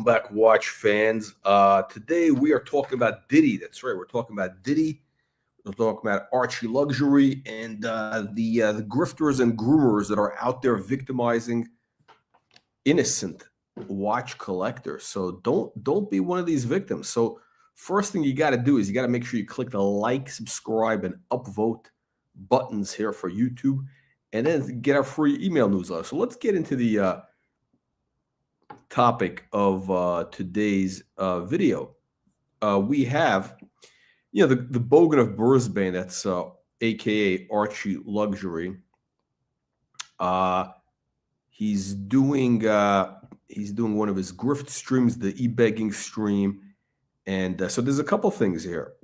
Welcome back, Watch fans. Today we are talking about Diddy. That's right. We're talking about Diddy. We're talking about ArchieLuxury and the grifters and groomers that are out there victimizing innocent watch collectors. So don't be one of these victims. So first thing you got to do is you got to make sure you click the like, subscribe, and upvote buttons here for YouTube, and then get our free email newsletter. So let's get into the topic of today's video. We have, the Bogan of Brisbane, that's aka ArchieLuxury. He's doing one of his grift streams, the e-begging stream, and so there's a couple things here.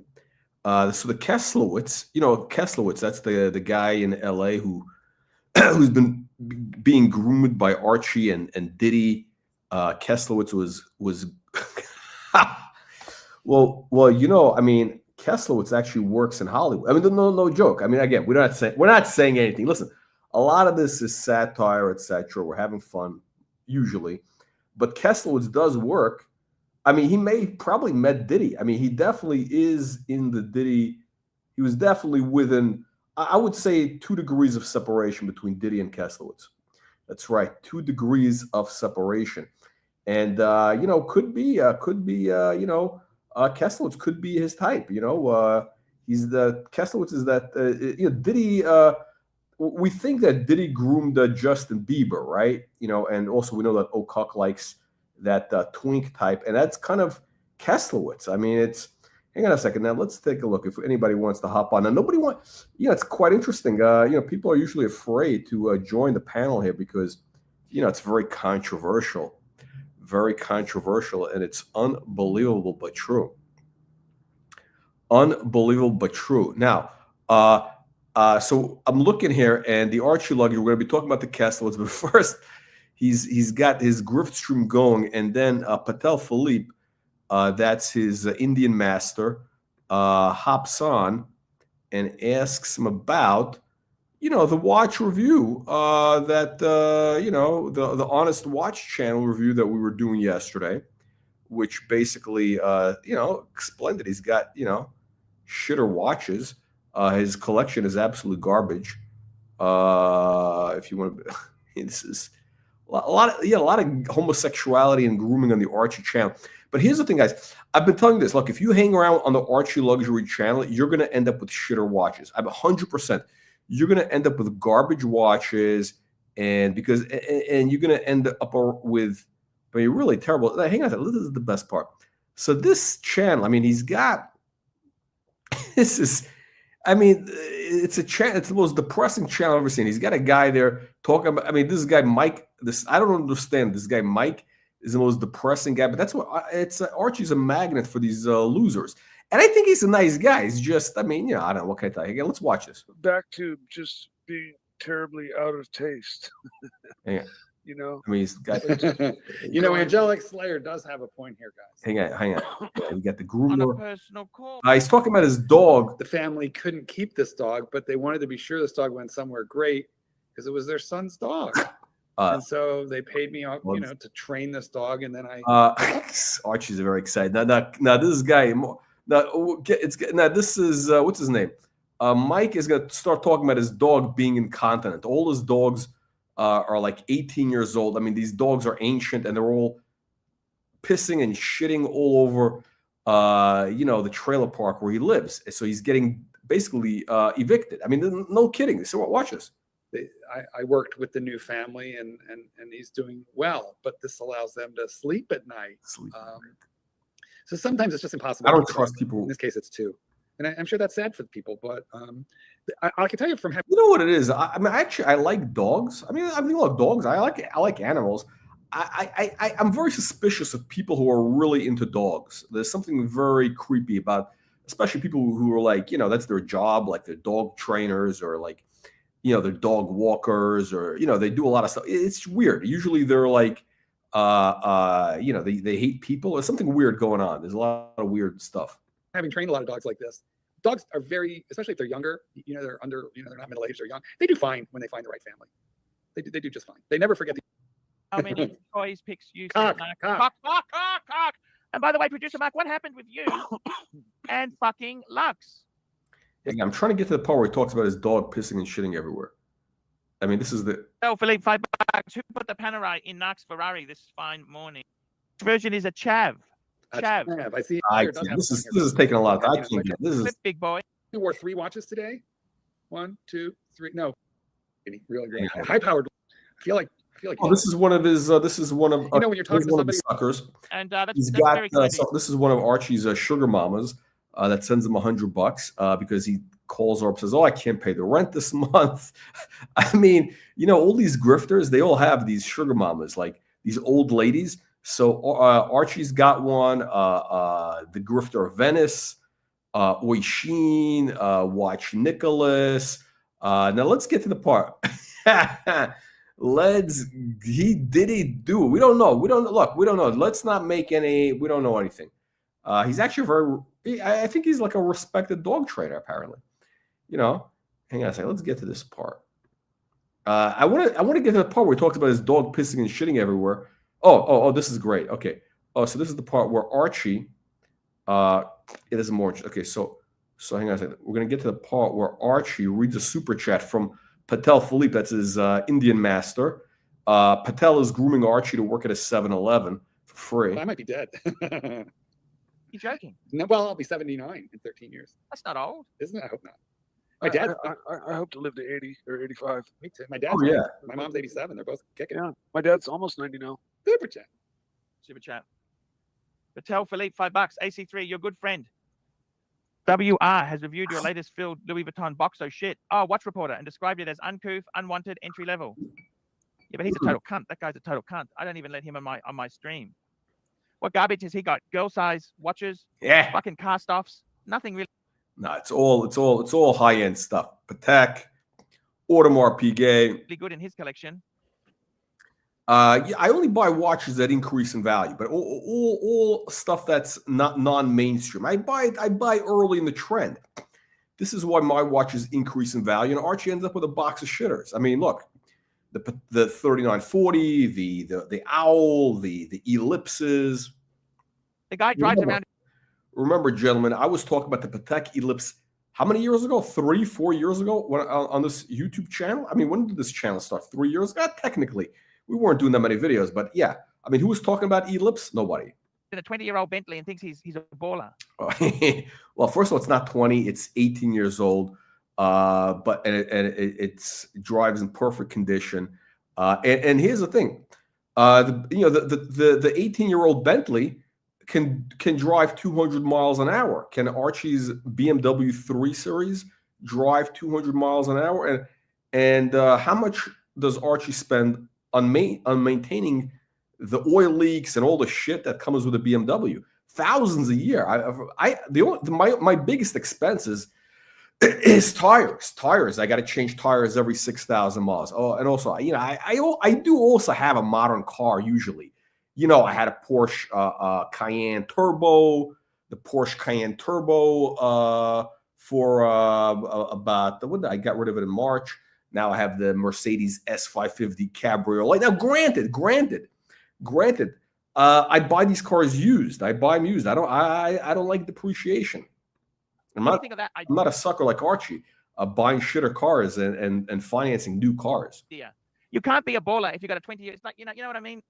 So the Keslowitz, Keslowitz, that's the guy in LA who's been being groomed by Archie and Diddy. Keslowitz was well, Keslowitz actually works in Hollywood. I mean, no joke. I mean, again, we're not saying anything. Listen, a lot of this is satire, etc. We're having fun usually, but Keslowitz does work. I mean, he probably met Diddy. I mean, he definitely is in the Diddy. He was definitely within, I would say, 2 degrees of separation between Diddy and Keslowitz. That's right, 2 degrees of separation. And Keslowitz could be his type. He's the Keslowitz is that Diddy. We think that Diddy groomed Justin Bieber, right? And also we know that Ocuck likes that twink type, and that's kind of Keslowitz. I mean, hang on a second now. Let's take a look if anybody wants to hop on. Now, nobody wants. It's quite interesting. People are usually afraid to join the panel here because it's very controversial. Very controversial, and it's unbelievable but true. Unbelievable but true. Now, so I'm looking here, and the ArchieLuxury, we're going to be talking about the Keslowitz, but first, he's got his grift stream going, and then Patek Philippe, that's his Indian master, hops on and asks him about the watch review that the Honest Watch channel review that we were doing yesterday, which basically explained that he's got shitter watches. His collection is absolute garbage. If you want to, this is a lot of homosexuality and grooming on the Archie channel. But here's the thing, guys. I've been telling you this. Look, if you hang around on the ArchieLuxury channel, you're going to end up with shitter watches. I'm 100%. You're going to end up with garbage watches, and you're going to end up with really terrible. Hang on a second. This is the best part. So this channel, I mean, he's got this is. I mean, it's the most depressing channel I've ever seen. He's got a guy there talking about. I mean, this guy Mike. I don't understand. This guy Mike is the most depressing guy. But that's what Archie's a magnet for these losers. And I think he's a nice guy. He's just, I don't know. What can I tell you? Again, let's watch this. Back to just being terribly out of taste. Yeah. I mean, he's got. Angelic Slayer does have a point here, guys. Hang on. Yeah, you got the groomer. On a personal call. He's talking about his dog. The family couldn't keep this dog, but they wanted to be sure this dog went somewhere great because it was their son's dog. And so they paid me off, to train this dog, and then I. Archie's very excited. Now this guy. This is what's his name? Mike is gonna start talking about his dog being incontinent. All his dogs are like 18 years old. I mean, these dogs are ancient, and they're all pissing and shitting all over, the trailer park where he lives. So he's getting basically evicted. I mean, no kidding. So watch this. I worked with the new family, and he's doing well, but this allows them to sleep at night. So sometimes it's just impossible. I don't trust people. In this case, it's 2. And I'm sure that's sad for the people, but I can tell you from having. You know what it is? I mean, actually, I like dogs. I love dogs. I like animals. I'm very suspicious of people who are really into dogs. There's something very creepy about, especially people who are like, that's their job, like they're dog trainers or like, they're dog walkers or, they do a lot of stuff. It's weird. Usually they're like, they hate people. There's something weird going on. There's a lot of weird stuff. Having trained a lot of dogs like this, dogs are very, especially if they're younger, they're under, they're not middle-aged, they're young. They do fine when they find the right family. They do just fine. They never forget. How many toys picks you? Cock. Ocuck. And by the way, producer Mark, what happened with you and fucking Lux? I'm trying to get to the part where he talks about his dog pissing and shitting everywhere. I mean, this is the... Oh, Philippe, $5. Who put the Panerai in Narc's Ferrari this fine morning? This version is a chav. Chav. I see. This is taking a lot of time. I can't get this. Is big boy. You wore 3 watches today? 1, 2, 3. No, really great. High powered. I feel like. Oh, this is one of his. This is one of. You know, when you're talking to somebody, suckers. And he's got. So this is one of Archie's sugar mamas that sends him $100 because he calls her up and says, "Oh, I can't pay the rent this month." I mean, you know, all these grifters, they all have these sugar mamas, like these old ladies. So Archie's got one. The grifter of Venice, Oisin, Watch Nicholas. Now let's get to the part. Diddy do it? We don't know. We don't know. Let's not make any. We don't know anything. He's actually I think he's like a respected dog trainer, apparently. You know, hang on a second. Let's get to this part. I want to get to the part where he talks about his dog pissing and shitting everywhere. Oh, this is great. Okay. Oh, so this is the part where Archie. It is more. Okay, so hang on a second. We're gonna get to the part where Archie reads a super chat from Patek Philippe. That's his Indian master. Patel is grooming Archie to work at a 7-Eleven for free. I might be dead. You joking? No, well, I'll be 79 in 13 years. That's not old, isn't it? I hope not. My dad. I hope to live to 80 or 85. Me too. My dad's. Oh, yeah. My mom's 87. They're both kicking. Yeah. My dad's almost 90 now. Super chat. Super chat. Patel Philippe, $5. AC3, your good friend. WR has reviewed your latest filled Louis Vuitton box. So shit. Oh, watch reporter, and described it as uncouth, unwanted, entry level. Yeah, but he's a total cunt. That guy's a total cunt. I don't even let him on my stream. What garbage has he got? Girl size watches. Yeah. Fucking cast offs. Nothing really. No, it's all high end stuff. Patek, Audemars Piguet. Really good in his collection. Yeah, I only buy watches that increase in value, but all stuff that's not non-mainstream. I buy early in the trend. This is why my watches increase in value, and Archie ends up with a box of shitters. I mean, look, the 3940, the Owl, the Ellipses. The guy drives around. Remember, gentlemen, I was talking about the Patek Ellipse. How many years ago? 3-4 years ago, when on this YouTube channel. I mean, when did this channel start? 3 years ago, technically. We weren't doing that many videos, but yeah. I mean, who was talking about Ellipse? Nobody. In a 20-year-old Bentley and thinks he's a baller. Well, first of all, it's not 20; it's 18 years old. But it drives in perfect condition. And here's the thing: the 18-year-old Bentley can drive 200 miles an hour. Can Archie's BMW 3 Series drive 200 miles an hour? And how much does Archie spend on maintaining the oil leaks and all the shit that comes with a BMW? Thousands a year. My biggest expense is tires. I got to change tires every 6,000 miles. Oh, and also, I do also have a modern car usually. You know, I had a Porsche Cayenne Turbo, the Porsche Cayenne Turbo for about I got rid of it in March. Now I have the Mercedes S550 Cabriolet. Now, granted, I buy these cars used. I buy them used. I don't like depreciation. I'm not a sucker like Archie, buying shitter cars and financing new cars. Yeah, you can't be a baller if you got a 20 years. It's like you know what I mean.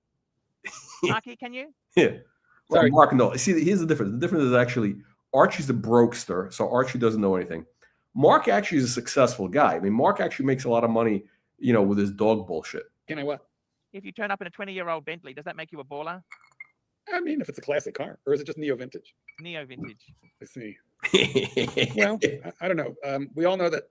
Marky, can you? Yeah. Well, sorry, Mark. No. See, here's the difference. The difference is actually Archie's a brokester, so Archie doesn't know anything. Mark actually is a successful guy. I mean, Mark actually makes a lot of money, with his dog bullshit. Can I what? If you turn up in a 20-year-old Bentley, does that make you a baller? I mean, if it's a classic car, or is it just neo vintage? Neo vintage. I see. Well, I don't know. We all know that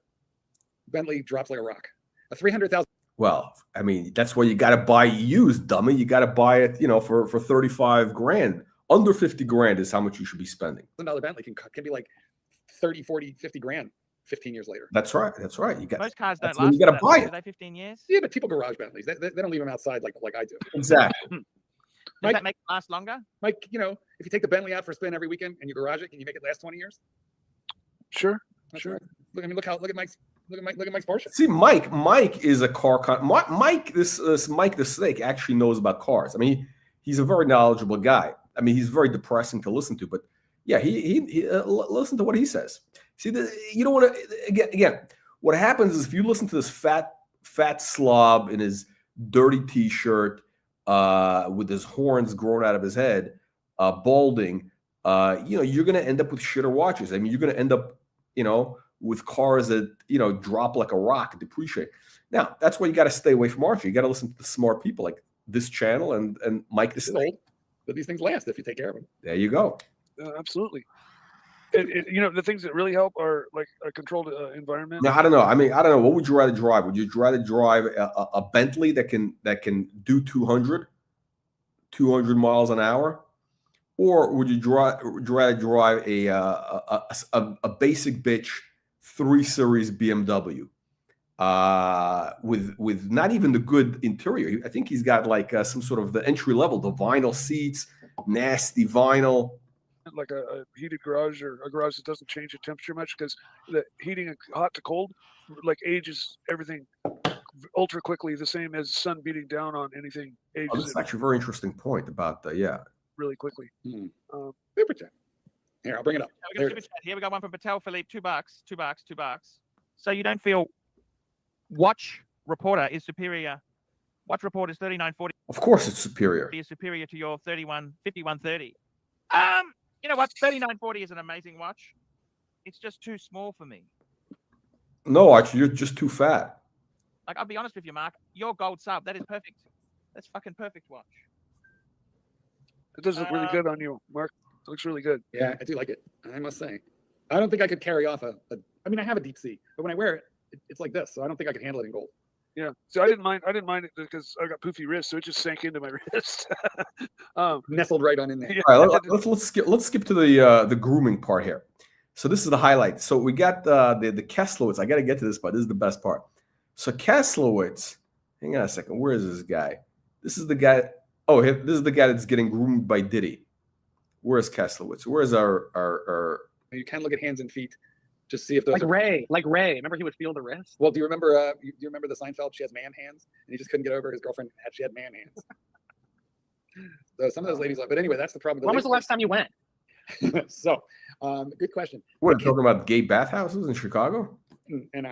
Bentley drops like a rock. A 300,000. Well, I mean, that's why you got to buy used, dummy. You got to buy it, for 35 grand. Under 50 grand is how much you should be spending. $1,000 Bentley can be like 30, 40, 50 grand 15 years later. That's right. You got most cars don't last. You got to buy it. Are they 15 years? Yeah, but people garage Bentleys. They don't leave them outside like I do. Exactly. Does that make it last longer? Mike, if you take the Bentley out for a spin every weekend and you garage it, can you make it last 20 years? Sure. Sure. Look at Mike's Porsche. See, Mike is a car Mike, this Mike the Snake actually knows about cars. I mean, he's a very knowledgeable guy. I mean, he's very depressing to listen to, but yeah, he listen to what he says. See, you don't want to, again, what happens is if you listen to this fat slob in his dirty t-shirt with his horns grown out of his head, balding, you're going to end up with shitter watches. I mean, you're going to end up, with cars that, drop like a rock and depreciate. Now, that's why you got to stay away from Archie. You got to listen to the smart people like this channel and Mike the Snake. But these things last if you take care of them. There you go. Absolutely. The things that really help are like a controlled environment. Now, I don't know. I mean, I don't know. What would you rather drive? Would you rather drive a Bentley that can do 200 miles an hour, or would you rather drive a basic bitch 3 Series BMW with not even the good interior? I think he's got like some sort of the entry level, the vinyl seats, nasty vinyl. Like a heated garage or a garage that doesn't change the temperature much, because the heating hot to cold like ages everything ultra quickly, the same as sun beating down on anything ages. Oh, that's actually a very interesting point about really quickly. Super chat. Here, I'll bring it up. Here we got one from Patek Philippe, $2. So you don't feel Watch Reporter is superior? Watch Reporter is 3940. Of course, it's superior. Is superior to your 5130. You know what? 3940 is an amazing watch. It's just too small for me. No, Archie, you're just too fat. Like, I'll be honest with you, Mark. Your gold sub, that is perfect. That's fucking perfect watch. It does look really good on you, Mark. It looks really good. Yeah, I do like it. I must say. I don't think I could carry off I mean, I have a deep sea, but when I wear it, it's like this. So I don't think I could handle it in gold. Yeah. So I didn't mind it because I got poofy wrists, so it just sank into my wrist. Nestled right on in there. Yeah. All right, let's skip to the grooming part here. So this is the highlight. So we got the Keslowitz. I got to get to this part. This is the best part. So Keslowitz, hang on a second. Where is this guy? This is the guy. Oh, this is the guy that's getting groomed by Diddy. Where's Keslowitz? Where's our? You can look at hands and feet. Just see if those like Ray. Remember he would feel the wrist? Well, do you remember? Do you remember the Seinfeld? She has man hands, and he just couldn't get over his girlfriend. She had man hands. So some of those ladies, but anyway, that's the problem. When was the last time you went? So, good question. What are you talking about? Gay bathhouses in Chicago? And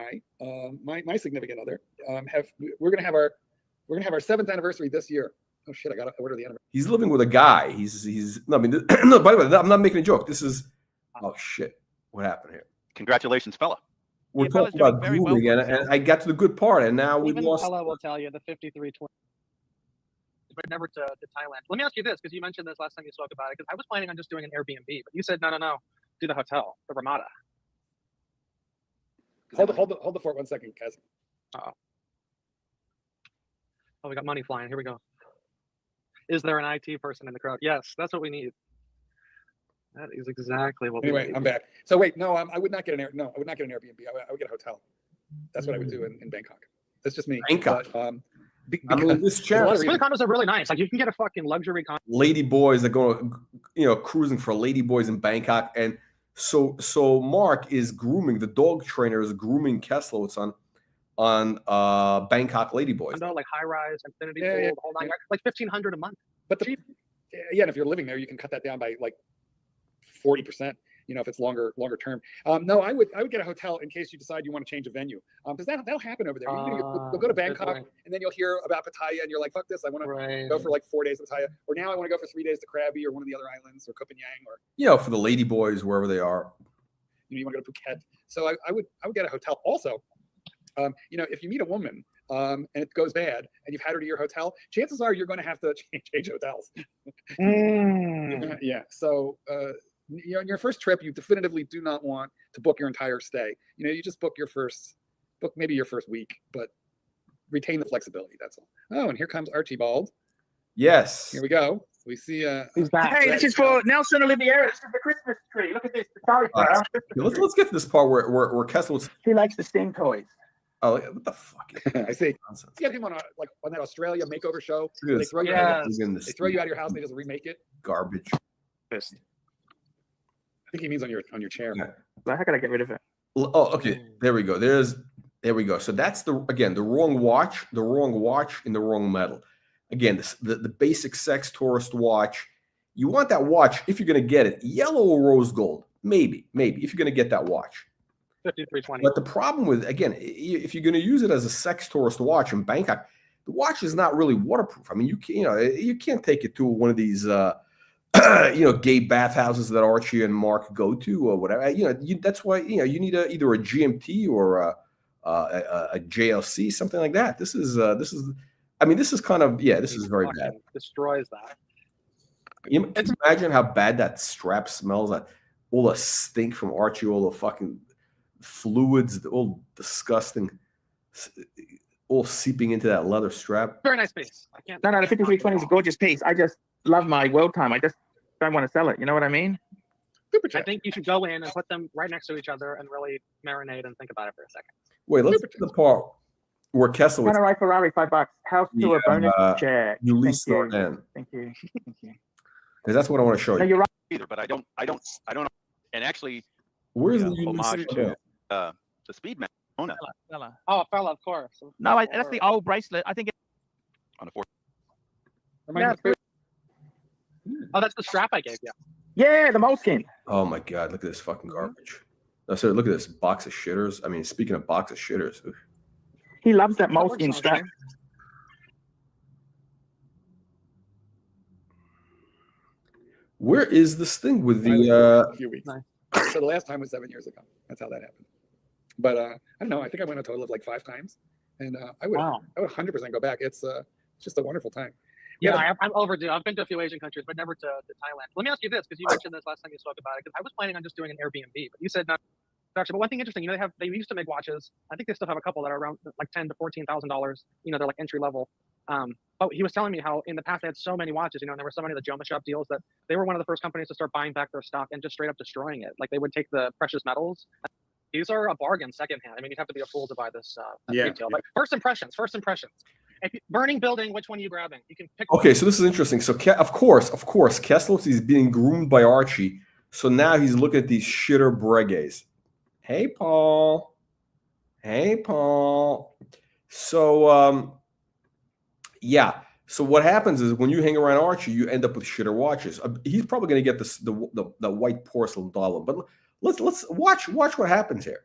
my significant other we're gonna have our 7th anniversary this year. Oh shit! I got to order the anniversary. He's living with a guy. He's no. I mean, no. By the way, I'm not making a joke. This is oh shit. What happened here? Congratulations, fella. We're talking about grooming, and I got to the good part, and now we lost. Fella will tell you the 5320. But never to Thailand. Let me ask you this, because you mentioned this last time you spoke about it. Because I was planning on just doing an Airbnb, but you said no, do the hotel, the Ramada. Hold the fort 1 second, Kaz. Oh, we got money flying. Here we go. Is there an IT person in the crowd? Yes, that's what we need. That is exactly what we need. Anyway, I'm back. So wait, no, I would not get I would not get an Airbnb. I would get a hotel. That's what I would do in Bangkok. That's just me. Bangkok. But, I mean, this channel. Some of the condos are really nice. Like you can get a fucking luxury condo. Lady boys that go, cruising for lady boys in Bangkok, and so Mark is grooming. The dog trainer is grooming Keslowitz on Bangkok lady boys. Condo, like high rise, infinity pool, Yeah. the whole nine, like $1,500 a month. But and if you're living there, you can cut that down by like 40%. If it's longer term. No, I would get a hotel in case you decide you want to change a venue. Because that'll happen over there. You'll go to Bangkok and then you'll hear about Pattaya and you're like, fuck this, I want to go for like 4 days to Pattaya. Or now I want to go for 3 days to Krabi or one of the other islands or Koh Phangan or for the lady boys wherever they are. You want to go to Phuket. So I would get a hotel. Also, if you meet a woman and it goes bad and you've had her to your hotel, chances are you're going to have to change hotels. Yeah. So on your first trip, you definitively do not want to book your entire stay. You just book maybe your first week, but retain the flexibility. That's all. Oh, and here comes Archibald. Yes. Here we go. We see. He's back. Hey, this is for Nelson Oliviera. This is the Christmas tree. Look at this. Sorry, Let's get to this part where Keslowitz. She likes the Sting toys. Oh, what the fuck? I see. Nonsense. You get him on that Australia makeover show. They throw you out of your house and they just remake it. Garbage. I think he means on your chair. Yeah. Well, how can I get rid of it? Oh, okay. There we go. There we go. So that's the wrong watch in the wrong metal. Again, the basic sex tourist watch You want that watch if you're going to get it, yellow or rose gold, maybe if you're going to get that watch. 5320. But the problem with, again, if you're going to use it as a sex tourist watch in Bangkok, the watch is not really waterproof. I mean, you can't take it to one of these gay bathhouses that Archie and Mark go to or whatever. That's why you need either a GMT or a JLC, something like that. This is kind of this is very bad. Destroys that. Can you imagine how bad that strap smells? That all the stink from Archie, all the fucking fluids, all disgusting, all seeping into that leather strap. Very nice piece. I can't. No, the 5320 is a gorgeous piece. I just love my world time. I just don't want to sell it. You know what I mean? I think you should go in and put them right next to each other and really marinate and think about it for a second. Wait, let's get to the part where Keslowitz. Kind of right Ferrari, $5. House to a bonus check. Ulysse Thank you. Nardin. Thank you. Because that's what I want to show No, you. you're right. Either, but I don't know. And actually, Where's yeah, the Ulysse homage Nardin? to the Speedman Daytona Fella. Oh, fella, of course. No, that's the old bracelet. I think it, on the fourth. Yeah. Oh, that's the strap I gave you. Yeah, the moleskin. Oh my God! Look at this fucking garbage. No, sir, look at this box of shitters. I mean, speaking of box of shitters, oof. He loves that That works moleskin on strap. stream. Where is this thing with A the? few weeks. Nice. So the last time was 7 years ago. That's how that happened. But I don't know. I think I went a total of like 5 times, and I would 100% go back. It's just a wonderful time. Yeah, I'm overdue. I've been to a few Asian countries, but never to Thailand. Let me ask you this, because you mentioned this last time you spoke about it. Because I was planning on just doing an Airbnb, but you said not. Actually, but one thing interesting, they used to make watches. I think they still have a couple that are around like $10,000 to $14,000. They're like entry level. But he was telling me how in the past they had so many watches, and there were so many of the Joma Shop deals that they were one of the first companies to start buying back their stock and just straight up destroying it. Like they would take the precious metals. These are a bargain secondhand. I mean, you'd have to be a fool to buy this retail. But first impressions. Burning building, which one are you grabbing? You can pick. Okay, so this is interesting. So of course, Keslowitz is being groomed by Archie. So now he's looking at these shitter breguets. Hey, Paul. So yeah. So what happens is when you hang around Archie, you end up with shitter watches. He's probably going to get the white porcelain dollar. But let's watch what happens here.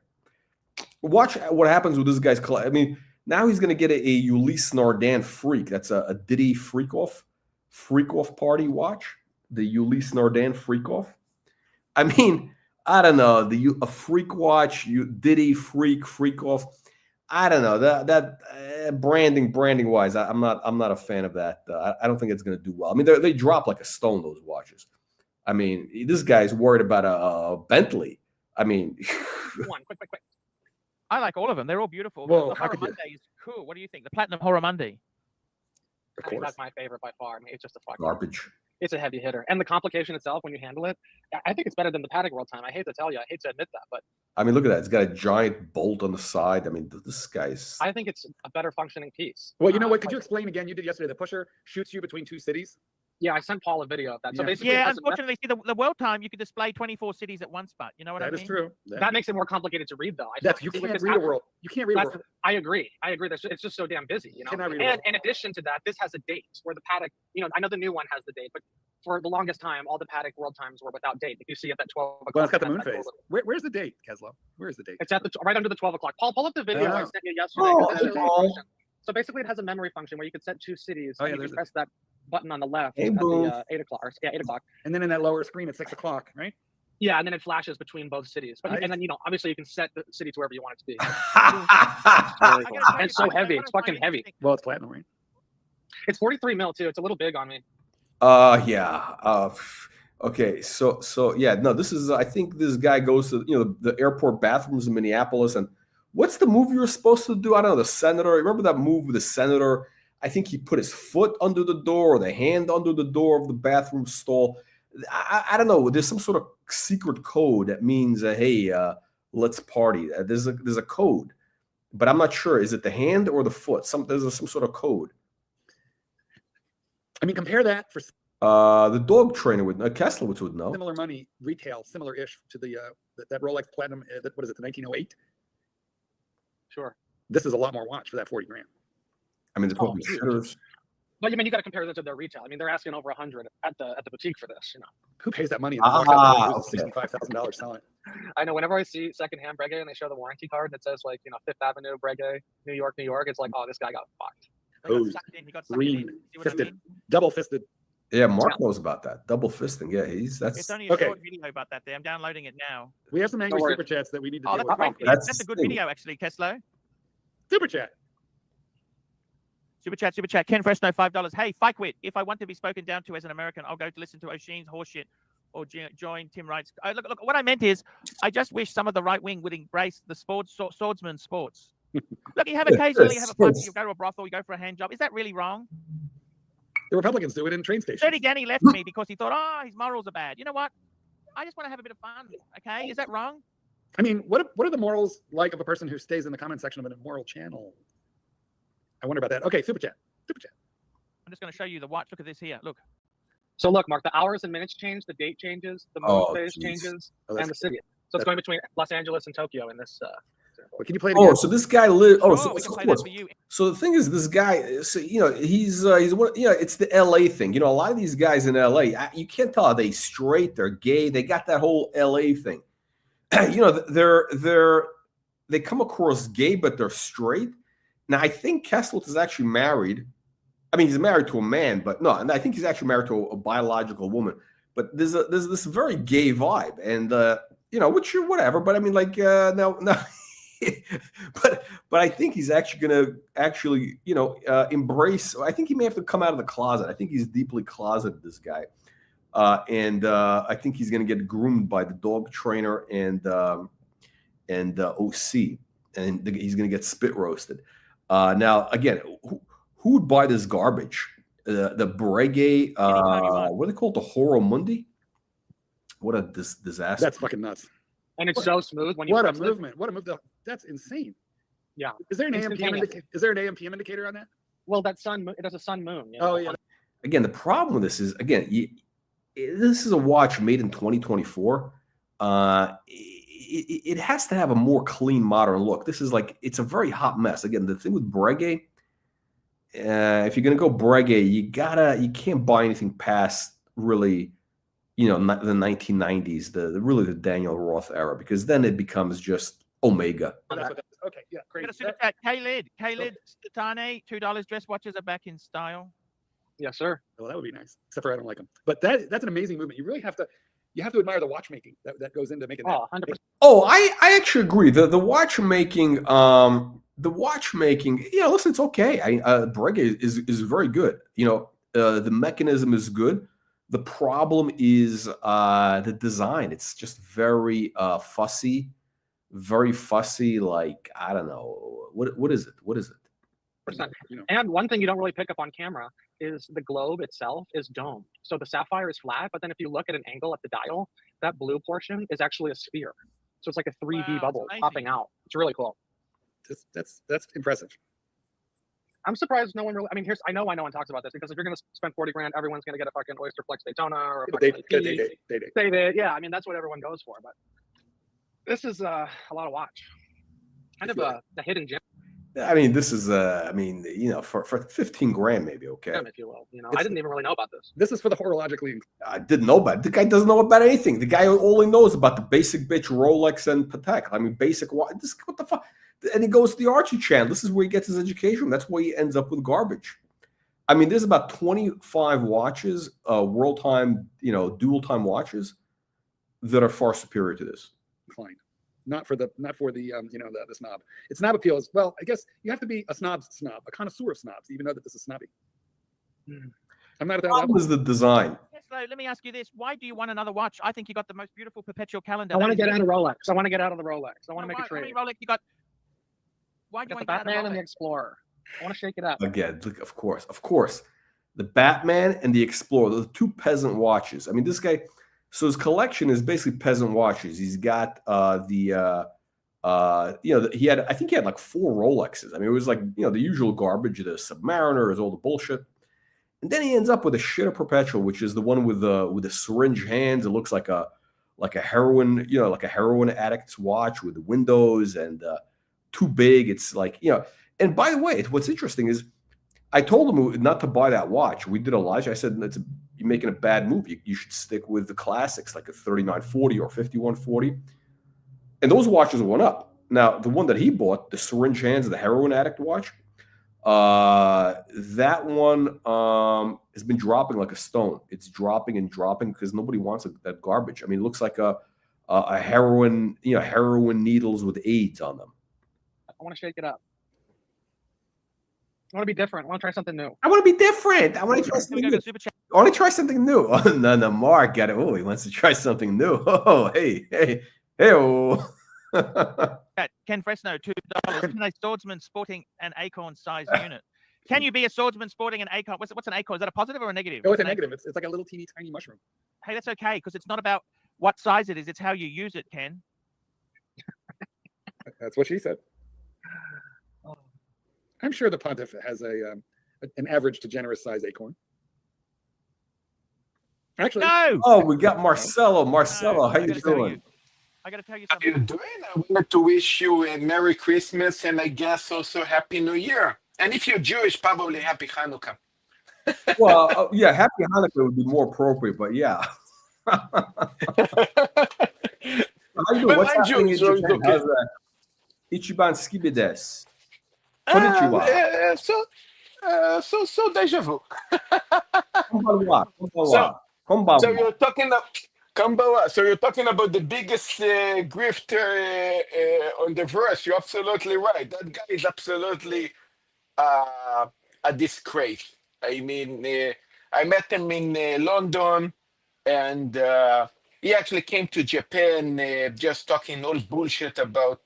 Watch what happens with this guy's collection. I mean, now he's going to get a Ulysse Nardin Freak. That's a Diddy Freakoff party watch. The Ulysse Nardin Freakoff. I mean, I don't know, a freak watch, Diddy Freakoff. I don't know that branding wise. I'm not a fan of that. I don't think it's going to do well. I mean, they drop like a stone, those watches. I mean, this guy's worried about a Bentley. I mean, One quick. I like all of them. They're all beautiful. Whoa, The how Horror could you? Monday is cool. What do you think? The Platinum Horror Monday. Of I think course. that's my favorite by far. I mean, it's just a fucking. garbage. It's a heavy hitter, and the complication itself when you handle it, I think it's better than the Patek World Time. I hate to tell you, I hate to admit that, but I mean, look at that. It's got a giant bolt on the side. I mean, this guy's. I think it's a better functioning piece. Well, you know what? Could Like- you explain again? You did yesterday. The pusher shoots you between 2 cities. Yeah, I sent Paul a video of that. So Yeah. basically, it Yeah, has a- unfortunately, see, the World Time, you could display 24 cities at one spot. You know what I That mean? is true. that makes it more complicated to read, though. That's you can't read a world. You can't read a world. I agree. It's just so damn busy, Cannot read a And world. in addition to that, this has a date where the Patek, I know the new one has the date, but for the longest time, all the Patek World Times were without date. If you see it at 12 o'clock. Well, it's got the moon that's phase. Where's the date, Keslow? Where is the date? It's at right under the 12 o'clock. Paul, pull up the video I Oh. sent you yesterday. 'cause it's a memory function. So basically, it has a memory function where you could set 2 cities. Oh, and yeah, you there's can it. press that button on the left Hey, at boom. the 8 o'clock. 8 o'clock. And then in that lower screen at 6 o'clock, right? Yeah, and then it flashes between both cities. But Nice. and then obviously you can set the city to wherever you want it to be. I gotta tell And you, it's so I heavy. wanna It's fucking find heavy. interesting- Well, it's platinum, right? It's 43 mil too. It's a little big on me. Yeah. Okay. So yeah. No, this is. I think this guy goes to the airport bathrooms in Minneapolis, and what's the move you were supposed to do? I don't know. The senator. Remember that move with the senator? I think he put his foot under the door, or the hand under the door of the bathroom stall. I don't know. There's some sort of secret code that means, hey, let's party. There's a code, but I'm not sure. Is it the hand or the foot? There's some sort of code. I mean, compare that for The dog trainer would Keslowitz would know. similar money, retail, similar-ish to that Rolex Platinum. What is it? The 1908. Sure. This is a lot more watch for that 40 grand. I mean, the Oh, fucking huge. shitters. But I mean, you got to compare that to their retail. I mean, they're asking over 100 at the boutique for this. You know, Who pays that money and then walks out there and loses okay. $65,000 selling it? I know whenever I see secondhand Breguet and they show the warranty card that says like, you know, Fifth Avenue Breguet, New York, it's like, oh, this guy got fucked. He got Oh, sucked in. He got sucked in. green, See what I fisted, mean? double fisted. Yeah, Mark knows about that. Double fisting. Yeah, It's that's only a Okay. short video about that there. I'm downloading it now. We have some angry worry. super chats that we need to Oh, deal that's with. great. That's That's a good the thing. video, actually, Keslo. Super chat. Super chat. Ken Fresno, $5. Hey, Fikewit, if I want to be spoken down to as an American, I'll go to listen to O'Sheen's horseshit or join Tim Wright's. Look, what I meant is, I just wish some of the right wing would embrace the swordsman sports. Look, you have occasionally you have a fight, you go to a brothel, you go for a hand job. Is that really wrong? The Republicans do it in train stations. Dirty Danny left me because he thought, oh, his morals are bad. You know what? I just want to have a bit of fun. Okay, is that wrong? I mean, what are the morals like of a person who stays in the comment section of an immoral channel? I wonder about that. Okay, super chat. I'm just going to show you the watch. Look at this here. Look. So look, Mark, the hours and minutes change, the date changes, the moon Oh, phase geez. changes, Oh, and the city. So it's going between Los Angeles and Tokyo in this. Well, can you play it again? so this guy lives. Oh, Sure, we can so, play that for you. so the thing is, this guy. So he's one. It's the L.A. thing. A lot of these guys in L.A. You can't tell, are they straight? They're gay. They got that whole L.A. thing. They come across gay, but they're straight. Now, I think Keslowitz is actually married. I mean, he's married to a man, but no, and I think he's actually married to a biological woman. But there's this very gay vibe, and which whatever. But I mean, like now, but I think he's actually gonna embrace. I think he may have to come out of the closet. I think he's deeply closeted, this guy, and I think he's gonna get groomed by the dog trainer and OC, and he's gonna get spit roasted. Now, again, who would buy this garbage? The Breguet, what do they call it? The Horo Mundi? What a disaster. That's fucking nuts. And it's so smooth when you. What a press it. movement. What a move. That's insane. Yeah. Is there an AM PM Instantaneous. indicator? Is there an AM PM indicator on that? Well, that sun, it has a sun moon. Oh, yeah. Again, the problem with this is, this is a watch made in 2024. It has to have a more clean, modern look. This is it's a very hot mess. Again, the thing with Breguet, if you're gonna go Breguet, you can't buy anything past really, the 1990s, the Daniel Roth era, because then it becomes just Omega. Oh, that's what that is. Okay, yeah, great. Got a super chat. K-Lid, Statane, $2. Dress watches are back in style. Yes, sir. Well, that would be nice. Except for I don't like them. But that's an amazing movement. You really have to admire the watchmaking that goes into making that. Oh, 100%. Oh, I actually agree. The watchmaking, listen, it's okay. Breguet is very good. The mechanism is good. The problem is the design. It's just very fussy. Like, I don't know. What is it? And one thing you don't really pick up on camera is the globe itself is domed. So the sapphire is flat, but then if you look at an angle at the dial, that blue portion is actually a sphere. So it's like a 3D Wow, bubble that's amazing. popping out. It's really cool. That's impressive. I'm surprised no one really. I mean, I know one talks about this, because if you're going to spend 40 grand, everyone's going to get a fucking Oyster Flex Daytona or a They fucking did. Yeah, I mean, that's what everyone goes for. But this is a lot of watch. Kind of a hidden gem, I mean, this is for 15 grand, maybe, okay. if you will. I didn't even really know about this. This is for the horologically. I didn't know about it. The guy doesn't know about anything. The guy only knows about the basic bitch Rolex and Patek. I mean, basic what the fuck? And he goes to the Archie channel. This is where he gets his education. That's why he ends up with garbage. I mean, there's about 25 watches, world time, dual time watches that are far superior to this. Inclined. Not for the the snob. It's snob appeal as well. I guess you have to be a snob, a connoisseur of snobs, even though that this is snobby. I'm not at that Problem level. is the design. Tesla, let me ask you this. Why do you want another watch? I think you got the most beautiful perpetual calendar. I want to get out of Rolex. I want to get out of the Rolex. I want to make a How trade. many Rolex you got? Why I do you got want the to get out Batman of and the Rolex? Explorer. I want to shake it up. Again, look, of course. The Batman and the Explorer, the two peasant watches. I mean, this guy, so his collection is basically peasant watches. He's got he had like 4 Rolexes. I mean, it was like, the usual garbage, the Submariners, all the bullshit. And then he ends up with a shitter perpetual, which is the one with the syringe hands. It looks like a heroin, like a heroin addict's watch with the windows and too big. It's like, and by the way, what's interesting is I told him not to buy that watch. We did a live. I said, you're making a bad move. You should stick with the classics, like a 3940 or 5140. And those watches went up. Now, the one that he bought, the syringe hands, the heroin addict watch, that one has been dropping like a stone. It's dropping and dropping because nobody wants that garbage. I mean, it looks like a heroin, heroin needles with AIDS on them. I want to shake it up. I want to be different. I want to try something new. I want to be different. I want to try something new. I want to try something new. Oh, no, Mark got it. Oh, he wants to try something new. Oh, hey. Oh. Ken Fresno, $2. Can a swordsman sporting an acorn-sized unit? Can you be a swordsman sporting an acorn? What's an acorn? Is that a positive or a negative? No, it's a negative. It's like a little teeny tiny mushroom. Hey, that's okay, because it's not about what size it is. It's how you use it, Ken. That's what she said. I'm sure the Pontiff has an average to generous size acorn. Actually, no. Oh, we got Marcelo. Marcelo, how you doing? I got to tell you How something. you doing? I wanted to wish you a Merry Christmas and I guess also Happy New Year. And if you're Jewish, probably Happy Hanukkah. Well, yeah, Happy Hanukkah would be more appropriate, but yeah. How you doing? What's I'm happening in Jewish, so it's Japan? okay. How's that? Ichiban skibides. Konnichiwa. So deja vu. Konbanwa. So you're talking about Kambawa. So you're talking about the biggest grifter on the verse. You're absolutely right. That guy is absolutely a disgrace. I mean, I met him in London, and he actually came to Japan just talking all bullshit about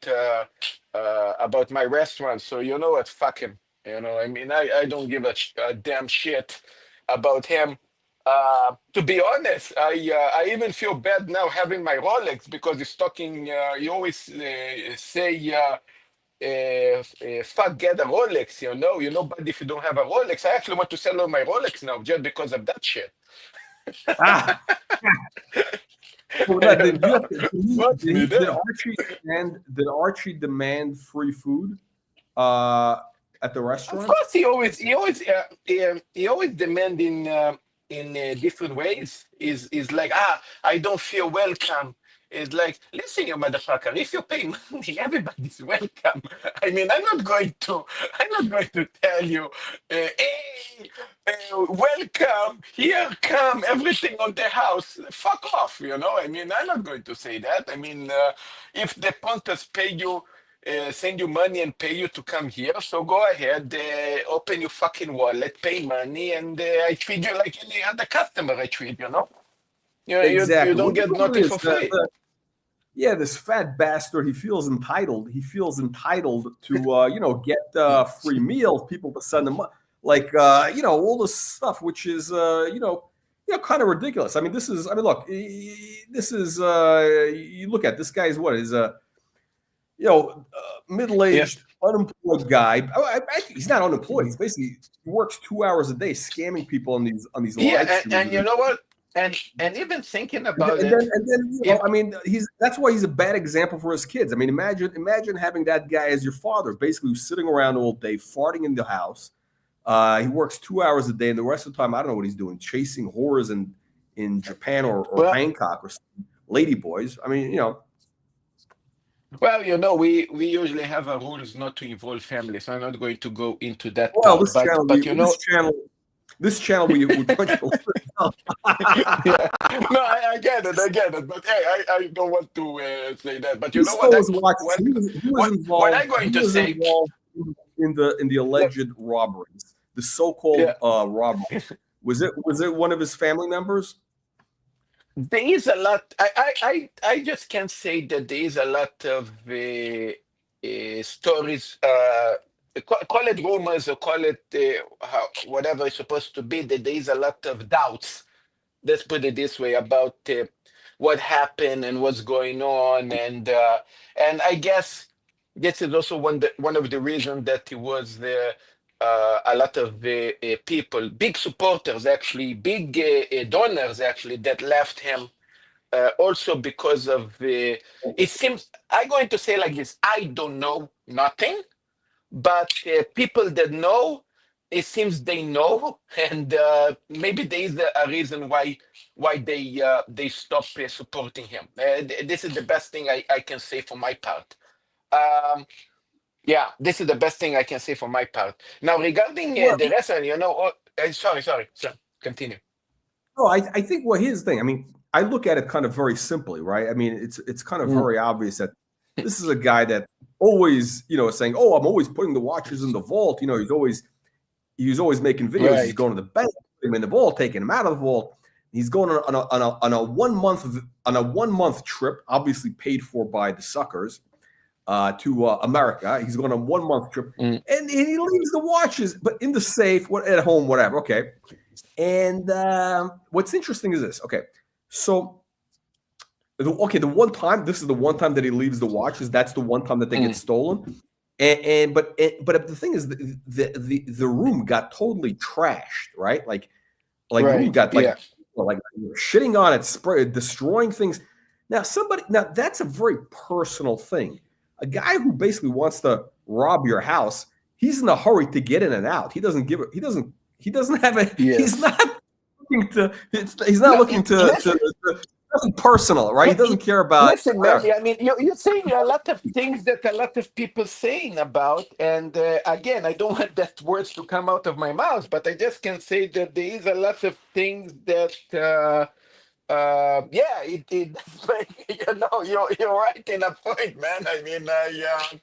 my restaurant. So you know what? Fuck him. You know, I mean, I don't give a damn shit about him. To be honest, I even feel bad now having my Rolex because he's talking. He always say, "Fuck, get a Rolex." You know, but if you don't have a Rolex, I actually want to sell all my Rolex now just because of that shit. Well, did Archie demand free food at the Of restaurant? course, he always demand in different ways. Is like, I don't feel welcome. It's like, listen, you motherfucker. If you pay money, everybody's welcome. I mean, I'm not going to tell you, hey, welcome, here come everything on the house. Fuck off, you know. I mean, I'm not going to say that. I mean, if the Pontus pay you. Send you money and pay you to come here. So go ahead, open your fucking wallet, pay money, and I treat you like any other customer I treat, you know? Exactly. You don't get nothing for free. Yeah, this fat bastard, he feels entitled. He feels entitled to, get free meals, people to send him, all this stuff, which is, kind of ridiculous. I mean, look, you look at this guy's middle-aged, unemployed guy. He's not unemployed. He's basically he works 2 hours a day scamming people on these live streams. And you know what? And even thinking about I mean, that's why he's a bad example for his kids. I mean, imagine having that guy as your father, basically who's sitting around all day, farting in the house. He works 2 hours a day, and the rest of the time, I don't know what he's doing, chasing whores in Japan or Bangkok or lady boys. I mean, Well, we usually have a rules not to involve families. I'm not going to go into that. Well, this channel, we punch a little. Yeah. No, I get it. But hey, I don't want to say that. But you know what? What I'm going to say in the alleged robberies, the so-called robberies, was it one of his family members? There is a lot. I just can't say that there is a lot of stories. Call it rumors or call it whatever it's supposed to be. That there is a lot of doubts. Let's put it this way about what happened and what's going on, and I guess this is also one of the reasons that he was there. A lot of people, big supporters, actually, big donors, actually, that left him. Also because of it seems, I'm going to say like this, I don't know nothing, but people that know it seems they know, and maybe there is a reason why they stop supporting him. This is the best thing I can say for my part. Yeah, this is the best thing I can say for my part. Now, regarding Well, the rest, sorry, continue. no, I think, well, here's the thing. I mean, I look at it kind of very simply, right? I mean, it's kind of very obvious that this is a guy that always, is saying, "Oh, I'm always putting the watches in the vault." He's always making videos. Right. He's going to the bank, putting him in the vault, taking him out of the vault. He's going on a 1 month trip, obviously paid for by the suckers, to America. He's going on a 1 month trip, and he leaves the watches, but in the safe, at home, whatever. Okay. And what's interesting is this. Okay, so the one time, this is the one time that he leaves the watches. That's the one time that they get stolen. But the thing is, the room got totally trashed, right? Like the room got shitting on it, destroying things. Now that's a very personal thing. A guy who basically wants to rob your house, he's in a hurry to get in and out. He doesn't give it. He doesn't have a. Yes. He's not looking to. He's not looking to nothing personal, right? He doesn't care about. Listen, man. I mean, you're saying a lot of things that a lot of people saying about, and again, I don't want that words to come out of my mouth, but I just can say that there is a lot of things that. You're right in a point, man. I mean, I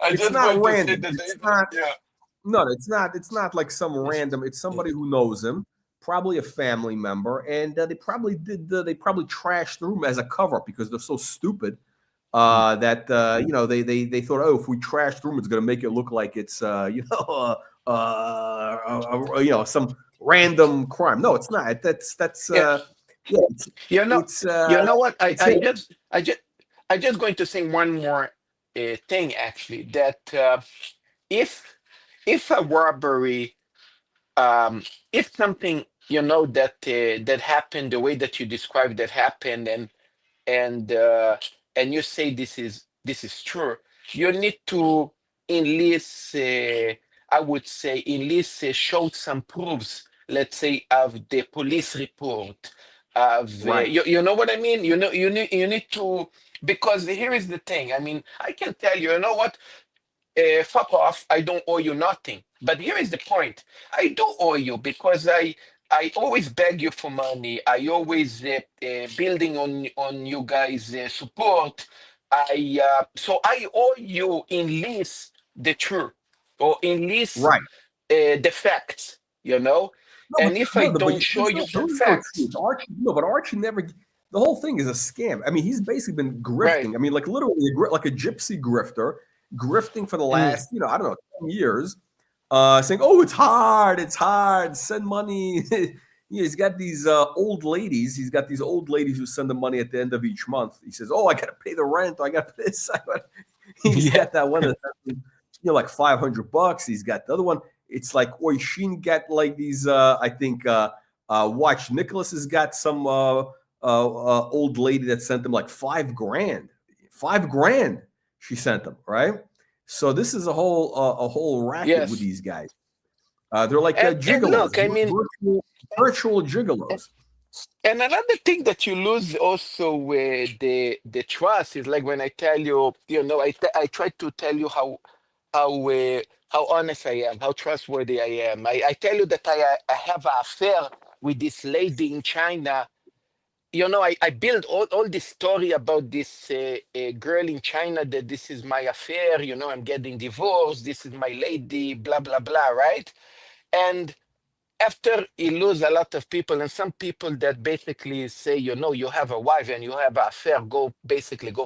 it's just not want random. to say that No, it's not. It's not like some random. It's somebody who knows him, probably a family member, and they probably trashed the room as a cover-up because they're so stupid that they thought, oh, if we trash the room, it's going to make it look like it's some random crime. No, it's not. That's you know what? I just going to say one more thing actually, that if a robbery, if something that happened the way that you described that happened, and you say this is true, you need to enlist, I would say, show some proofs, let's say, of the police report, of Right. you know what I mean. You need to, because here is the thing. I mean, I can tell you know what, fuck off, I don't owe you nothing. But here is the point. I do owe you because I always beg you for money. I always building on you guys' support. So I owe you in least the truth, or in least Right. The facts, No, and if I don't show you the facts, Archie never. The whole thing is a scam. I mean, he's basically been grifting. Right. I mean, like literally, like a gypsy grifter, grifting for the last, I don't know, 10 years, saying, "Oh, it's hard, send money." He's got these old ladies. He's got these old ladies who send him money at the end of each month. He says, "Oh, I got to pay the rent. I got this." He's got that one that's like $500. He's got the other one. It's like Oishin got like these. I think Watch Nicholas has got some old lady that sent him like $5,000. $5,000 she sent them, right? So this is a whole racket with these guys. They're like gigolos. And look, I mean, virtual gigolos. And another thing that you lose also with the trust is like when I tell you, I try to tell you how honest I am, how trustworthy I am. I tell you that I have an affair with this lady in China. I build all this story about this girl in China, that this is my affair, I'm getting divorced, this is my lady, blah, blah, blah, right? And after he lose a lot of people, and some people that basically say, you have a wife and you have an affair, go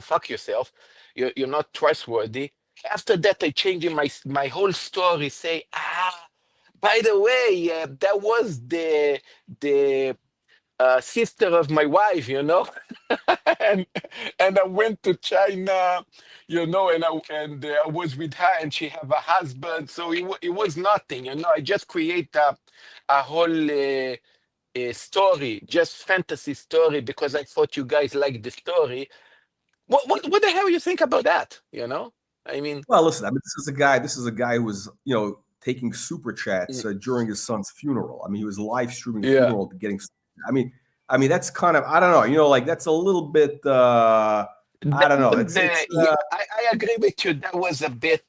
fuck yourself. You're not trustworthy. After that, I change my whole story, say, by the way, that was the sister of my wife, and I went to China, and I was with her, and she have a husband, so it was nothing, I just create a whole story, just fantasy story, because I thought you guys liked the story. What the hell you think about that? I mean, well, listen. I mean, this is a guy who was, taking super chats during his son's funeral. I mean, he was live streaming Yeah. funeral to getting. I mean, that's kind of, I don't know, like that's a little bit. I don't know. I agree with you. That was a bit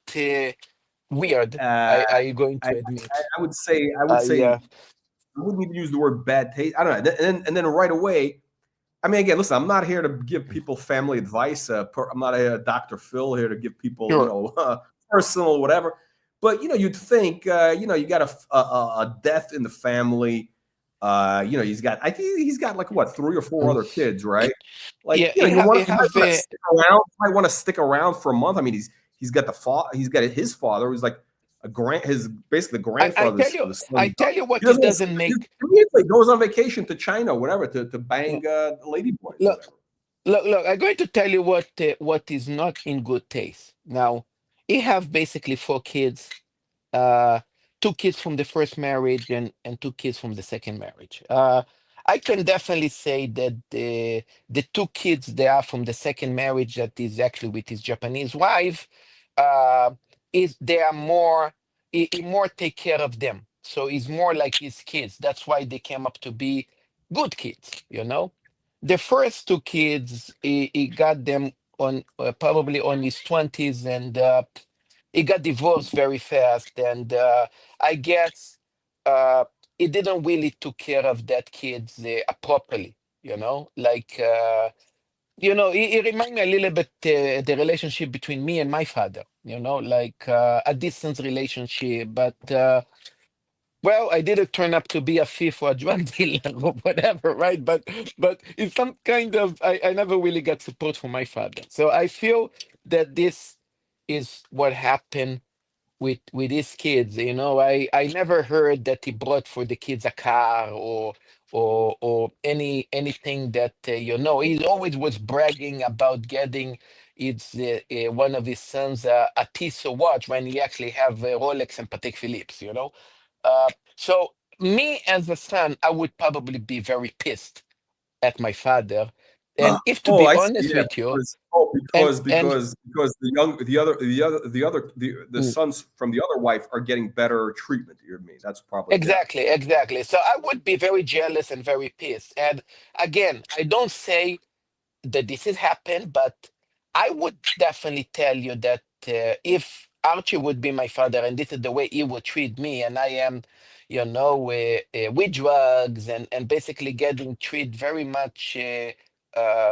weird. I'm going to admit. I would say. Yeah. I wouldn't even use the word bad taste. I don't know. And then right away, I mean, again, listen, I'm not here to give people family advice. I'm not a Dr. Phil here to give people, personal whatever. But, you'd think, you got a death in the family. He's got like what, 3 or 4 other kids, right? Like, you might want to stick around for a month. I mean, he's got his father who's like basically the grandfather. I tell you what, it doesn't make. He goes on vacation to China, whatever, to bang lady boys. Look. I'm going to tell you what is not in good taste. Now, he have basically 4 kids, 2 kids from the first marriage and 2 kids from the second marriage. I can definitely say that the 2 kids they are from the second marriage that is actually with his Japanese wife, they are more, he more take care of them. So he's more like his kids. That's why they came up to be good kids, The first 2 kids, he got them on probably on his 20s, and he got divorced very fast. And I guess he didn't really took care of that kids properly, like. It reminds me a little bit the relationship between me and my father, like a distant relationship. But, well, I didn't turn up to be a thief or a drug dealer or whatever, right? But it's some kind of, I never really got support from my father. So I feel that this is what happened with his kids. I never heard that he brought for the kids a car or anything that he always was bragging about getting one of his sons a Tissot watch when he actually have a Rolex and Patek Philippe. So me as a son, I would probably be very pissed at my father. And if to be honest with you, because the sons from the other wife are getting better treatment. You mean that's probably exactly. So I would be very jealous and very pissed. And again, I don't say that this has happened, but I would definitely tell you that if Archie would be my father and this is the way he would treat me, and I am, with drugs and basically getting treated very much.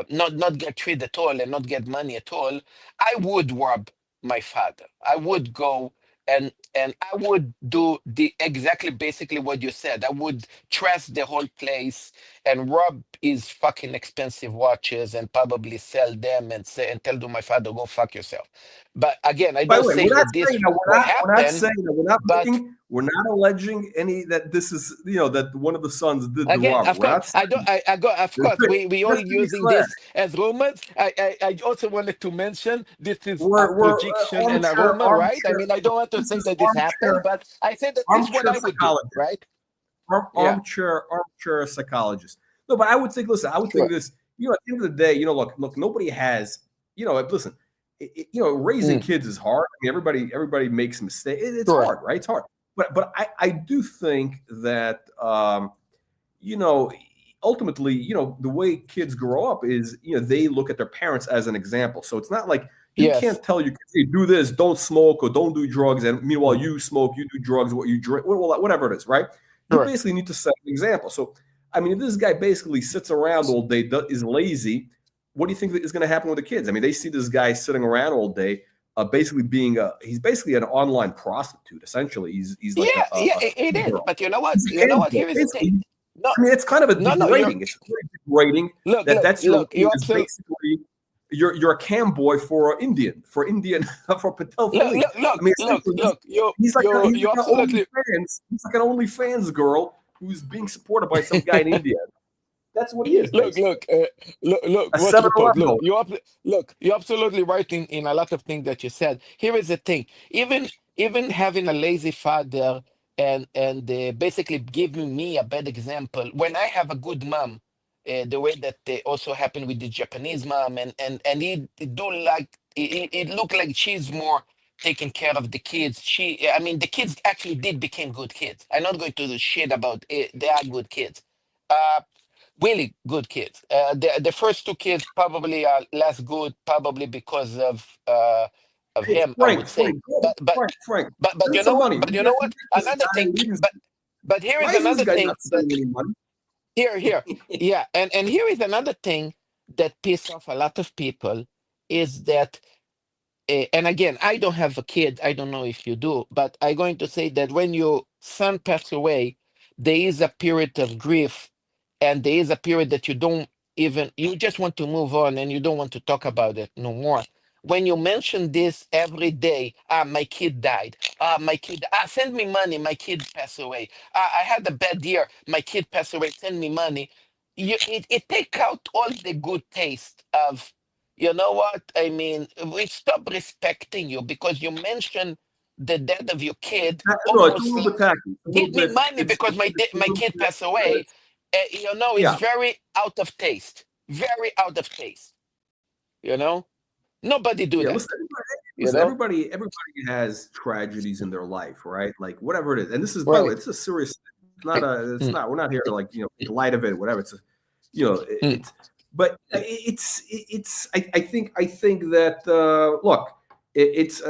Not get treated at all and not get money at all, I would rob my father. I would go and I would do exactly basically what you said. I would trash the whole place and rob his fucking expensive watches and probably sell them and tell to my father, go fuck yourself. But again, I don't say that this what happened. We're not alleging that this is that one of the sons did the again, robbery. of course, of course, we all using this as rumors. I also wanted to mention this is a projection and a rumor, right? I mean, I don't want to say that this happened, but I said that this is what I would do, right? Armchair psychologist. No, but I would think. Listen, I would think this. At the end of the day, look. Nobody has. Listen. Raising kids is hard. I mean, everybody makes mistakes. It's hard, right? It's hard. But I do think that ultimately, the way kids grow up is they look at their parents as an example. So it's not like you can't tell your kids, hey, do this, don't smoke or don't do drugs, and meanwhile you smoke, you do drugs, what you drink, whatever it is, right? You basically need to set an example. So I mean, if this guy basically sits around all day, is lazy, what do you think is going to happen with the kids? I mean, they see this guy sitting around all day. Basically he's basically an online prostitute. Essentially, he's like it is. But you know what? Here is the thing. No, I mean it's kind of a degrading. It's degrading. Basically you're a cam boy for Indian for Patel Philippe. He's like an OnlyFans girl who's being supported by some guy in India. That's what he is. Look. You're absolutely right in a lot of things that you said. Here is the thing. Even having a lazy father and basically giving me a bad example, when I have a good mom, the way that also happened with the Japanese mom, and it looked like she's more taking care of the kids. I mean, the kids actually did become good kids. I'm not going to do shit about it. They are good kids. Really good kids. The first two kids probably are less good, probably because of Hey, him, I Frank, would say. Frank, Frank, But send you some know what? money. But you know what? Another thing. But here Why is is this another guy thing not that sending any money? here, yeah, and here is another thing that pisses off a lot of people is that, and again, I don't have a kid. I don't know if you do, but I'm going to say that when your son passes away, there is a period of grief, and there is a period that you just want to move on and you don't want to talk about it no more. When you mention this every day, my kid died. My kid, send me money. My kid passed away. I had a bad year. My kid passed away. Send me money. It take out all the good taste of, you know what? I mean, we stop respecting you because you mentioned the death of your kid. No, it's a Almost little bit tacky. It's a little give me bit. money because my kid passed away. You know, it's Yeah. very out of taste. Very out of taste. You know, nobody do that. Everybody has tragedies in their life, right? Like whatever it is, and this is by the way, it's a serious. It's not a. It's not. We're not here to like make light of it, whatever. It's it's. But it's. I think that look, it's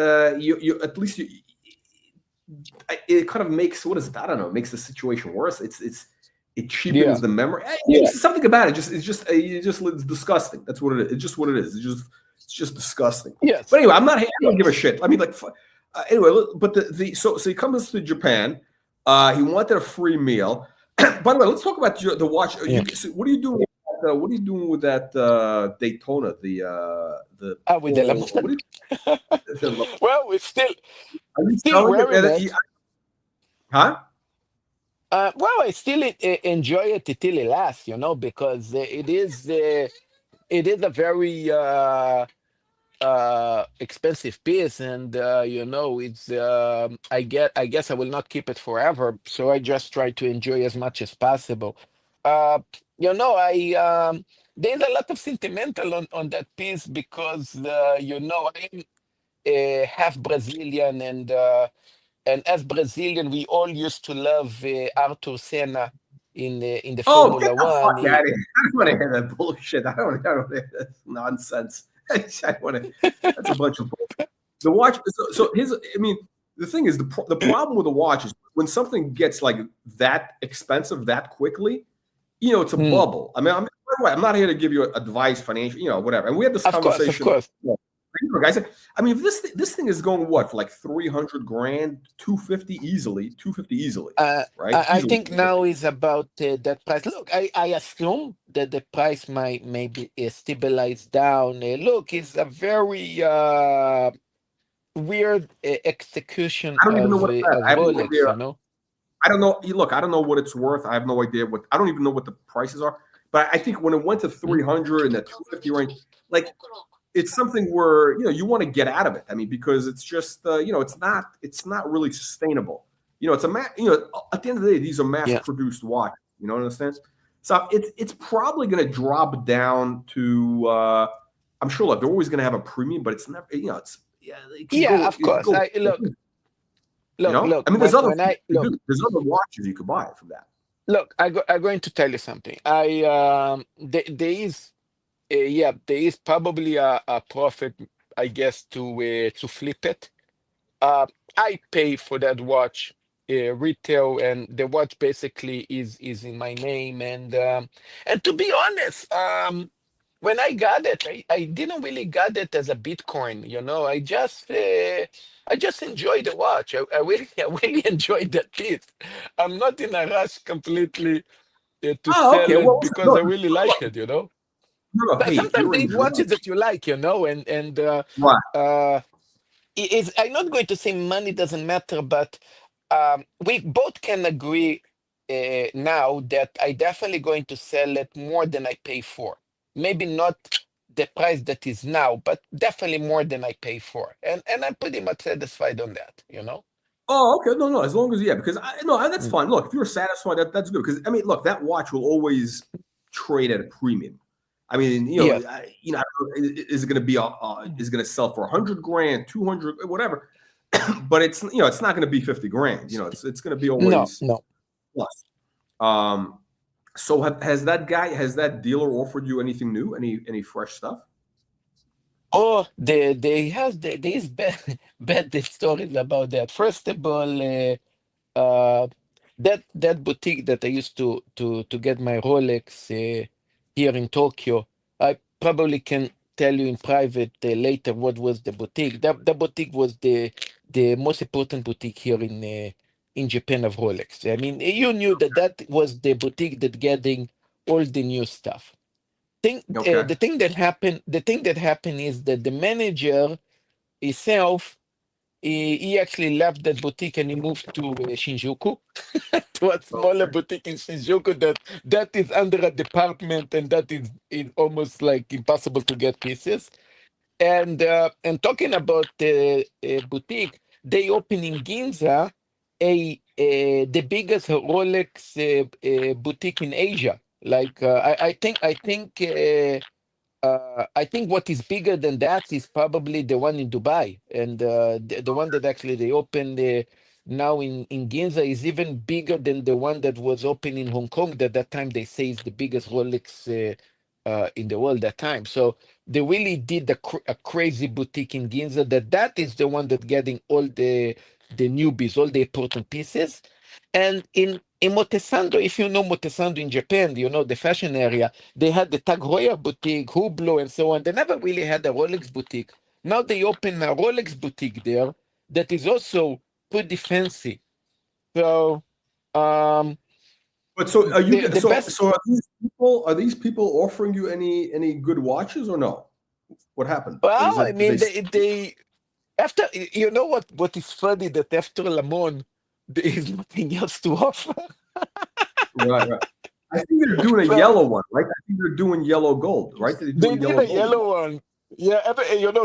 you at least it kind of makes what is it? I don't know. It makes the situation worse. It cheapens the memory. It's something about it. It's disgusting. That's what it is. It's just what it is. It's just disgusting. Yes. But anyway, I don't give a shit. I mean, like, anyway. But so he comes to Japan. He wanted a free meal. By the way, let's talk about the watch. What are you doing? What are you doing with that Daytona? With the well, we're still wearing it. Huh? Well, I still enjoy it till it lasts, you know, because it is a very expensive piece, and you know, it's I guess I will not keep it forever, so I just try to enjoy as much as possible. You know, there's a lot of sentimental on that piece because you know, I'm half Brazilian, and as Brazilian, we all used to love Arthur Senna in the Formula One. Fuck out of here. I don't want to hear that bullshit. I don't want to hear that nonsense. That's a bunch of bullshit. The watch. So his. I mean, the thing is, the problem with the watch is when something gets like that expensive that quickly, you know, it's a bubble. I mean, I'm not here to give you advice, financial, you know, whatever. And we had this conversation. Of course. Guys, I mean, this thing is going what for like 300 grand, 250 easily, right? I think now is about that price. Look, I assume that the price might maybe stabilize down. Look, it's a very weird execution. I don't even know what I have Rolex, no idea. You know? I don't know. Look, I don't know what it's worth. I have no idea what. I don't even know what the prices are. But I think when it went to 300 and that 250 range, like. It's something where you want to get out of it. I mean, because it's just it's not really sustainable. It's a at the end of the day, these are mass-produced watches. You know what I understand? So it's probably going to drop down to. I'm sure, like they're always going to have a premium, but it's never. It's of course. Look. I mean, there's other watches you could buy from that. Look, I'm going to tell you something. There is probably a profit, I guess, to flip it. I pay for that watch retail, and the watch basically is in my name. And to be honest, when I got it, I didn't really got it as a Bitcoin. You know, I just enjoyed the watch. I really enjoyed that piece. I'm not in a rush completely to sell it because I really like it. You know. No, but sometimes they watches that you like, you know, and I'm not going to say money doesn't matter, but we both can agree now that I definitely going to sell it more than I pay for. Maybe not the price that is now, but definitely more than I pay for, and I'm pretty much satisfied on that, you know. Oh, okay. No. As long as because that's fine. Look, if you're satisfied, that's good. Because I mean, look, that watch will always trade at a premium. I mean, Yeah. I don't know, is it going to be is it going to sell for 100 grand, 200, whatever? But it's it's not going to be 50 grand. It's going to be always No. plus. So has that dealer offered you anything new, any fresh stuff? Oh, they has these bad stories about that. First of all, that boutique that I used to get my Rolex here in Tokyo, I probably can tell you in private later what was the boutique. The boutique was the most important boutique here in Japan of Rolex. I mean, you knew that was the boutique that getting all the new stuff. Okay. The thing that happened is that the manager himself, he actually left that boutique and he moved to Shinjuku, to a smaller boutique in Shinjuku that is under a department, and that is almost like impossible to get pieces. And talking about the boutique, they open in Ginza the biggest Rolex boutique in Asia. Like I think what is bigger than that is probably the one in Dubai, and the one that actually they opened now in Ginza is even bigger than the one that was open in Hong Kong. That time they say is the biggest Rolex in the world that time. So they really did a crazy boutique in Ginza. That is the one that getting all the newbies, all the important pieces. And in Motesando, if you know Motesando in Japan, the fashion area, they had the Tag Heuer boutique, Hublot, and so on. They never really had a Rolex boutique. Now they open a Rolex boutique there that is also pretty fancy. So, but so are you? the best. So are these people offering you any good watches or no? What happened? Well, I mean, they after what is funny that after Lamon, there is nothing else to offer. Right. I think they're doing a yellow one, right? I think they're doing yellow gold, right? They did a yellow one. Yeah,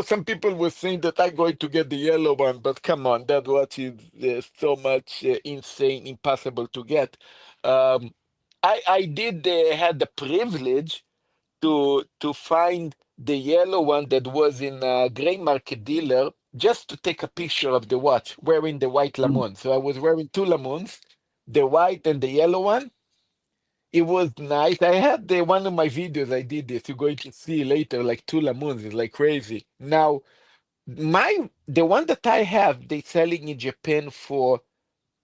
some people were saying that I'm going to get the yellow one, but come on, that watch is so much insane, impossible to get. I did had the privilege to find the yellow one that was in a gray market dealer just to take a picture of the watch wearing the white Lamon. So I was wearing two Lamons, the white and the yellow one. It was nice. I had one of my videos. I did this. You're going to see later, like two Lamons. It's like crazy. Now, the one that I have, they selling in Japan for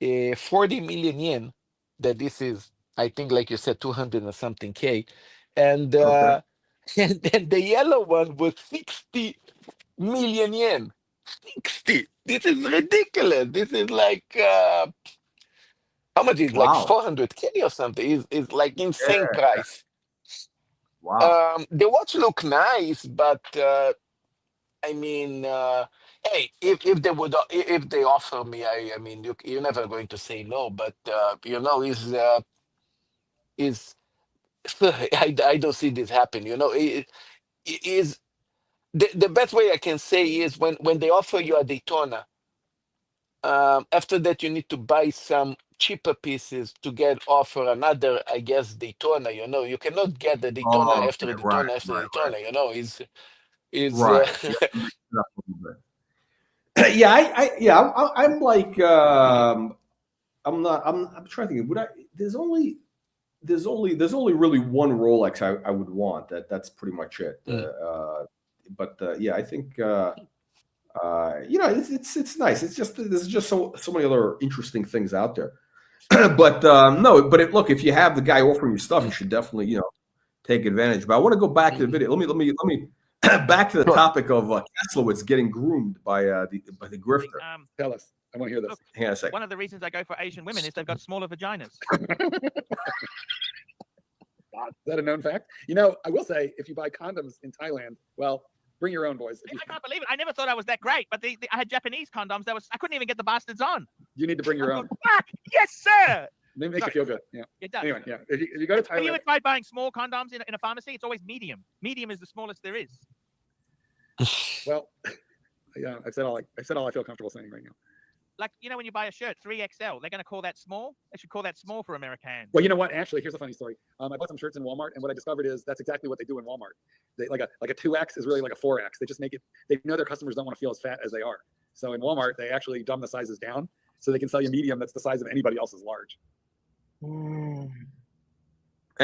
40 million yen. That this is, I think, like you said, 200 or something K. And and then the yellow one was 60 million yen. 60. This is ridiculous. This is like how much is it? Like 400K or something. Is like insane price. Wow. The watch look nice, but I mean, hey, if they offer me, I mean, you're never going to say no. But is I don't see this happen. It is the best way I can say is when they offer you a Daytona. After that, you need to buy some cheaper pieces to get offer another, I guess, Daytona. You cannot get the Daytona after the Daytona after the Daytona. Is right. I'm like I'm trying to think. There's only really one Rolex I would want. That's pretty much it. But I think it's nice. It's just there's just so many other interesting things out there. But look, if you have the guy offering you stuff, you should definitely take advantage. But I want to go back to the video. Let me back to the topic of Keslowitz getting groomed by the grifter. Tell us. I want to hear this. Look, hang on a second. One of the reasons I go for Asian women is they've got smaller vaginas. Is that a known fact? I will say, if you buy condoms in Thailand, well, bring your own, boys. I can't believe it. I never thought I was that great, but I had Japanese condoms. I couldn't even get the bastards on. You need to bring your own. Fuck! Yes, sir. They make you feel good. Yeah. It does. Anyway, yeah. If you go to Thailand, have you ever tried buying small condoms in a pharmacy? It's always medium. Medium is the smallest there is. Well, yeah, I said all I feel comfortable saying right now. like when you buy a shirt 3XL, they're going to call that small. They should call that small for Americans. Well, you know what? Actually, here's a funny story. I bought some shirts in Walmart, and what I discovered is that's exactly what they do in Walmart. They like a 2X is really like a 4X. They just make it. They know their customers don't want to feel as fat as they are. So in Walmart, they actually dumb the sizes down so they can sell you medium that's the size of anybody else's large. Hang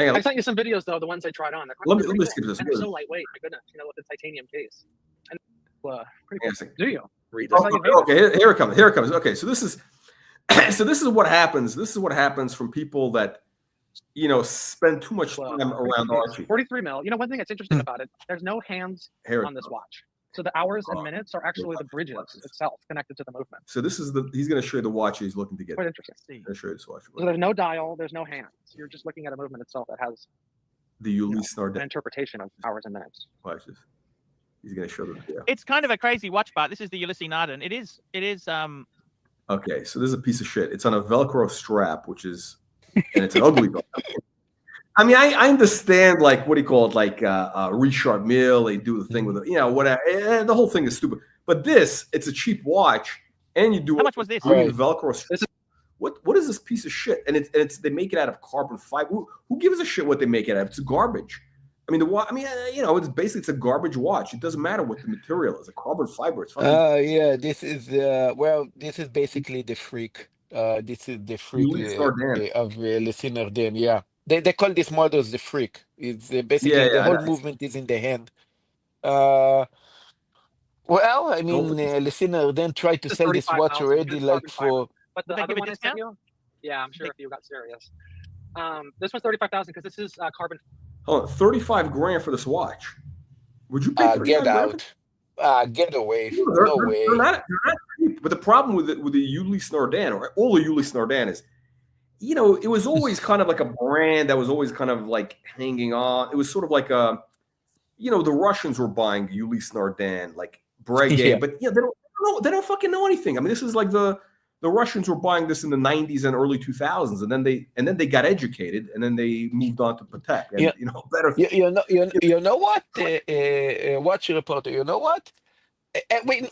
on. I sent you some videos though, the ones I tried on. Let me skip this. And they're so lightweight. My goodness, with the titanium case. And pretty cool. Yes. Do you? Read this. Okay, here it comes. Here it comes. Okay, so this is what happens. This is what happens from people that spend too much time around Archie. 43 mil. One thing that's interesting about it, there's no hands on this watch. So the hours and minutes are actually the bridges itself connected to the movement. So this is he's going to show you the watch he's looking to get. Quite interesting. I'm going to show you this watch. So there's no dial, there's no hands. You're just looking at a movement itself that has the Ulysse Nardin an interpretation of hours and minutes. Watch this. He's going to show the video. It's kind of a crazy watch, but this is the Ulysse Nardin. It is. Okay, so this is a piece of shit. It's on a Velcro strap, and it's an ugly Velcro. I mean, I understand, like, what do you call it, like Richard Mille, they do the thing with it, whatever. And the whole thing is stupid. But it's a cheap watch, and you do How much was this? Velcro strap. What is this piece of shit? And it's they make it out of carbon fiber. Who gives a shit what they make it out of? It's garbage. I mean, it's a garbage watch. It doesn't matter what the material is. A carbon fiber. It's fine. Yeah, this is this is basically the Freak. This is the Freak of Ulysse Nardin. Yeah, they call this models the Freak. It's basically the whole movement is in the hand. Well, I mean, Ulysse Nardin tried to sell this watch already, like for. But the other one I sent you, yeah, I'm sure if you got serious. This one's 35,000 because this is carbon. Oh, 35 grand for this watch. Would you pay 35 get grand? out. Get away. No way. They're not cheap. But the problem with the Ulysse Nardin, or all the Ulysse Nardin, is, it was always kind of like a brand that was always kind of like hanging on. It was sort of like the Russians were buying Ulysse Nardin, like Breguet, but they don't fucking know anything. I mean, this is like the Russians were buying this in the 90s and early 2000s, and then they got educated, and then they moved on to Patek. And, better. You know what? Watch reporter. You know what?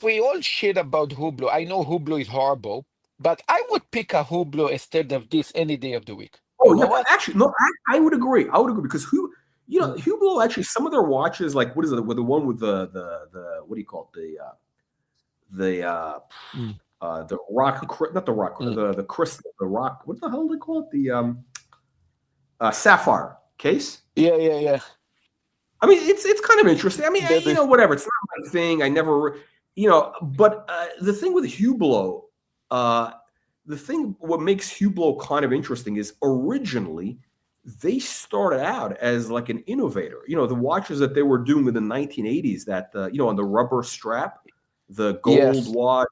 We all shit about Hublot. I know Hublot is horrible, but I would pick a Hublot instead of this any day of the week. Oh, no, actually, no, I would agree. I would agree because Hublot, actually, some of their watches, like what is it? With the one with the what do you call it? The rock, not the rock, the crystal, the rock. What the hell do they call it? The sapphire case. Yeah. I mean, it's kind of interesting. I mean, whatever. It's not my thing. I never, But the thing with Hublot, what makes Hublot kind of interesting is originally they started out as like an innovator. The watches that they were doing in the 1980s, that on the rubber strap, the gold watch.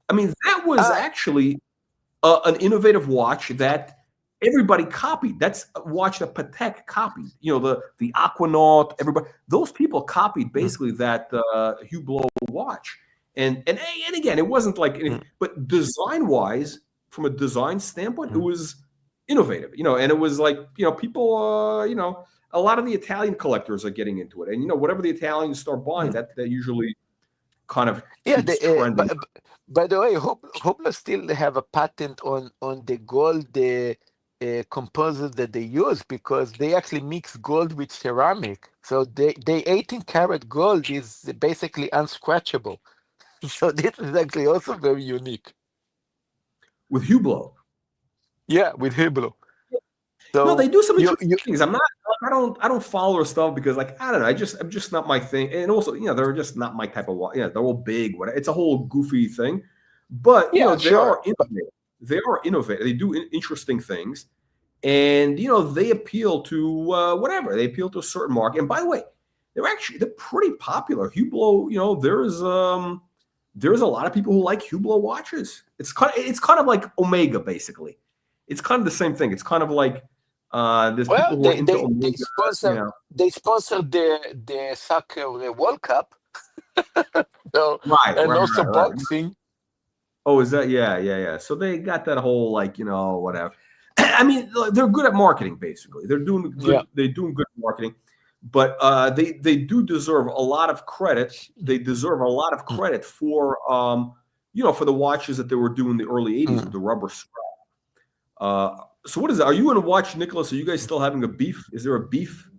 I mean, that was actually an innovative watch that everybody copied. That's a watch that Patek copied. The Aquanaut, everybody. Those people copied basically that Hublot watch. And again, it wasn't like, but design-wise, from a design standpoint, it was innovative. And it was like, people, a lot of the Italian collectors are getting into it. And, whatever the Italians start buying, that usually kind of trending. By the way, Hublot still have a patent on the gold composite that they use, because they actually mix gold with ceramic. So the 18-karat gold is basically unscratchable. So this is actually also very unique. With Hublot. Yeah, with Hublot. So no, they do some interesting things. I don't follow their stuff because, like, I don't know. I'm just not my thing. And also, they're just not my type of watch. They're all big. It's a whole goofy thing. But they are innovative. They are innovative. They do interesting things, and they appeal to whatever. They appeal to a certain market. And by the way, they're pretty popular. Hublot. There's a lot of people who like Hublot watches. It's kind of like Omega, basically. It's kind of the same thing. It's kind of like there's people who are into Omega. They sponsored the soccer World Cup. So, and also boxing. Oh, is that? Yeah. So they got that whole, like, whatever. I mean, they're good at marketing, basically. They're doing good. They're doing good marketing, but they do deserve a lot of credit. They deserve a lot of credit for for the watches that they were doing in the early 80s with the rubber strap. So what is it? Are you in a watch, Nicholas? Are you guys still having a beef? Is there a beef?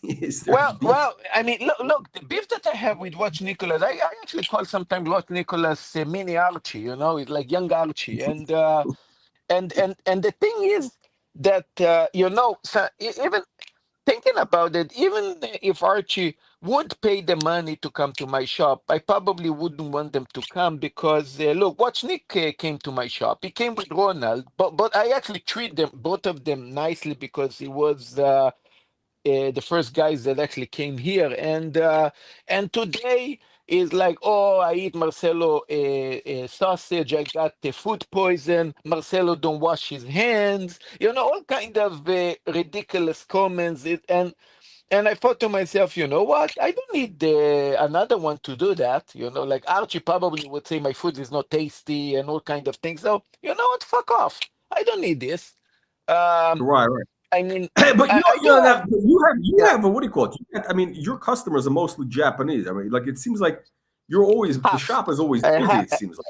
Is there a beef? Well, I mean, look, the beef that I have with Watch Nicholas, I actually call sometimes Watch Nicholas mini Archie, it's like young Archie. And the thing is that, so even thinking about it, even if Archie would pay the money to come to my shop, I probably wouldn't want them to come because, look, Watch Nick came to my shop. He came with Ronald, but I actually treat them, both of them, nicely because he was the first guys that actually came here. And today is like, oh, I eat Marcelo sausage, I got food poison, Marcelo don't wash his hands, all kind of ridiculous comments. And I thought to myself, you know what? I don't need another one to do that. Like Archie probably would say my food is not tasty and all kind of things. So you know what? Fuck off. I don't need this. Right. I mean, but you have what do you call it? I mean, your customers are mostly Japanese. I mean, like it seems like you're always the shop is always busy. It seems like.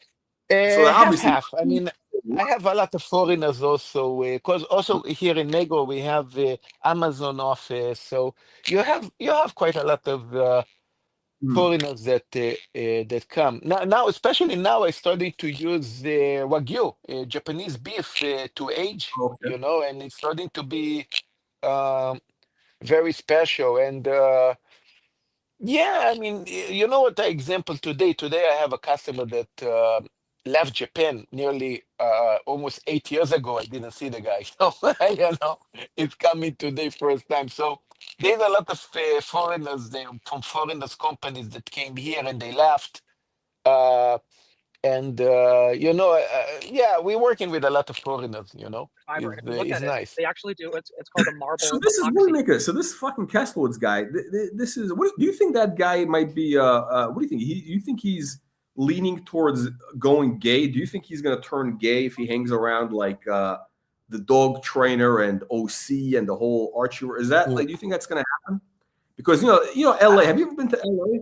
So obviously, half. I mean, I have a lot of foreigners also, because also here in Nego we have Amazon office, so you have quite a lot of foreigners that come now. Especially now, I started to use Wagyu, Japanese beef, to age, and it's starting to be very special. And yeah, I mean, what the example today? Today I have a customer that left Japan nearly almost 8 years ago. I didn't see the guy, so it's coming today first time. So there's a lot of foreigners there from foreigners companies that came here and they left. Yeah, we're working with a lot of foreigners. Fiber. If you look It's at nice. it, they actually do. It's called a marble. So this is Waymaker. So this fucking Keslowitz guy. This is. What do you think that guy might be? What do you think? You think he's leaning towards going gay? Do you think he's going to turn gay if he hangs around like the dog trainer and OC and the whole Archie? Is that like? Do you think that's going to happen? Because LA. Have you ever been to LA?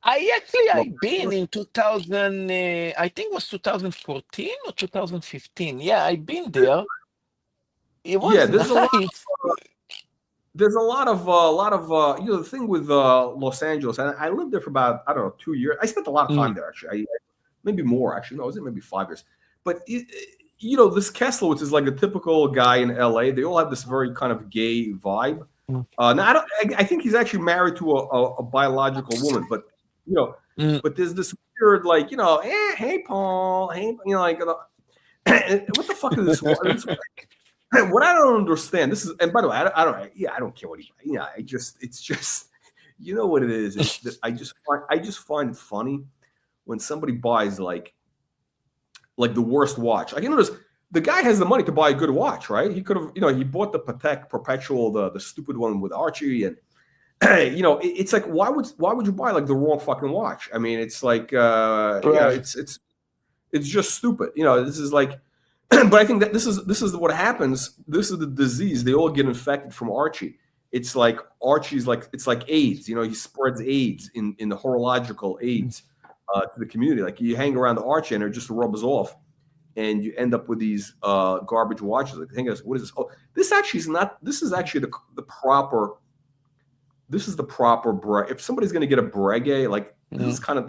I've been in 2000. I think it was 2014 or 2015. Yeah, I've been there. It was nice. There's a lot of the thing with Los Angeles, and I lived there for about 2 years. I spent a lot of time there actually. Maybe more actually. No, it was maybe 5 years. But this Keslowitz is like a typical guy in LA. They all have this very kind of gay vibe. Now I think he's actually married to a biological woman, but but there's this weird like hey Paul, hey like what the fuck is this? What I don't understand, this is, and by the way, I don't care what he, it's just, what it is. I just find it funny when somebody buys like the worst watch. I can notice the guy has the money to buy a good watch, right? He could have, he bought the Patek Perpetual, the stupid one with Archie, and it's like why would you buy like the wrong fucking watch? I mean, it's like it's just stupid. This is like. But I think that this is what happens. This is the disease. They all get infected from Archie. It's like Archie's like it's like AIDS. He spreads AIDS in the horological AIDS to the community. Like you hang around the Archie and it just rubs off, and you end up with these garbage watches. Like hang on, what is this? Oh, this actually is not. This is actually the proper. This is the proper. If somebody's going to get a Breguet, like this is kind of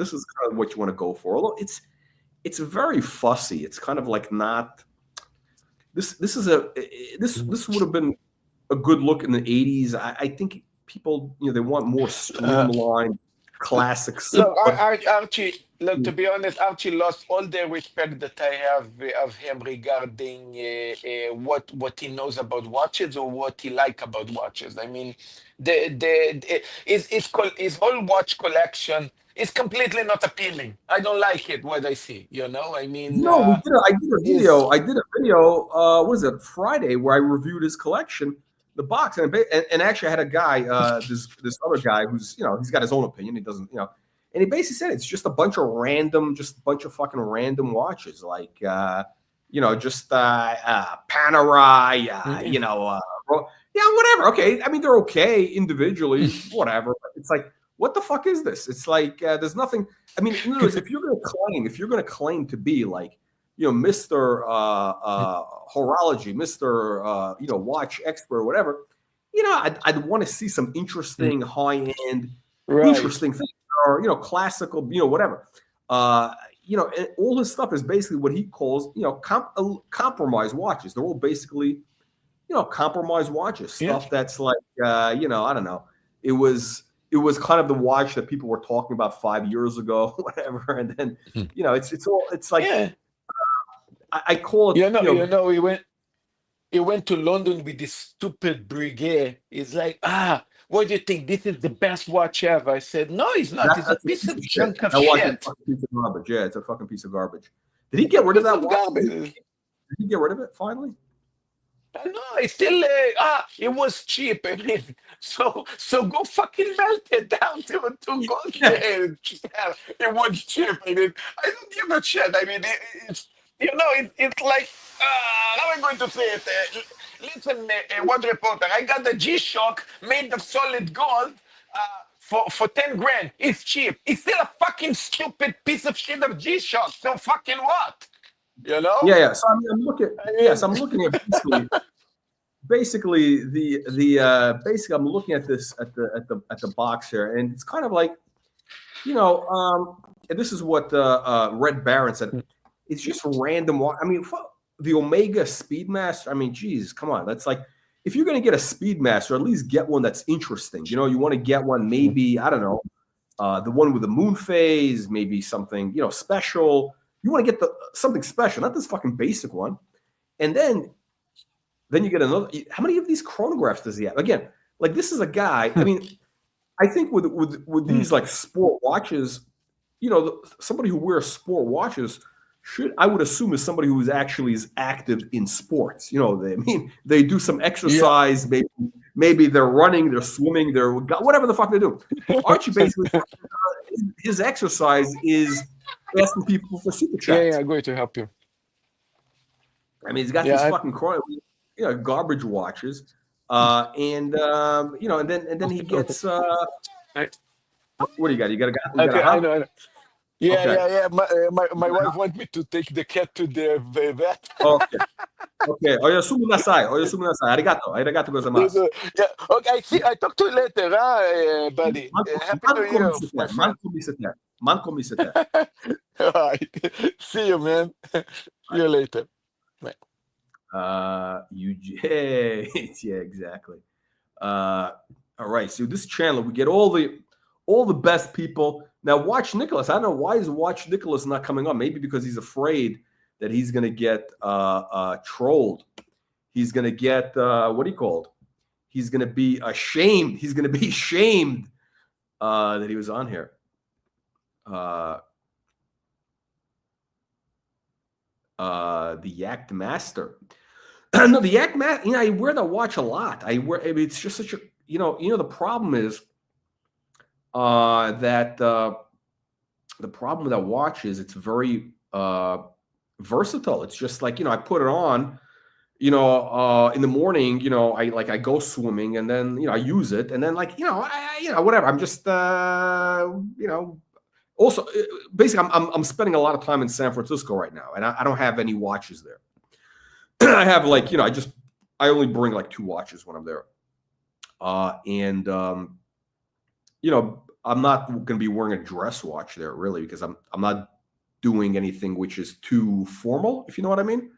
what you want to go for. Although it's very fussy. It's kind of like not. This would have been a good look in the 80s. I think people, they want more streamlined classics. Look, Archie, to be honest, Archie lost all the respect that I have of him regarding what he knows about watches or what he like about watches. I mean, his whole watch collection is completely not appealing. I don't like it. What I see, I mean, I did a video. What is it? Friday, where I reviewed his collection, the box, and actually I had a guy, this other guy who's he's got his own opinion. He doesn't, and he basically said it's just a bunch of fucking random watches, like just Panerai, whatever. Okay, I mean they're okay individually, whatever. But it's like, what the fuck is this? It's like there's nothing. I mean, in other words, if you're going to claim to be like, Mr. Horology, Mr. Watch expert, or whatever, I'd want to see some interesting high-end, interesting things, or classical, whatever. And all his stuff is basically what he calls, compromise watches. They're all basically, compromise watches. Stuff that's like, I don't know. It was kind of the watch that people were talking about 5 years ago, whatever. And then, it's like, I call it, he went to London with this stupid Breguet. He's like, what do you think? This is the best watch ever. I said, no, it's not. It's a piece of junk of shit. It's a piece of garbage. Yeah, it's a fucking piece of garbage. Did he get rid of that watch? Did he get rid of it finally? No, it's still it was cheap. I mean, so go fucking melt it down to gold. It was cheap. I mean, I don't give a shit. I mean, it's it's like how am I going to say it? Listen, World Reporter, I got the G-Shock made of solid gold for 10 grand. It's cheap. It's still a fucking stupid piece of shit of G-Shock. So fucking what? Yeah. So I'm looking. I'm looking at basically I'm looking at this at the box here, and it's kind of like, and this is what Red Baron said. It's just random. I mean, the Omega Speedmaster. I mean, geez, come on. That's like, if you're going to get a Speedmaster, at least get one that's interesting. You want to get one, maybe, I don't know, the one with the moon phase, maybe something, special. You want to get something special, not this fucking basic one. And then you get another. How many of these chronographs does he have? Again, like, this is a guy. I mean, I think with these like sport watches, somebody who wears sport watches I would assume is somebody who is actually active in sports. They do some exercise. Yeah. Maybe they're running, they're swimming, they're whatever the fuck they do. Archie basically, his exercise is asking people for super chats. Yeah, I'm going to help you. I mean, he's got these fucking garbage watches, and then he gets. What do you got? You got a guy. I know. Yeah. My wife wants me to take the cat to the vet. Okay. Oyasumu nasai. Arigato gozaimasu. Yeah. Okay. See, I talk to you later, buddy. Happy New Year, my friend. Manko misete. All right. See you, man. See you later. Bye. Yeah, exactly. All right. So this channel, we get all the best people. Now, Watch Nicholas. I don't know why is Watch Nicholas not coming on. Maybe because he's afraid that he's going to get trolled. He's going to get what he called. He's going to be ashamed. He's going to be shamed that he was on here. The Yacht Master. No, the Yacht Master. I wear that watch a lot. It's just such a. The problem is. That the problem with that watch is it's very versatile. It's just like, I put it on, in the morning, I go swimming, and then, I use it, and then whatever. I'm just, also basically I'm spending a lot of time in San Francisco right now, and I don't have any watches there. I have I only bring like 2 watches when I'm there. I'm not going to be wearing a dress watch there, really, because I'm not doing anything which is too formal, if you know what I mean.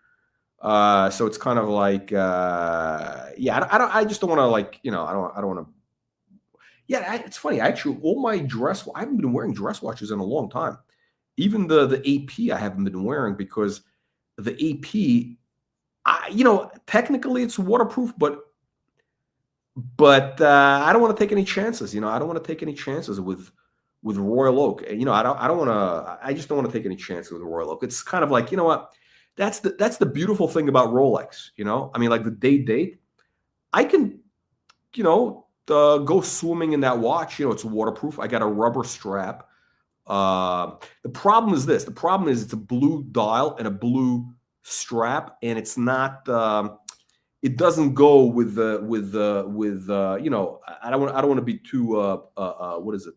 So it's kind of like, I just don't want to I don't want to. Yeah, it's funny. Actually, I haven't been wearing dress watches in a long time. Even the AP I haven't been wearing, because the AP, technically it's waterproof, but I don't want to take any chances. I don't want to take any chances with Royal Oak. I don't want to. I just don't want to take any chances with Royal Oak. It's kind of like, what? That's the beautiful thing about Rolex. I mean, like the date. I can, go swimming in that watch. It's waterproof. I got a rubber strap. The problem is this. The problem is it's a blue dial and a blue strap, and it's not. it doesn't go with you know, I don't want to be too what is it?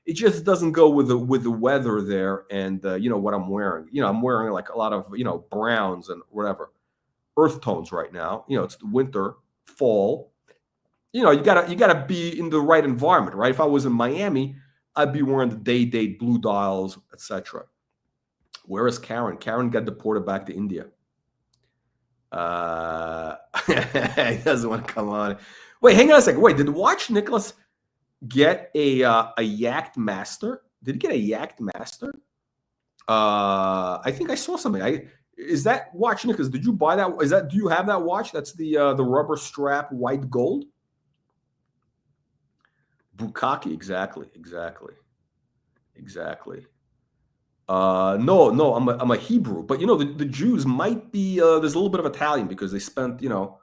It just doesn't go with the weather there, and you know what I'm wearing. You know, I'm wearing like a lot of, you know, browns and whatever, earth tones right now. You know, it's the winter, fall. You know, you gotta be in the right environment, right? If I was in Miami, I'd be wearing the day-date blue dials, etc. Where is Karen? Karen got deported back to India. He doesn't want to come on. Wait, hang on a second. Wait, did Watch Nicholas get a Yacht Master? Did he get a Yacht Master? I think I saw something. Is that Watch Nicholas? Did you buy that? Do you have that watch? That's the rubber strap white gold. Bukkake, exactly. No, I'm a Hebrew, but you know the Jews might be there's a little bit of Italian because they spent, you know,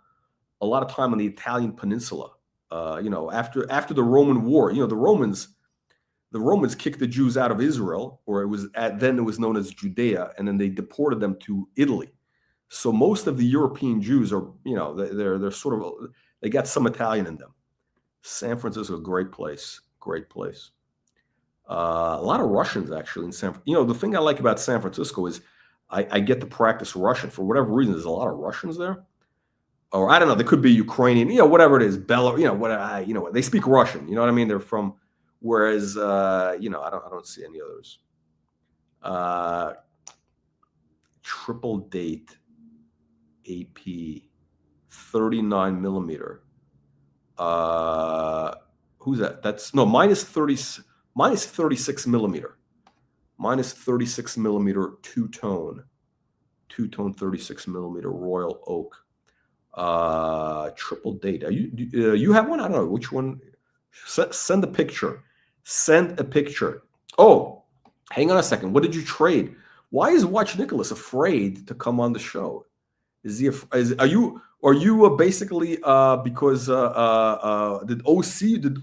a lot of time on the Italian peninsula. You know, after the Roman War, you know, the Romans kicked the Jews out of Israel, or then it was known as Judea, and then they deported them to Italy. So most of the European Jews are, you know, they're sort of, they got some Italian in them. San Francisco, great place. A lot of Russians actually in San. You know, the thing I like about San Francisco is I get to practice Russian for whatever reason. There's a lot of Russians there, or I don't know. They could be Ukrainian. You know, whatever it is, Belarus. You know you know, they speak Russian. You know what I mean? They're from. Whereas you know, I don't see any others. Triple date AP 39 millimeter. Who's that? That's no minus 36 millimeter. Minus 36 millimeter two-tone 36 millimeter royal oak. Triple date. You have one? I don't know which one. Send a picture. Oh, hang on a second. What did you trade? Why is Watch Nicholas afraid to come on the show? Are you basically because did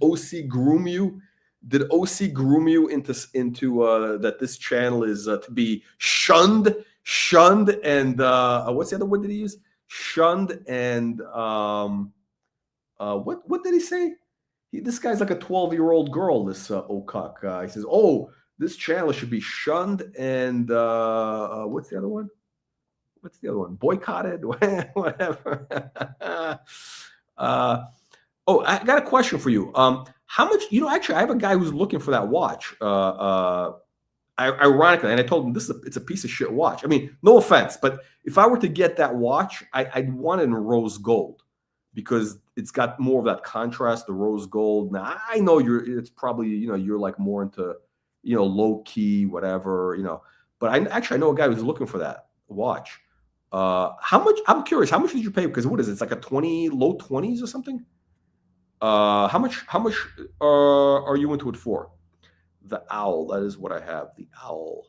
OC groom you? Did OC groom you into that this channel is to be shunned, and what's the other word that he used? Shunned and what did he say? This guy's like a 12-year-old girl. This Ocuck. He says, "Oh, this channel should be shunned and what's the other one? Boycotted, whatever." Oh, I got a question for you. How much? You know, actually, I have a guy who's looking for that watch. Ironically, and I told him it's a piece of shit watch. I mean, no offense, but if I were to get that watch, I'd want it in rose gold because it's got more of that contrast, the rose gold. Now, I know it's probably, you know, you're like more into, you know, low key, whatever, you know. But I know a guy who's looking for that watch. How much? I'm curious. How much did you pay? Because what is it? It's like a low 20s or something. How much are you into it for? The owl. That is what I have. The owl.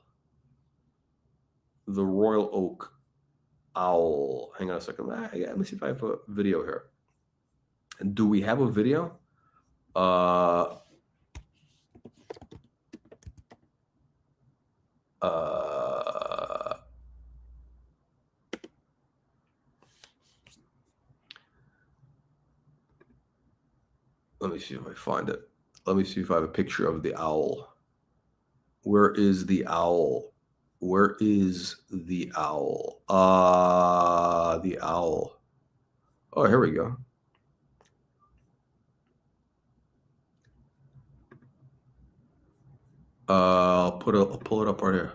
The royal oak owl. Hang on a second. Let me see if I have a video here. And do we have a video? Let me see if I find it. Let me see if I have a picture of the owl. Where is the owl? Where is the owl? The owl. Oh, here we go. I'll pull it up right here.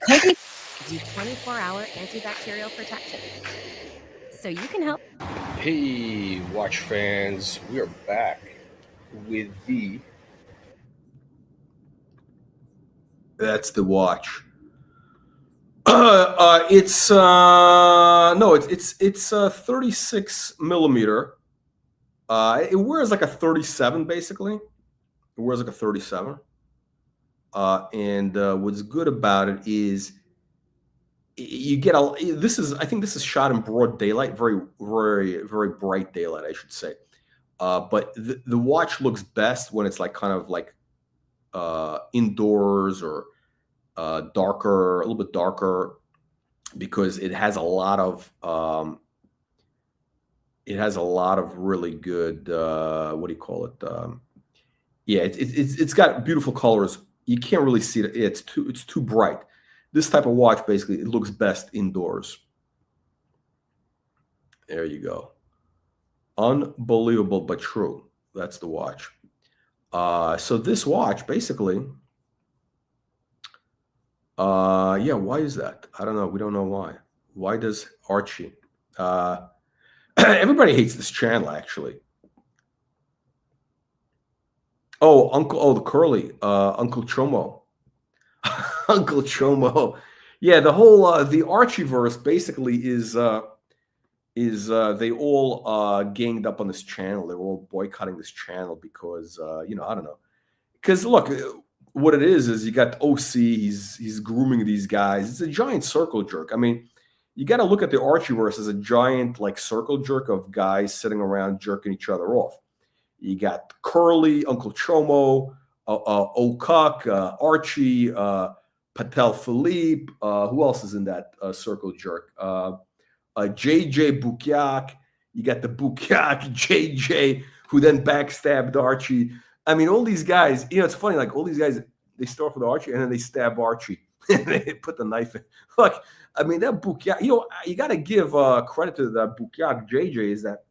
Company gives you 24-hour antibacterial protection, so you can help. Hey, watch fans, we are back with the. That's the watch. It's 36 millimeter. It wears like a 37 basically. It wears like a 37. And what's good about it is you get I think this is shot in broad daylight, very, very, very bright daylight, I should say. But the watch looks best when it's like kind of like indoors or darker, a little bit darker. because it has a lot of really good what do you call it? Yeah, it's got beautiful colors. You can't really see it. It's too bright. This type of watch, basically, it looks best indoors. There you go. Unbelievable, but true. That's the watch. So this watch, basically, yeah, why is that? I don't know. We don't know why. Why does Archie? Everybody hates this channel, actually. Oh, the curly, Uncle Chomo. Uncle Chomo. Yeah, the whole the Archieverse basically is they all ganged up on this channel. They're all boycotting this channel because I don't know. Because look, what it is you got OC. He's grooming these guys. It's a giant circle jerk. I mean, you got to look at the Archieverse as a giant like circle jerk of guys sitting around jerking each other off. You got Curly, Uncle Chomo, Ocuck, Archie, Patek Philippe. Who else is in that circle jerk? JJ Bukiak. You got the Bukiak JJ, who then backstabbed Archie. I mean, all these guys, it's funny, like all these guys, they start with Archie and then they stab Archie. And they put the knife in. Look, I mean, that Bukiak, you got to give credit to that Bukiak JJ is that,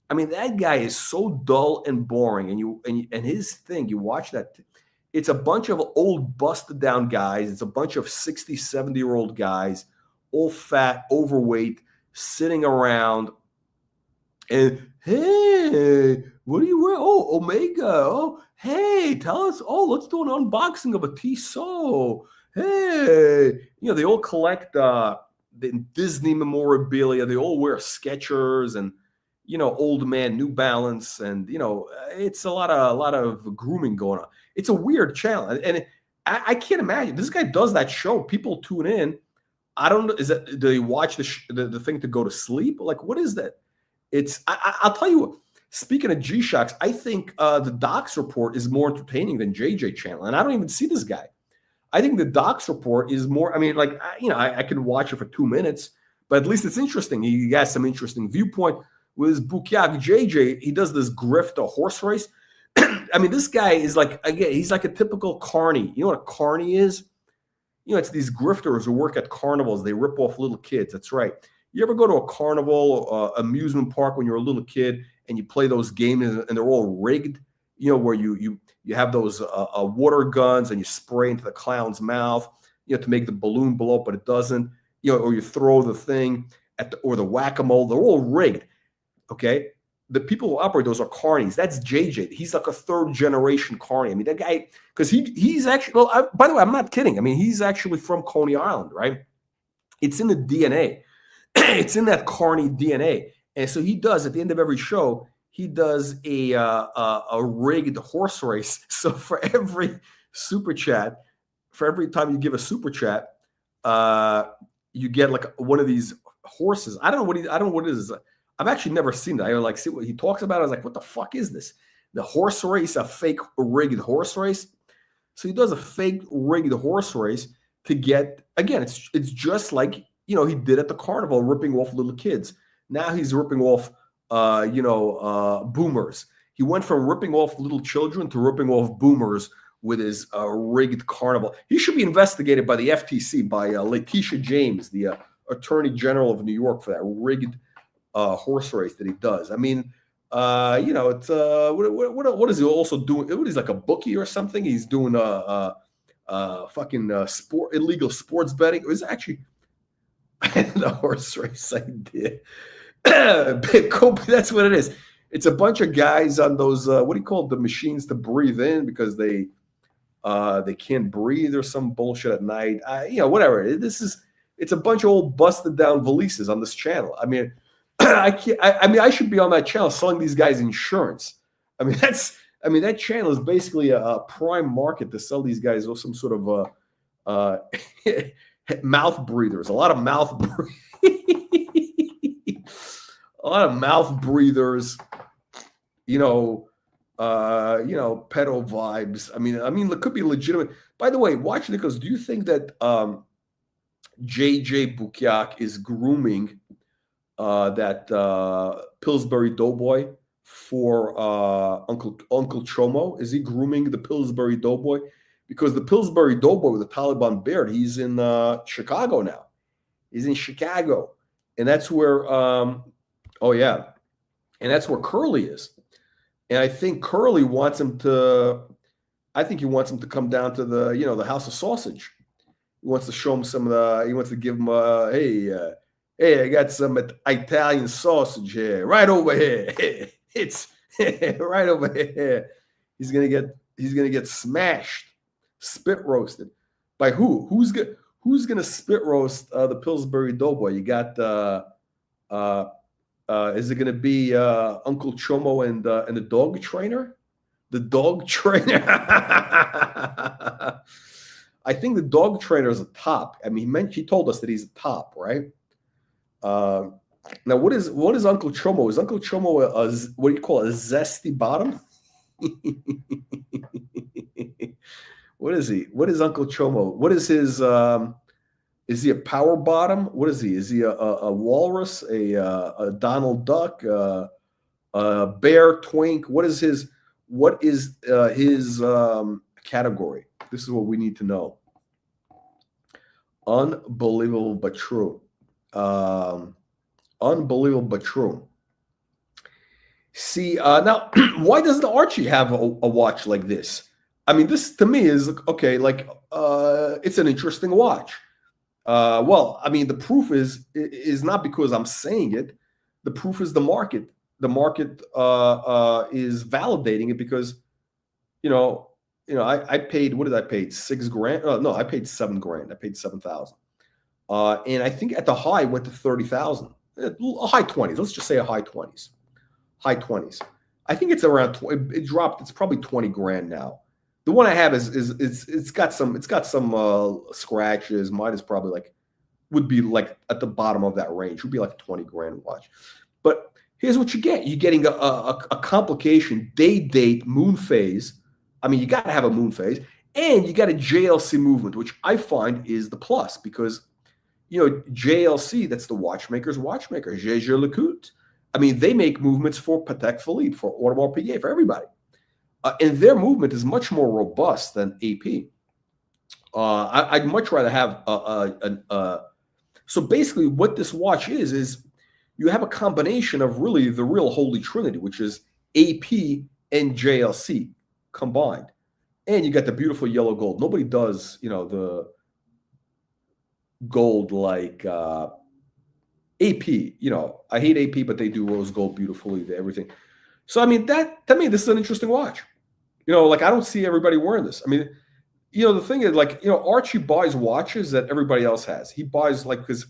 I mean, that guy is so dull and boring. And his thing, you watch that, it's a bunch of old busted down guys. It's a bunch of 60, 70-year-old guys, all fat, overweight, sitting around. And, hey, what do you wear? Oh, Omega. Oh, hey, tell us. Oh, let's do an unboxing of a Tissot. Hey, they all collect the Disney memorabilia. They all wear Skechers and, old man New Balance, and it's a lot of grooming going on. It's a weird channel, and I can't imagine this guy does that show. People tune in. I don't know. Do they watch the thing to go to sleep? Like, what is that? I'll tell you what. Speaking of G-Shocks, I think the Docs Report is more entertaining than JJ channel, and I don't even see this guy. I think the Docs Report is more. I mean, like I can watch it for 2 minutes, but at least it's interesting. He has some interesting viewpoint. With his Bukiak JJ, he does this grift, a horse race. I mean, this guy is like, again, he's like a typical carny. You know what a carny is? It's these grifters who work at carnivals. They rip off little kids. That's right. You ever go to a carnival, amusement park when you're a little kid and you play those games and they're all rigged, where you have those water guns and you spray into the clown's mouth, to make the balloon blow up, but it doesn't, or you throw the thing or the whack-a-mole. They're all rigged. Okay, the people who operate those are carnies. That's JJ. He's like a third generation carny. I mean, that guy, because he's actually. Well, by the way, I'm not kidding. I mean, he's actually from Coney Island, right? It's in the DNA. It's in that carny DNA, and so he does at the end of every show. He does a rigged horse race. So for every super chat, for every time you give a super chat, you get like one of these horses. I don't know what it is. I've actually never seen that. I like see what he talks about. I was like, what the fuck is this? The horse race, a fake rigged horse race. So he does a fake rigged horse race to get, again, it's just like, he did at the carnival, ripping off little kids. Now he's ripping off, boomers. He went from ripping off little children to ripping off boomers with his rigged carnival. He should be investigated by the FTC, by Letitia James, the Attorney General of New York, for that rigged horse race that he does. I mean, it's what is he also doing? What is like a bookie or something? He's doing fucking illegal sports betting. It was actually the horse race idea. That's what it is. It's a bunch of guys on those what do you call it, the machines to breathe in because they can't breathe or some bullshit at night. Whatever. It's a bunch of old busted down valises on this channel. I mean. I can't. I mean, I should be on that channel selling these guys insurance. I mean, that channel is basically a prime market to sell these guys some sort of mouth breathers. A lot of mouth breathers. Pedo vibes. I mean, it could be legitimate. By the way, watch Nicholas. Do you think that JJ Bukiak is grooming that Pillsbury Doughboy for Uncle Chomo. Is he grooming the Pillsbury Doughboy? Because the Pillsbury Doughboy with the Taliban beard, he's in Chicago now. He's in Chicago. And that's where, and that's where Curly is. And I think Curly wants him to, he wants him to come down to the, the House of Sausage. He wants to show him some of the, he wants to give him, hey, I got some Italian sausage here, right over here. It's right over here. He's gonna get smashed, spit roasted. By who? Who's gonna spit roast the Pillsbury Doughboy? You got is it gonna be Uncle Chomo and the dog trainer? The dog trainer. I think the dog trainer is a top. I mean, he told us that he's a top, right? Now, what is Uncle Chomo? Is Uncle Chomo what do you call it? A zesty bottom? What is he? What is Uncle Chomo? What is his? Is he a power bottom? What is he? Is he a walrus? A Donald Duck? A bear? Twink? What is his? What is his category? This is what we need to know. Unbelievable but true. Unbelievable but true. See, now, why doesn't Archie have a watch like this? I mean, this to me is okay. Like, it's an interesting watch. Well, I mean, the proof is not because I'm saying it. The proof is the market. The market is validating it because, I paid. What did I pay? $6,000? No, I paid $7,000. I paid $7,000. And I think at the high went to 30,000. A high 20s. Let's just say a high 20s. High 20s. I think it's around 20. It dropped. It's probably 20 grand now. The one I have it's got some scratches. Mine is probably would be at the bottom of that range. Would be like a 20 grand watch. But here's what you get. You're getting a complication date moon phase. I mean, you got to have a moon phase, and you got a JLC movement, which I find is the plus because JLC, that's the watchmaker's watchmaker, Jaeger LeCoultre. I mean, they make movements for Patek Philippe, for Audemars Piguet, for everybody. And their movement is much more robust than AP. I'd much rather have so basically what this watch is you have a combination of really the real holy trinity, which is AP and JLC combined. And you got the beautiful yellow gold. Nobody does, the gold like AP. I hate AP, but they do rose gold beautifully, everything. So, I mean, to me, this is an interesting watch. I don't see everybody wearing this. I mean, the thing is, Archie buys watches that everybody else has. He buys, because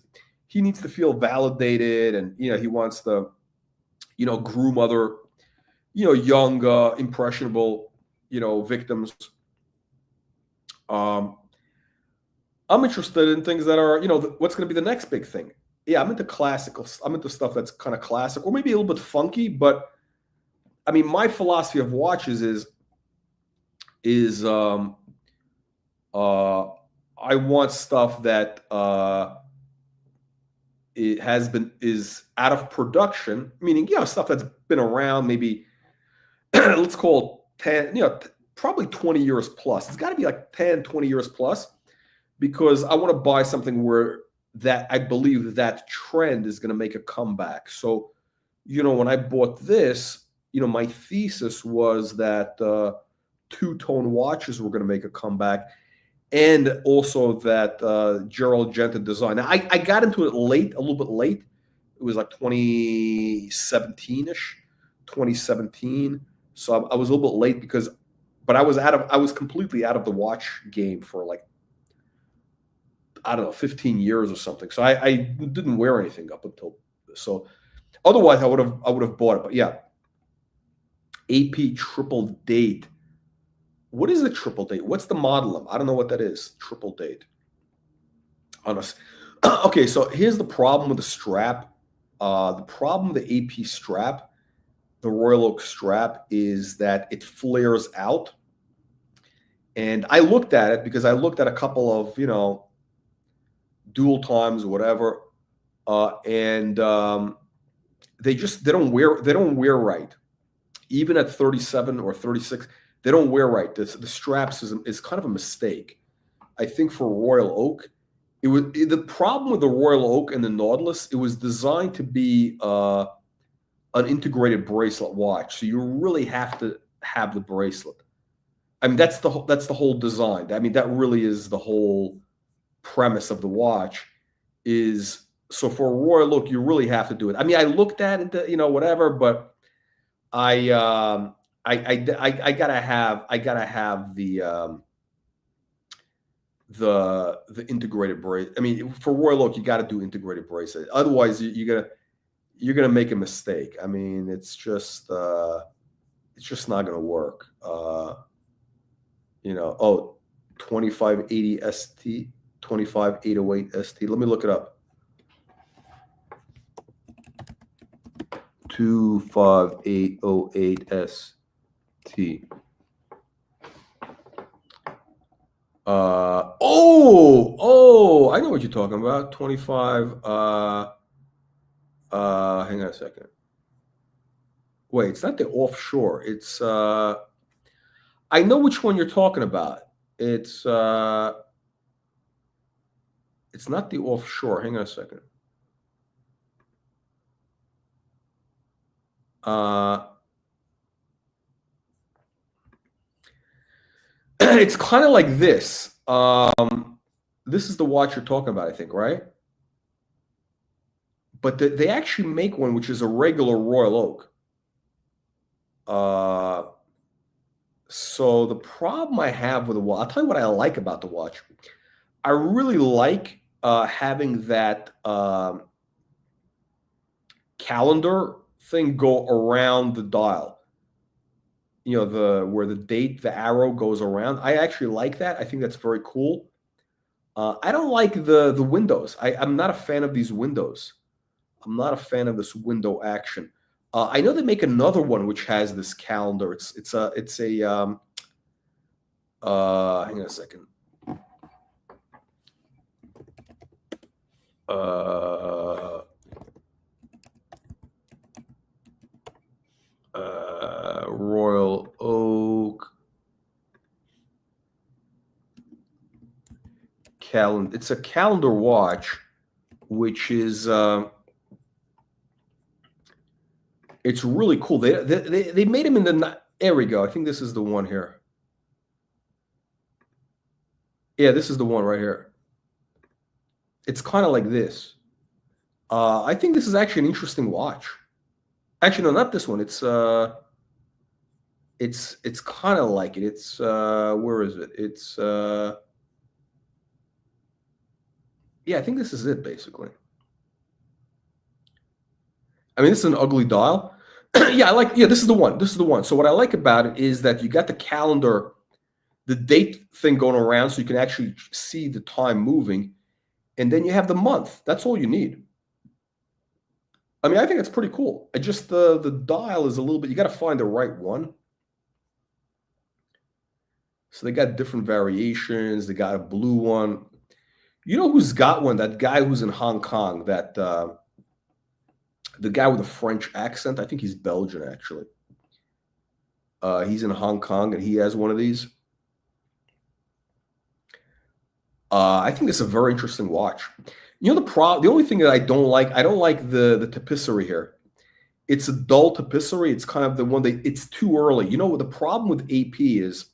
he needs to feel validated and, he wants to, groom other, young, impressionable, victims. I'm interested in things that are, what's going to be the next big thing. Yeah, I'm into classical. I'm into stuff that's kind of classic or maybe a little bit funky. But I mean, my philosophy of watches is I want stuff that is out of production, meaning stuff that's been around maybe let's call it 10, probably 20 years plus. It's got to be like 10, 20 years plus. Because I want to buy something where that I believe that trend is going to make a comeback. So, when I bought this, my thesis was that two-tone watches were going to make a comeback, and also that Gerald Genta design. Now, I got into it late, a little bit late. It was like 2017-ish, 2017. So I was a little bit late but I was completely out of the watch game for I don't know, 15 years or something. So I didn't wear anything up until this. So otherwise I would have bought it. But yeah, AP triple date. What is the triple date? What's the model? I don't know what that is. Triple date. Honest. Okay, so here's the problem with the strap. The problem with the AP strap, the Royal Oak strap, is that it flares out. And I looked at it because I looked at a couple of, dual times, whatever, and they don't wear right. Even at 37 or 36, they don't wear right. The straps is kind of a mistake. I think for Royal Oak, the problem with the Royal Oak and the Nautilus, it was designed to be an integrated bracelet watch. So you really have to have the bracelet. I mean, that's the whole design. I mean, that really is the whole premise of the watch. So for a Royal Oak, you really have to do it. I mean, I looked at it, whatever, but I gotta have the integrated bracelet. I mean, for Royal Oak, you got to do integrated bracelet. Otherwise, you're gonna make a mistake. I mean, it's just not gonna work. 2580 ST, 25808 ST. Let me look it up. 25808 ST. I know what you're talking about. 25. Hang on a second. Wait, it's not the offshore. It's I know which one you're talking about. It's not the offshore. Hang on a second. It's kind of like this. This is the watch you're talking about, I think, right? But they actually make one which is a regular Royal Oak. So the problem I have with the watch, I'll tell you what I like about the watch. I really like having that calendar thing go around the dial. Where the date, the arrow goes around. I actually like that. I think that's very cool. I don't like the windows. I'm not a fan of these windows. I'm not a fan of this window action. I know they make another one which has this calendar. It's a hang on a second. Royal Oak calendar. It's a calendar watch, which is it's really cool. They made them in the. There we go. I think this is the one here. Yeah, this is the one right here. It's kind of like this. I think this is actually an interesting watch. Actually, no, not this one. It's kind of like it. It's where is it? It's yeah, I think this is it basically. I mean, this is an ugly dial. Yeah, this is the one. This is the one. So what I like about it is that you got the calendar, the date thing going around, so you can actually see the time moving, and then you have the month. That's all you need. I mean, I think it's pretty cool. It just the dial is a little bit. You got to find the right one. So they got different variations. They got a blue one. You know who's got one? That guy who's in Hong Kong. That the guy with the French accent. I think he's Belgian actually. He's in Hong Kong and he has one of these. I think this is a very interesting watch. You know the only thing that I don't like the tapisserie here. It's a dull tapisserie. It's kind of the one that it's too early. You know what the problem with AP is?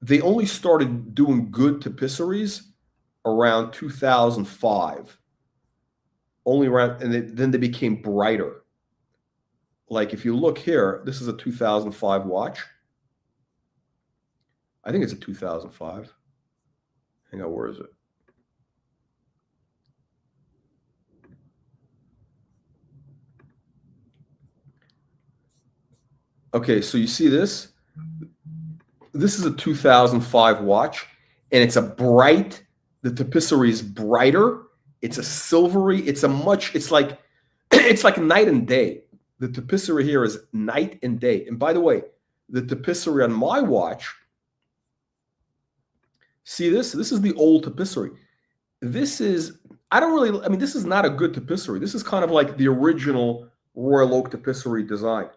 They only started doing good tapisseries around 2005. Only around, and then they became brighter. Like if you look here, this is a 2005 watch. I think it's a 2005. Hang on, where is it? Okay, so you see this? This is a 2005 watch, and it's a bright, the tapisserie is brighter. It's a silvery, it's like night and day. The tapisserie here is night and day. And by the way, the tapisserie on my watch, See this? This is the old tapisserie. This is, I don't really, I mean, this is not a good tapisserie. This is kind of like the original Royal Oak tapisserie design.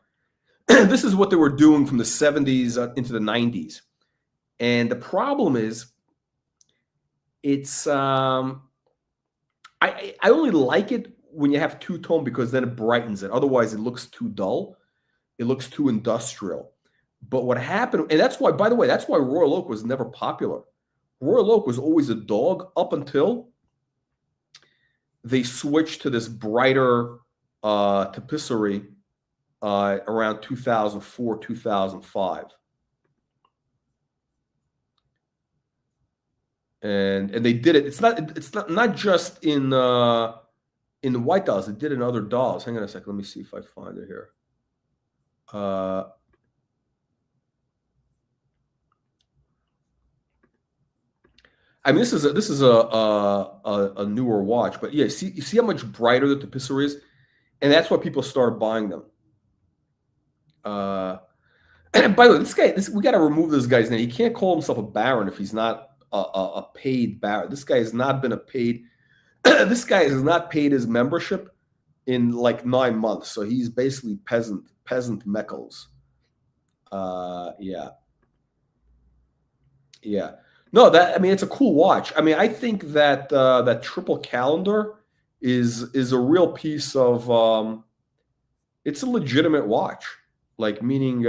This is what they were doing from the 70s into the 90s. And the problem is, it's, I only like it when you have two-tone because then it brightens it. Otherwise, it looks too dull. It looks too industrial. But what happened, and that's why, by the way, that's why Royal Oak was never popular. Royal Oak was always a dog up until they switched to this brighter tapisserie around 2004, 2005. And they did it. It's not just in the white dolls. They did it in other dolls. Hang on a second. Let me see if I find it here. I mean, this is a newer watch, but yeah, you see how much brighter the tapisserie is, and that's why people started buying them. And by the way, this guy, we got to remove this guy's name. He can't call himself a baron if he's not a paid baron. This guy has not been a paid. This guy has not paid his membership in like 9 months, so he's basically peasant Meckles. Yeah. No, I mean, it's a cool watch. I mean, I think that that triple calendar is a real piece of. It's a legitimate watch, like meaning.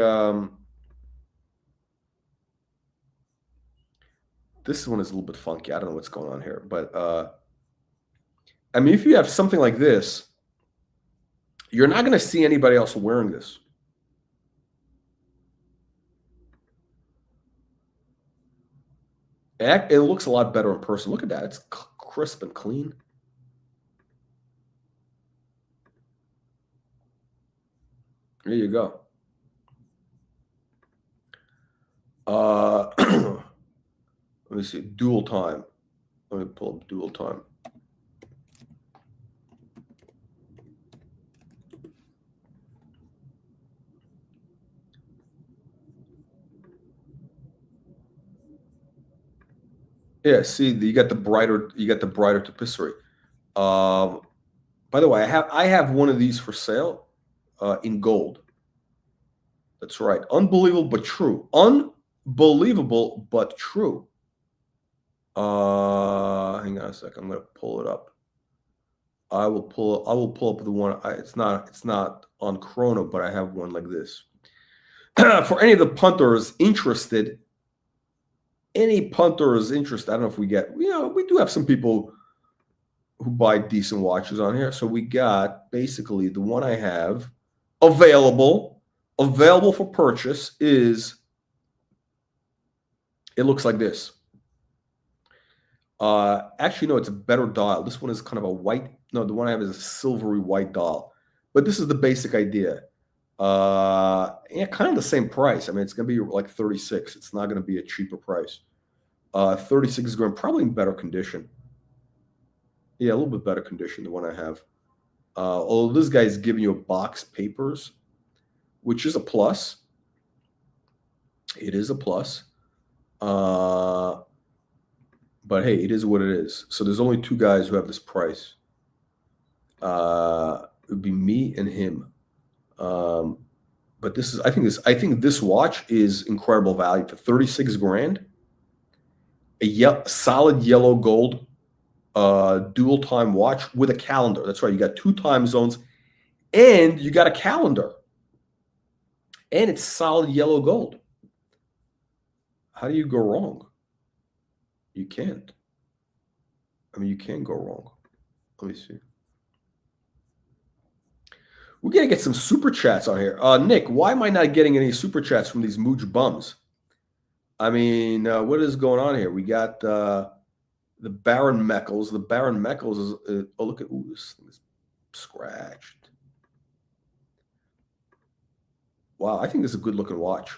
This one is a little bit funky. I don't know what's going on here, but I mean, if you have something like this, you're not going to see anybody else wearing this. It looks a lot better in person. Look at that. It's crisp and clean. There you go. Let me see. Dual time. Let me pull up dual time. Yeah, see, you got the brighter tapisserie. By the way, I have one of these for sale in gold. That's right. Unbelievable but true. Unbelievable but true. Hang on a second. I'm going to pull it up. I will pull up the one. It's not on Chrono, but I have one like this. For any of the punters interested. Any punter is interested. I don't know if we get, we do have some people who buy decent watches on here. So we got basically the one I have available for purchase is, it looks like this. Actually, no, it's a better dial. This one is kind of a white. No, the one I have is a silvery white dial. But this is the basic idea. Yeah, kind of the same price. I mean, it's going to be like 36. It's not going to be a cheaper price. 36 grand, probably in better condition. Yeah, a little bit better condition than one I have. Although this guy's giving you a box papers, which is a plus. It is a plus. But hey, it is what it is. So there's only two guys who have this price. It would be me and him. But this is, I think this watch is incredible value for 36 grand. A solid yellow gold dual time watch with a calendar. That's right. You got 2 time zones and you got a calendar. And it's solid yellow gold. How do you go wrong? You can't. I mean, you can't go wrong. Let me see. We're going to get some super chats on here. Nick, why am I not getting any super chats from these mooch bums? I mean, what is going on here? We got the Baron Meckles. The Baron Meckles is, oh, look at, ooh, this thing is scratched. Wow, I think this is a good looking watch.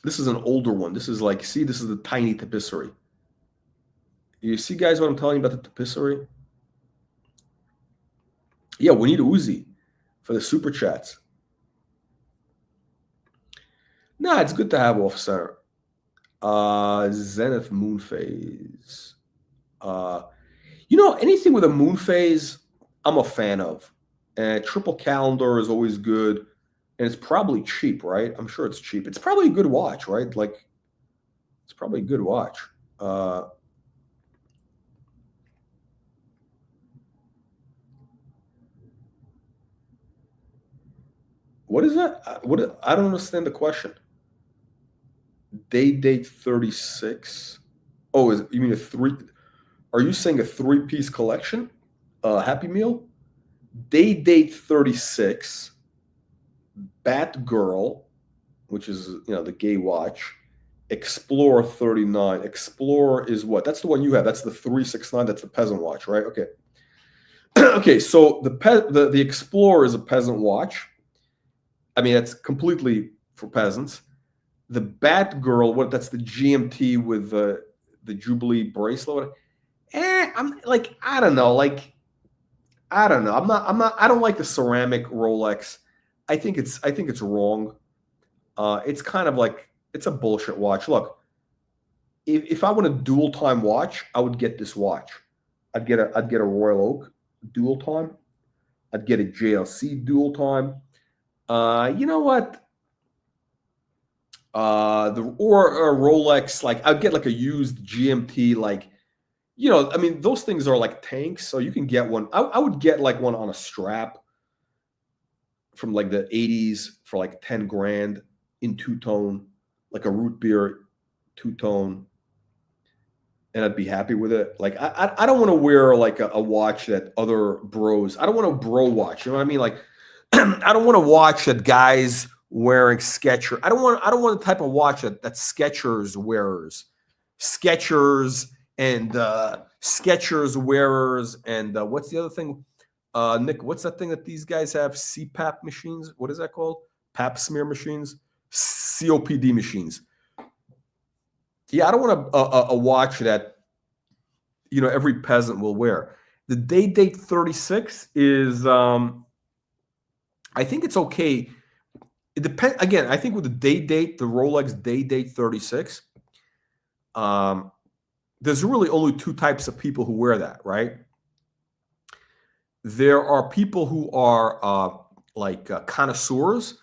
This is an older one. This is like, see, this is the tiny tapisserie. You see, guys, what I'm telling you about the tapisserie? Yeah, we need Uzi for the super chats. Nah, it's good to have off center. Zenith moon phase. Anything with a moon phase, I'm a fan of. And triple calendar is always good. And it's probably cheap, right? I'm sure it's cheap. It's probably a good watch, right? Like, it's probably a good watch. What is that? I don't understand the question. Day date 36. Oh, you mean a three? Are you saying a 3-piece collection? Happy Meal? Day date 36. Batgirl, which is the gay watch. Explorer 39. Explorer is what? That's the one you have. That's the 369. That's the peasant watch, right? Okay. Okay, so the Explorer is a peasant watch. I mean, that's completely for peasants. The Batgirl, that's the GMT with the Jubilee bracelet. I'm like, I don't know. Like, I don't know. I don't like the ceramic Rolex. I think it's wrong. It's kind of like, it's a bullshit watch. Look, if I want a dual time watch, I would get this watch. I'd get a Royal Oak dual time. I'd get a JLC dual time. You know what? Or a Rolex, like I'd get like a used GMT, like, I mean, those things are like tanks, so you can get one. I would get like one on a strap from like the 80s for like 10 grand in two-tone, like a root beer two-tone, and I'd be happy with it. Like, I don't want to wear like a watch that other bros, I don't want a bro watch, you know what I mean? Like, I don't want to watch that guys wearing Skechers. I don't want the type of watch that Skechers wearers. Skechers and Skechers wearers and what's the other thing? Nick, what's that thing that these guys have? CPAP machines? What is that called? Pap smear machines? COPD machines. Yeah, I don't want a watch that every peasant will wear. The day date 36 is I think it's okay. It depends. Again, I think with the day date, the Rolex day date 36, there's really only two types of people who wear that, right? There are people who are connoisseurs,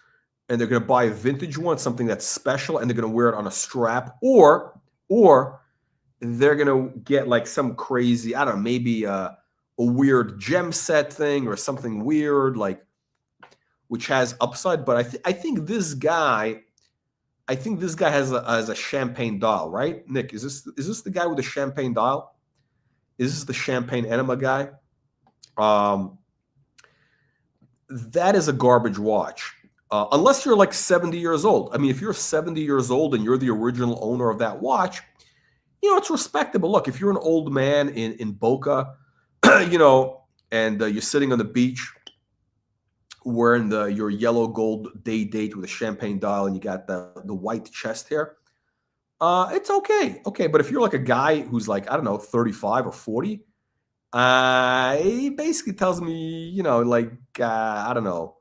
and they're going to buy a vintage one, something that's special, and they're going to wear it on a strap, or they're going to get like some crazy, I don't know, maybe a weird gem set thing or something weird, like, which has upside. But I think this guy has a champagne dial, right? Nick, is this the guy with the champagne dial? Is this the champagne enema guy? That is a garbage watch. Unless you're like 70 years old. I mean, if you're 70 years old and you're the original owner of that watch, it's respectable. Look, if you're an old man in Boca, and you're sitting on the beach wearing your yellow gold day date with a champagne dial and you got the white chest hair, it's okay. Okay, but if you're like a guy who's like, I don't know, 35 or 40, he basically tells me, I don't know,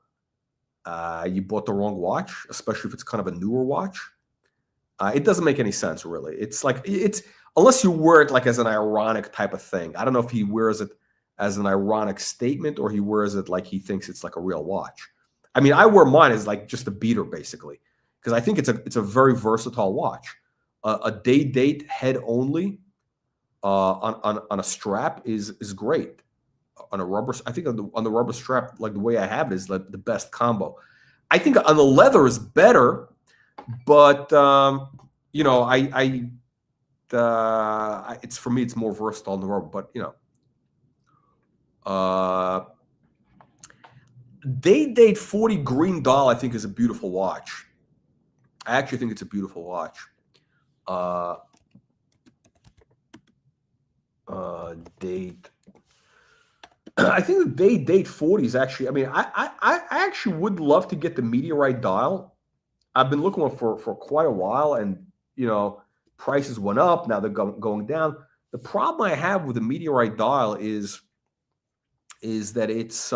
you bought the wrong watch, especially if it's kind of a newer watch. It doesn't make any sense, really. It's like, unless you wear it like as an ironic type of thing. I don't know if he wears it as an ironic statement or he wears it like he thinks it's like a real watch. I mean, I wear mine as like just a beater, basically, because I think it's a very versatile watch. A day date head only on a strap is great. On a rubber, I think on the rubber strap, like the way I have it, is like the best combo. I think on the leather is better, but it's, for me, it's more versatile on the rubber. But day date 40 green dial, I think, is a beautiful watch. I actually think it's a beautiful watch. Date. I think the date 40 is actually, I mean, I actually would love to get the meteorite dial. I've been looking for quite a while, and prices went up. Now they're going down. The problem I have with the meteorite dial is that it's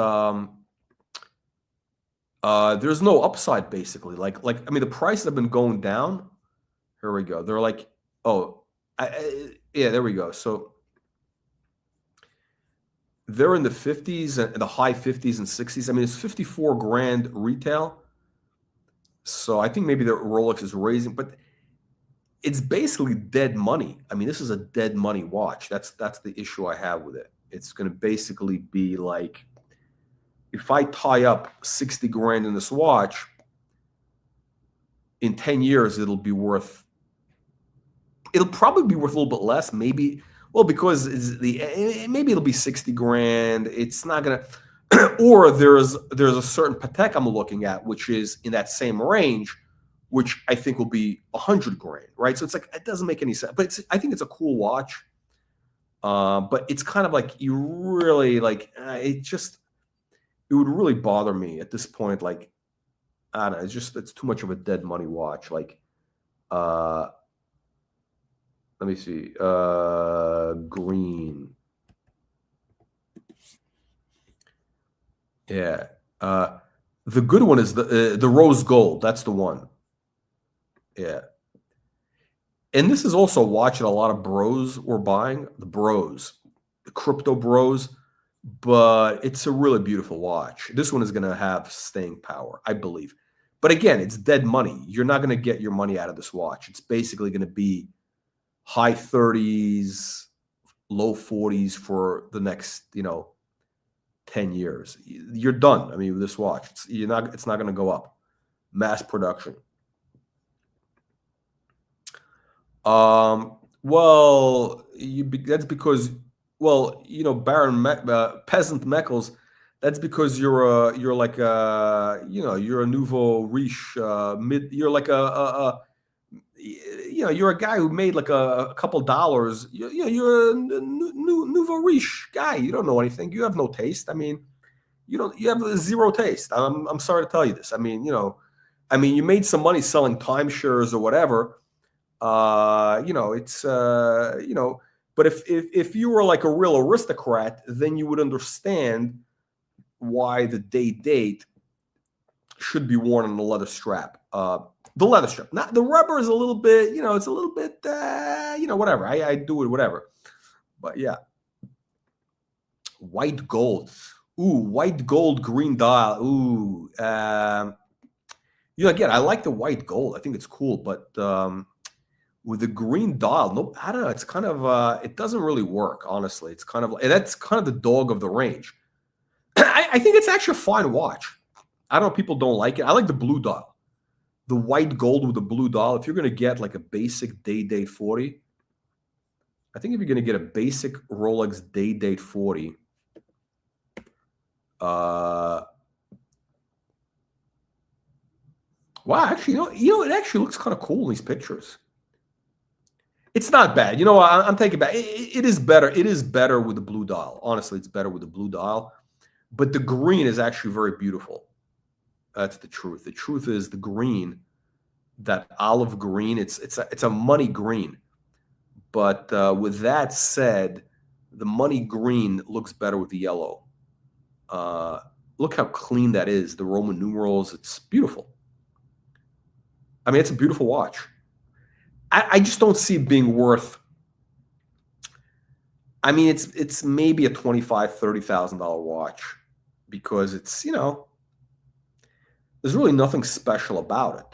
there's no upside, basically. Like I mean, the prices have been going down, Here we go. They're like, oh, yeah, there we go. So they're in the 50s and the high 50s and 60s. I mean, it's 54 grand retail. So I think maybe the Rolex is raising, but it's basically dead money. I mean, this is a dead money watch. That's the issue I have with it. It's going to basically be like, if I tie up 60 grand in this watch, in 10 years, it'll probably be worth a little bit less. Maybe, well, because maybe it'll be 60 grand. It's not going to, or there's a certain Patek I'm looking at, which is in that same range, which I think will be 100 grand, right? So it's like, it doesn't make any sense, but I think it's a cool watch. But it's kind of like, you really like, it would really bother me at this point. Like, I don't know, it's too much of a dead money watch. Like, let me see, green. Yeah. The good one is the rose gold. That's the one. Yeah. And this is also a watch that a lot of bros were buying, the crypto bros, but it's a really beautiful watch. This one is going to have staying power, I believe. But again, it's dead money. You're not going to get your money out of this watch. It's basically going to be high 30s, low 40s for the next, 10 years. You're done. I mean, with this watch, it's not going to go up. Mass production. Well, that's because, well, Baron Peasant Meckles, that's because you're like you're a nouveau riche you're like you're a guy who made like a couple dollars. You're a nouveau riche guy. You don't know anything. You have no taste. I mean, you have zero taste. I'm sorry to tell you this. I mean, you made some money selling timeshares or whatever. But if you were like a real aristocrat, then you would understand why the date should be worn on the leather strap. The leather strap, not the rubber, is a little bit, it's a little bit, whatever. I do it, whatever. But yeah, white gold. Ooh, white gold green dial. Ooh, again, I like the white gold. I think it's cool, but with the green dial, no, I don't know. It's kind of, it doesn't really work, honestly. It's kind of, and that's kind of the dog of the range. I think it's actually a fine watch. I don't know, people don't like it. I like the blue dial. The white gold with the blue dial. If you're going to get like a basic day-date 40, I think if you're going to get a basic Rolex day-date 40, wow, actually, it actually looks kind of cool in these pictures. It's not bad. I'm taking back. It is better. It is better with the blue dial. Honestly, it's better with the blue dial. But the green is actually very beautiful. That's the truth. The truth is the green, that olive green, it's a money green. But with that said, the money green looks better with the yellow. Look how clean that is. The Roman numerals, it's beautiful. I mean, it's a beautiful watch. I just don't see it being worth. I mean, it's maybe a $25,000, $30,000 watch, because it's, there's really nothing special about it.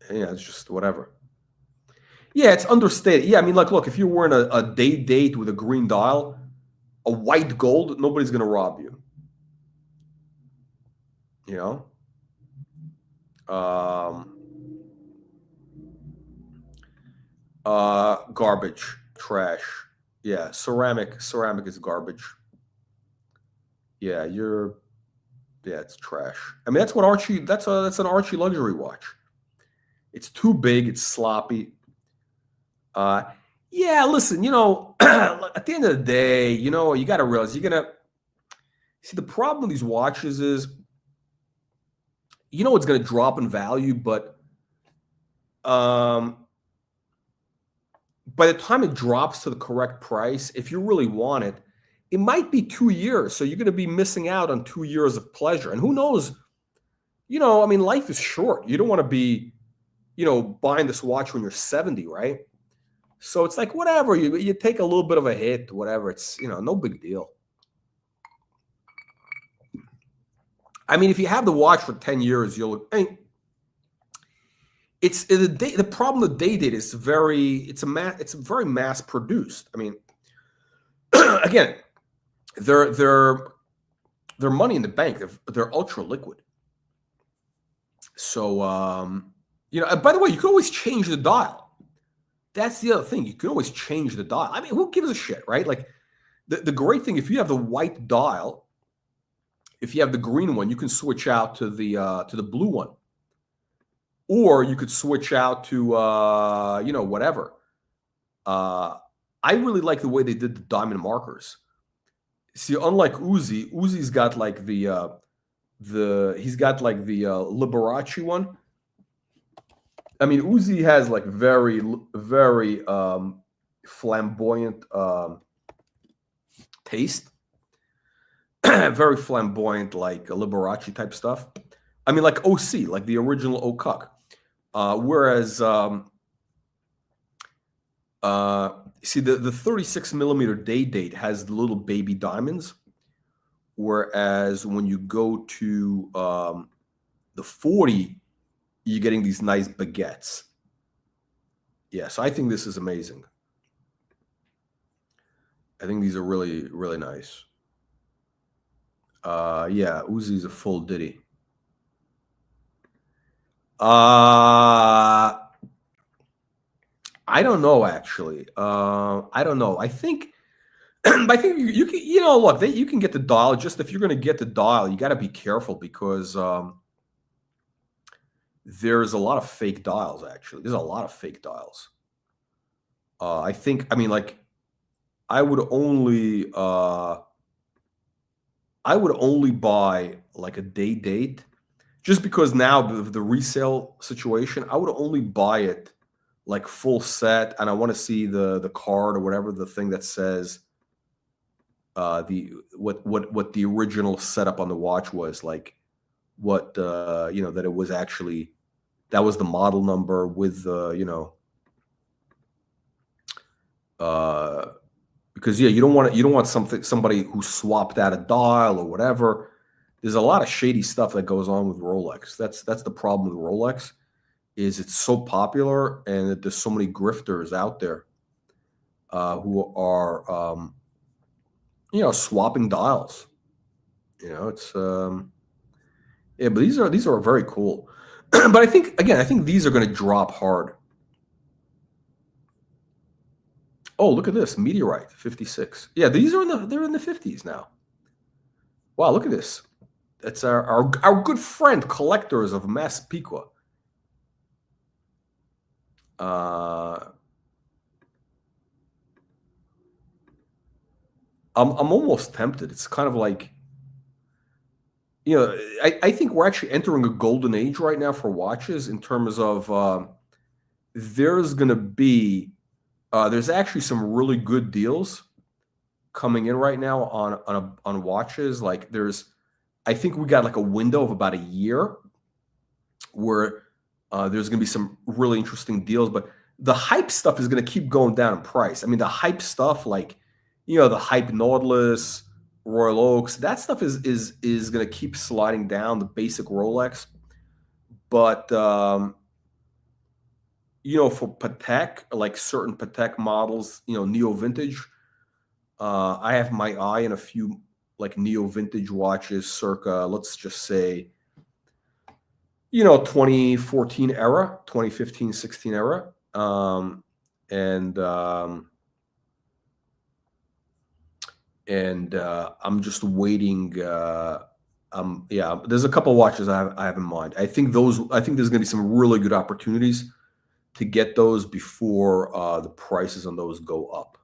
Yeah, it's just whatever. Yeah, it's understated. Yeah, I mean, like, look, if you're wearing a date with a green dial, a white gold, nobody's gonna rob you. Garbage, trash. Yeah, ceramic is garbage. Yeah, it's trash. I mean, that's what Archie, that's an Archie luxury watch. It's too big, it's sloppy. Yeah, listen, at the end of the day, you got to realize you're going to see, the problem with these watches is, it's going to drop in value, but by the time it drops to the correct price, if you really want it, it might be 2 years. So you're going to be missing out on 2 years of pleasure. And who knows, you know, I mean, life is short. You don't want to be, you know, buying this watch when you're 70, right? So it's like, whatever, you take a little bit of a hit, whatever. It's, you know, no big deal. I mean, if you have the watch for 10 years, you'll, I mean, it's the problem with day date is it's very mass produced. I mean, again, they're money in the bank. They're ultra liquid. So, you know, and by the way, you can always change the dial. That's the other thing. You can always change the dial. I mean, who gives a shit, right? Like the great thing, if you have the white dial, if you have the green one, you can switch out to the blue one. Or you could switch out to, you know, whatever. I really like the way they did the diamond markers. See, unlike Uzi's got like the Liberace one. I mean, Uzi has like very, very flamboyant taste. Very flamboyant, like a Liberace type stuff. I mean, like OC, like the original Ocuck. Whereas, see, the 36 millimeter day date has the little baby diamonds. Whereas when you go to the 40, you're getting these nice baguettes. Yeah, so I think this is amazing. I think these are really, really nice. Yeah, Uzi's a full Diddy. I don't know, actually. I don't know. I think, I think you can, you know, look, you can get the dial. Just if you're going to get the dial, you got to be careful because there's a lot of fake dials. Actually, there's a lot of fake dials. I think, I mean, like, I would only buy like a day date. Just because now the resale situation, I would only buy it like full set, and I want to see the card or whatever, the thing that says what the original setup on the watch was, like what you know, that it was actually, that was the model number with you know, because yeah, you don't want somebody who swapped out a dial or whatever. There's a lot of shady stuff that goes on with Rolex. That's the problem with Rolex, is it's so popular and that there's so many grifters out there who are you know, swapping dials. You know, it's yeah, but these are very cool. But I think these are going to drop hard. Oh, look at this, Meteorite 56. Yeah, these are they're in the 50s now. Wow, look at this. That's our good friend, collectors of Massapequa. I'm almost tempted. It's kind of like, you know, I think we're actually entering a golden age right now for watches in terms of there's going to be there's actually some really good deals coming in right now on watches. Like I think we got like a window of about a year where there's going to be some really interesting deals, but the hype stuff is going to keep going down in price. I mean, the hype stuff, like, you know, the hype Nautilus, Royal Oaks, that stuff is going to keep sliding down, the basic Rolex. But, you know, for Patek, like certain Patek models, you know, neo vintage, I have my eye on a few like neo vintage watches circa, let's just say, you know, 2014 era, 2015, 16 era. I'm just waiting. Yeah, there's a couple of watches I have in mind. I think there's going to be some really good opportunities to get those before the prices on those go up.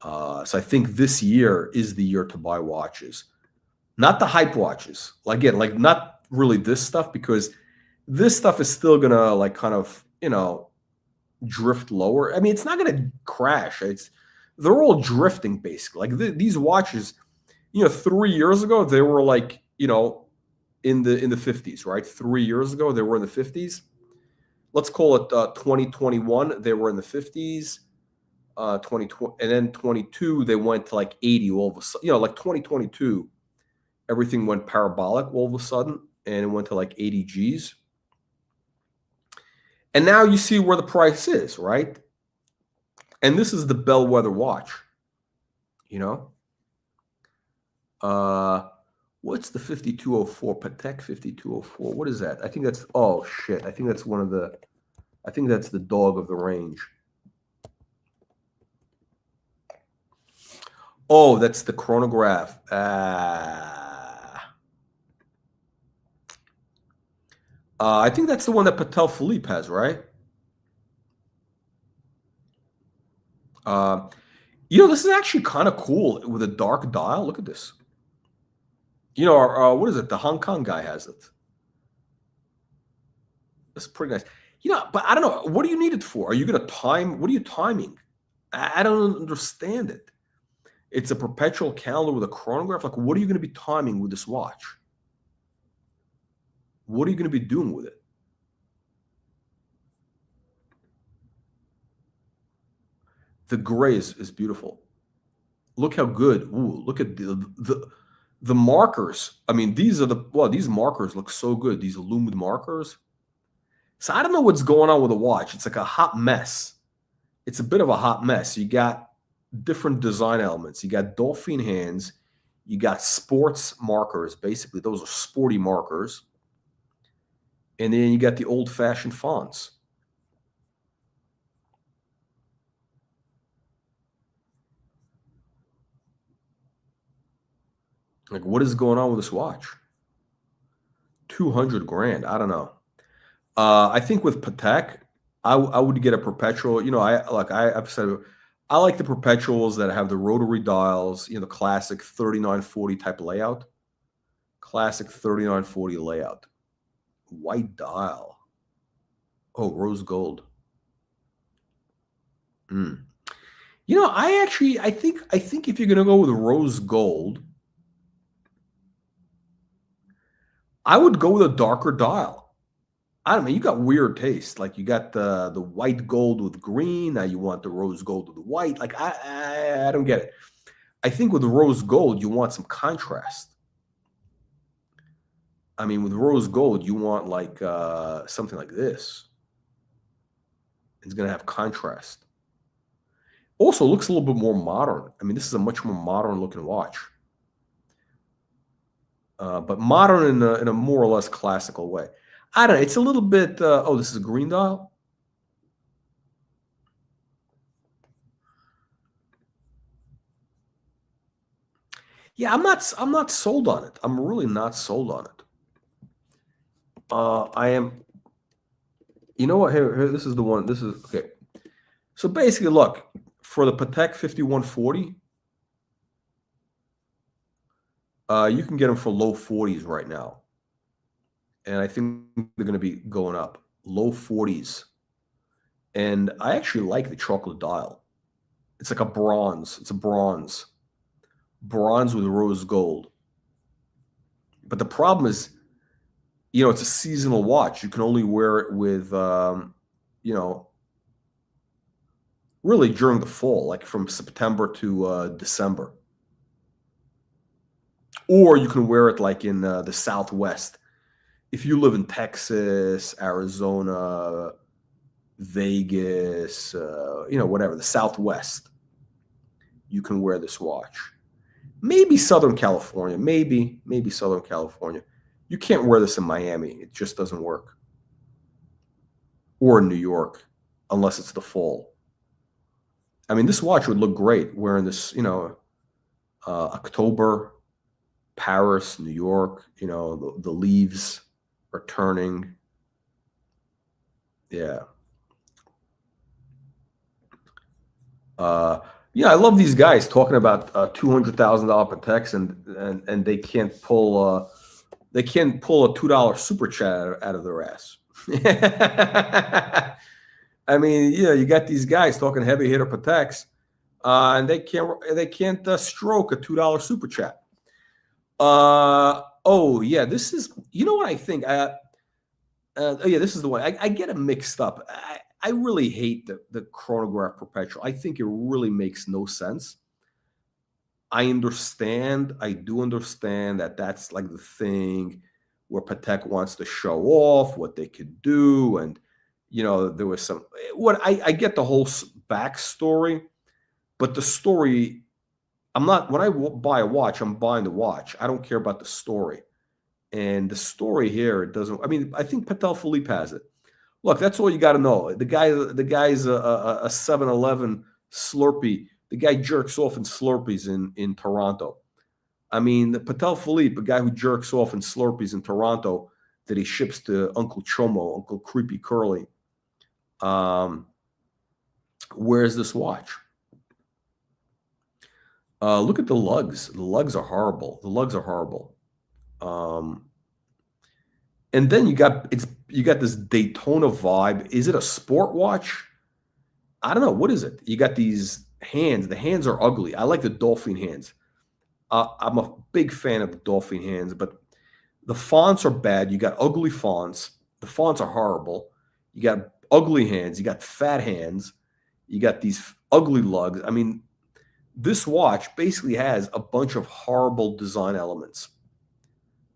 So I think this year is the year to buy watches, not the hype watches. Again, like not really this stuff, because this stuff is still gonna like kind of, you know, drift lower. I mean, it's not gonna crash. They're all drifting basically. Like these watches, you know, 3 years ago they were like, you know, in the 50s, right? 3 years ago, they were in the 50s. Let's call it 2021. They were in the 50s. 2020, and then 22, they went to like 80 all of a sudden. You know, like 2022, everything went parabolic all of a sudden, and it went to like 80 G's. And now you see where the price is, right? And this is the bellwether watch, you know? What's the 5204, Patek 5204? What is that? I think that's, oh shit. I think that's one of the, I think that's the dog of the range. Oh, that's the chronograph. I think that's the one that Patek Philippe has, right? You know, this is actually kind of cool with a dark dial. Look at this. You know, what is it? The Hong Kong guy has it. That's pretty nice. You know, but I don't know. What do you need it for? Are you going to time? What are you timing? I don't understand it. It's a perpetual calendar with a chronograph. Like, what are you going to be timing with this watch? What are you going to be doing with it? The gray is beautiful. Look how good. Ooh, look at the markers. I mean, these are these markers look so good. These illuminated markers. So I don't know what's going on with the watch. It's like a hot mess. It's a bit of a hot mess. You got different design elements. You got dolphin hands. You got sports markers. Basically, those are sporty markers. And then you got the old-fashioned fonts. Like, what is going on with this watch? 200 grand. I don't know. I think with Patek, I would get a perpetual. You know, I've said, I like the perpetuals that have the rotary dials. You know, the classic 3940 type layout. Classic 3940 layout. White dial. Oh, rose gold. You know, I think if you're gonna go with rose gold, I would go with a darker dial. I don't know. You got weird taste. Like, you got the white gold with green. Now you want the rose gold with white. Like, I don't get it. I think with the rose gold, you want some contrast. I mean, with rose gold, you want like something like this. It's going to have contrast. Also, looks a little bit more modern. I mean, this is a much more modern looking watch. But modern in a more or less classical way. I don't know. It's a little bit. Oh, this is a green dial. Yeah, I'm not sold on it. I'm really not sold on it. I am. You know what? Here, this is the one. This is okay. So basically, look, for the Patek 5140. You can get them for low 40s right now. And I think they're going to be going up. Low 40s. And I actually like the chocolate dial. It's like a bronze. It's a bronze. Bronze with rose gold. But the problem is, you know, it's a seasonal watch. You can only wear it with, you know, really during the fall, like from September to December. Or you can wear it like in the Southwest. If you live in Texas, Arizona, Vegas, you know, whatever, the Southwest, you can wear this watch. Maybe Southern California, maybe Southern California. You can't wear this in Miami. It just doesn't work. Or in New York, unless it's the fall. I mean, this watch would look great wearing this, you know, October, Paris, New York, you know, the leaves are turning. Yeah. Yeah, I love these guys talking about $200,000 Pateks and they can't pull a $2 super chat out of their ass. I mean, yeah, you got these guys talking heavy hitter Pateks, and they can't stroke a $2 super chat. Oh yeah, this is. You know what I think? Oh yeah, this is the one. I get it mixed up. I really hate the chronograph perpetual. I think it really makes no sense. I do understand that that's like the thing where Patek wants to show off what they could do, and there was some. What I get the whole backstory, but the story, I'm not. When I buy a watch, I'm buying the watch. I don't care about the story, and the story here it doesn't. I mean, I think Patek Philippe has it. Look, that's all you got to know. The guy's a 7-Eleven Slurpee. The guy jerks off in Slurpees in Toronto. I mean, the Patek Philippe, a guy who jerks off in Slurpees in Toronto that he ships to Uncle Chomo, Uncle Creepy Curly. Where's this watch? Look at the lugs. The lugs are horrible. And then you got this Daytona vibe. Is it a sport watch? I don't know. What is it? You got these hands. The hands are ugly. I like the dolphin hands. I'm a big fan of the dolphin hands, but the fonts are bad. You got ugly fonts. The fonts are horrible. You got ugly hands. You got fat hands. You got these ugly lugs. I mean, this watch basically has a bunch of horrible design elements.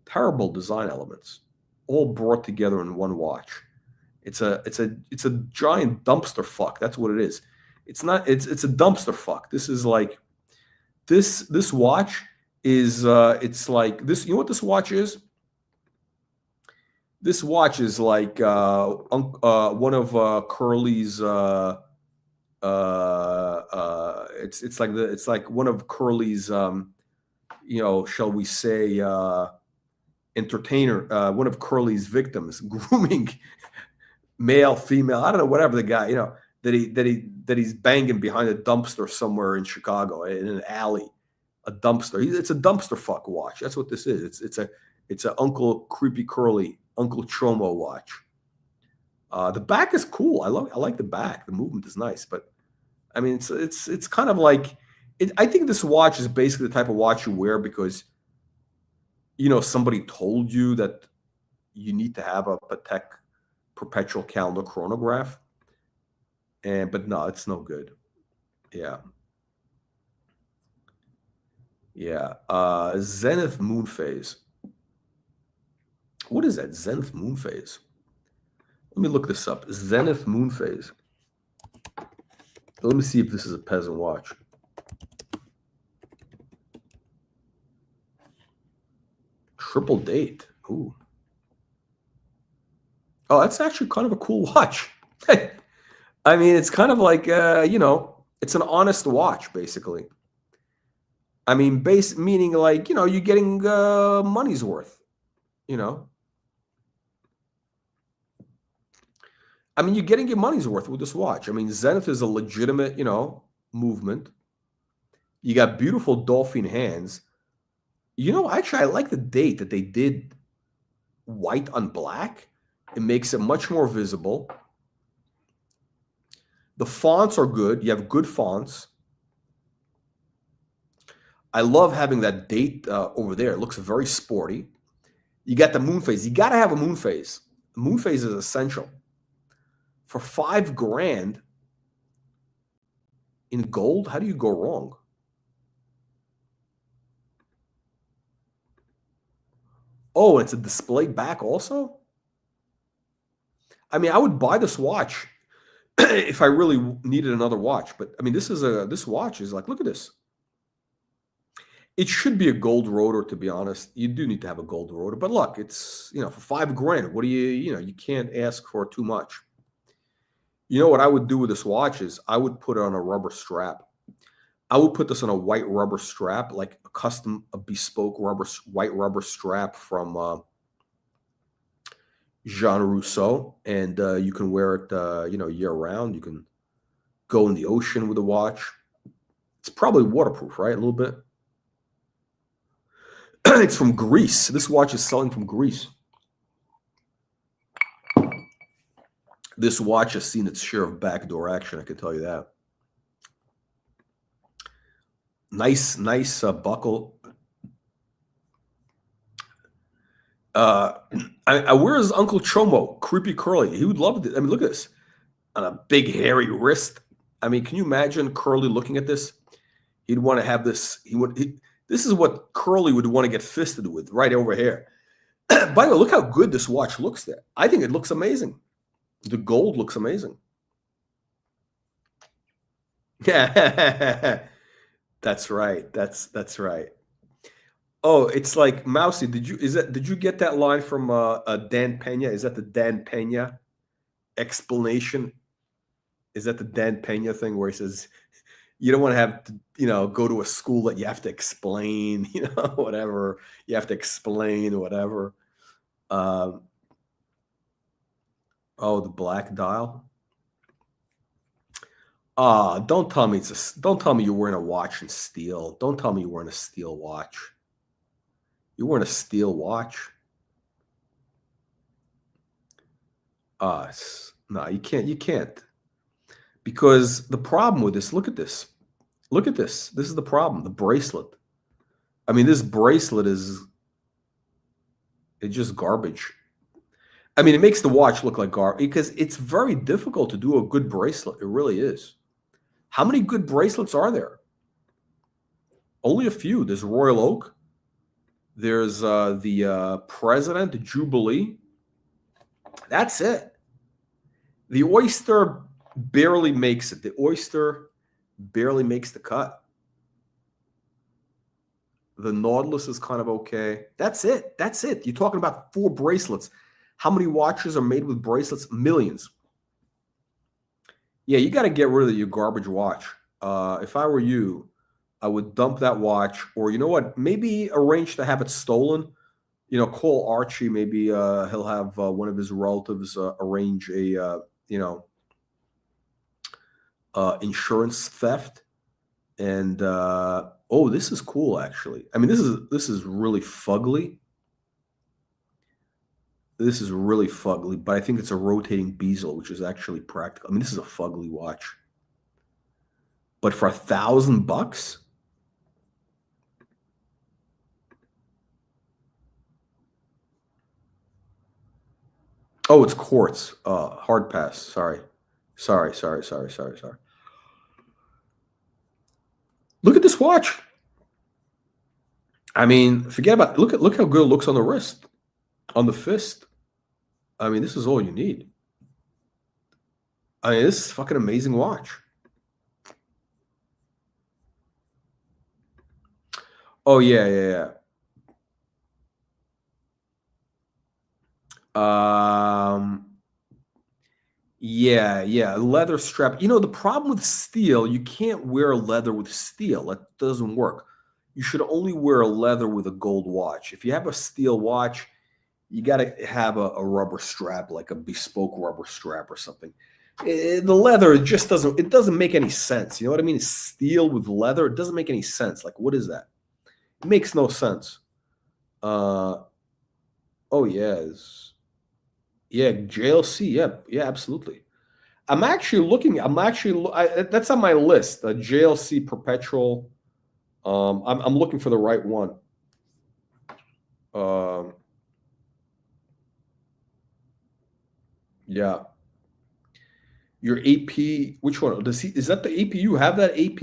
Terrible design elements, all brought together in one watch. It's a giant dumpster fuck. That's what it is. It's not. It's a dumpster fuck. This is like this watch is. It's like this. You know what this watch is? This watch is like one of Curly's. It's like one of Curly's. Shall we say? Entertainer, one of Curly's victims, grooming, male, female, I don't know, whatever the guy, that he's banging behind a dumpster somewhere in Chicago in an alley, a dumpster. It's a dumpster fuck watch. That's what this is. It's a Uncle Creepy Curly, Uncle Chomo watch. The back is cool. I like the back. The movement is nice, but I mean, it's kind of like I think this watch is basically the type of watch you wear because somebody told you that you need to have a Patek perpetual calendar chronograph, but no, it's no good. Yeah. Zenith moon phase. What is that? Zenith moon phase. Let me look this up. Zenith moon phase. Let me see if this is a peasant watch. Triple date. Ooh. Oh, that's actually kind of a cool watch. I mean, it's kind of like, it's an honest watch, basically. I mean, meaning like, you're getting money's worth, I mean, you're getting your money's worth with this watch. I mean, Zenith is a legitimate, movement. You got beautiful dolphin hands. Actually, I like the date that they did white on black. It makes it much more visible. The fonts are good. You have good fonts. I love having that date over there. It looks very sporty. You got the moon phase. You got to have a moon phase. The moon phase is essential. For $5,000 in gold, how do you go wrong? Oh, it's a display back also? I mean, I would buy this watch if I really needed another watch. But I mean, this watch is like, look at this. It should be a gold rotor, to be honest. You do need to have a gold rotor. But look, it's, for $5,000, what do you can't ask for too much. What I would do with this watch is I would put it on a rubber strap. I would put this on a white rubber strap, like a bespoke white rubber strap from Jean Rousseau, and you can wear it, year round. You can go in the ocean with the watch. It's probably waterproof, right? A little bit. It's from Greece. This watch is selling from Greece. This watch has seen its share of backdoor action, I can tell you that. Nice buckle. Where's Uncle Chomo? Creepy Curly. He would love it. I mean, look at this. On a big hairy wrist. I mean, can you imagine Curly looking at this? He'd want to have this. This is what Curly would want to get fisted with right over here. By the way, look how good this watch looks there. I think it looks amazing. The gold looks amazing. Yeah, that's right. That's right. Oh, it's like Mousy. Did you get that line from Dan Pena? Is that the Dan Pena explanation? Is that the Dan Pena thing where he says you don't want to have to, go to a school that you have to explain, whatever. You have to explain whatever. Oh, the black dial. Don't tell me don't tell me you're wearing a watch in steel. Don't tell me you're wearing a steel watch. You're wearing a steel watch. No, you can't. Because the problem with this, look at this. Look at this. This is the problem, the bracelet. I mean, this bracelet it's just garbage. I mean, it makes the watch look like garbage because it's very difficult to do a good bracelet. It really is. How many good bracelets are there? Only a few. There's Royal Oak. There's the President, the Jubilee. That's it. The Oyster barely makes it. The Oyster barely makes the cut. The Nautilus is kind of okay. That's it. That's it. You're talking about 4 bracelets. How many watches are made with bracelets? Millions. Yeah, you got to get rid of your garbage watch. If I were you, I would dump that watch, or you know what? Maybe arrange to have it stolen. Call Archie. Maybe he'll have one of his relatives arrange a insurance theft. And oh, this is cool, actually. I mean, this is really fugly. This is really fugly, but I think it's a rotating bezel, which is actually practical. I mean, this is a fugly watch. But for $1,000? Oh, it's quartz. Hard pass. Sorry. Look at this watch. I mean, forget about look how good it looks on the wrist, on the fist. I mean, this is all you need. I mean, this is a fucking amazing watch. Oh yeah. Yeah, leather strap. The problem with steel, you can't wear leather with steel. That doesn't work. You should only wear a leather with a gold watch. If you have a steel watch, you got to have a rubber strap, like a bespoke rubber strap or something. The leather, it doesn't make any sense. You know what I mean? It's steel with leather. It doesn't make any sense. Like, what is that? It makes no sense. Oh, yeah. Yeah, JLC. Yeah, absolutely. That's on my list. A JLC Perpetual. I'm looking for the right one. Yeah. Your AP, which one? Is that the AP? You have that AP?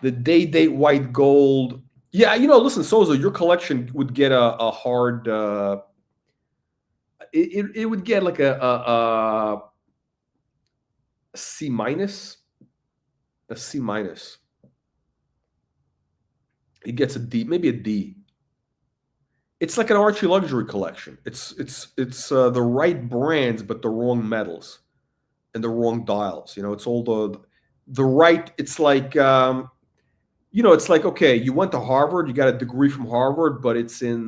The day white gold. Yeah, listen, Sozo, your collection would get a hard. It would get like a C minus. A C minus. It gets a D, maybe a D. It's like an ArchieLuxury collection. It's the right brands, but the wrong metals and the wrong dials. It's all the right. It's like it's like, okay, you went to Harvard, you got a degree from Harvard, but it's in